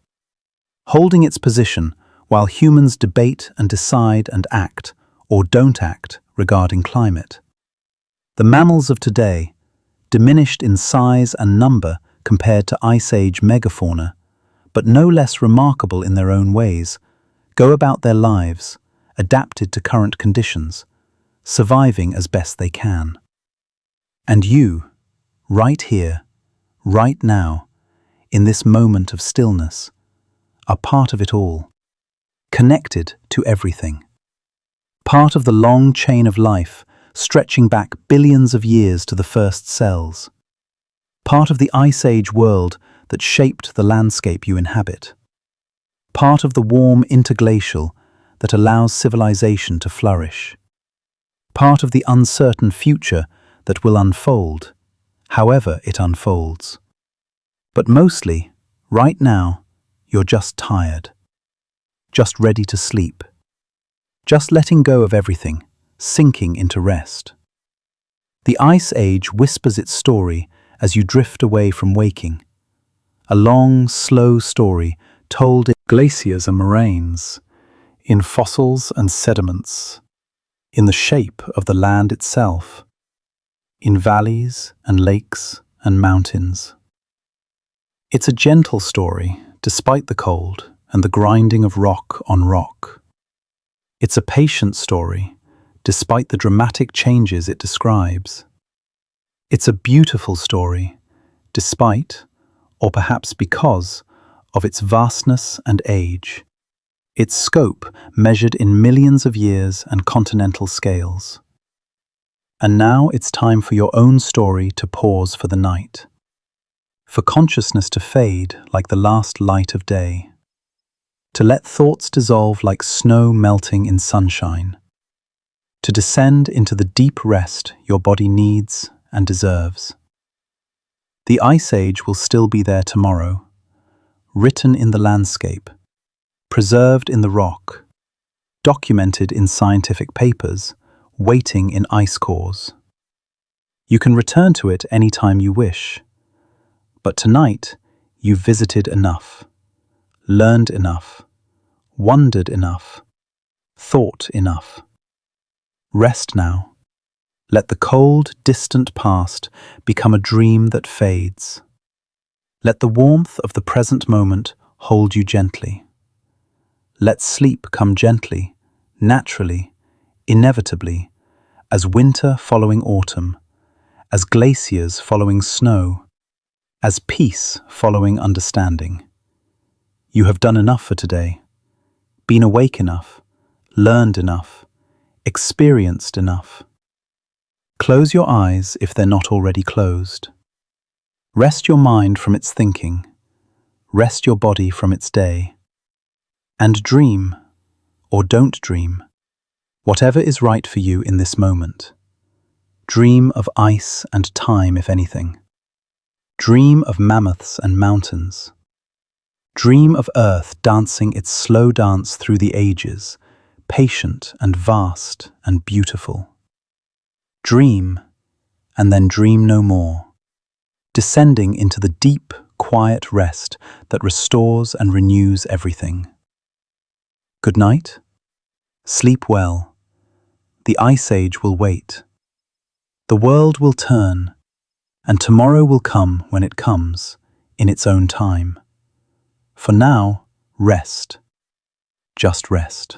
holding its position while humans debate and decide and act, or don't act, regarding climate. The mammals of today, diminished in size and number compared to Ice Age megafauna, but no less remarkable in their own ways, go about their lives, adapted to current conditions, surviving as best they can. And you, right here, right now, in this moment of stillness, are part of it all, connected to everything. Part of the long chain of life, stretching back billions of years to the first cells. Part of the Ice Age world that shaped the landscape you inhabit. Part of the warm interglacial that allows civilization to flourish. Part of the uncertain future that will unfold, however it unfolds. But mostly, right now, you're just tired. Just ready to sleep. Just letting go of everything, sinking into rest. The Ice Age whispers its story as you drift away from waking. A long, slow story told in glaciers and moraines, in fossils and sediments, in the shape of the land itself, in valleys and lakes and mountains. It's a gentle story, despite the cold and the grinding of rock on rock. It's a patient story, despite the dramatic changes it describes. It's a beautiful story, despite, or perhaps because, of its vastness and age. Its scope measured in millions of years and continental scales. And now it's time for your own story to pause for the night. For consciousness to fade like the last light of day. To let thoughts dissolve like snow melting in sunshine. To descend into the deep rest your body needs and deserves. The Ice Age will still be there tomorrow, written in the landscape, preserved in the rock, documented in scientific papers, waiting in ice cores. You can return to it any time you wish. But tonight, you've visited enough, learned enough, wondered enough, thought enough. Rest now. Let the cold, distant past become a dream that fades. Let the warmth of the present moment hold you gently. Let sleep come gently, naturally, inevitably, as winter following autumn, as glaciers following snow, as peace following understanding. You have done enough for today, been awake enough, learned enough, experienced enough. Close your eyes if they're not already closed. Rest your mind from its thinking, rest your body from its day. And dream, or don't dream, whatever is right for you in this moment. Dream of ice and time, if anything. Dream of mammoths and mountains. Dream of Earth dancing its slow dance through the ages, patient and vast and beautiful. Dream, and then dream no more, descending into the deep, quiet rest that restores and renews everything. Good night. Sleep well. The Ice Age will wait. The world will turn, and tomorrow will come when it comes, in its own time. For now, rest. Just rest.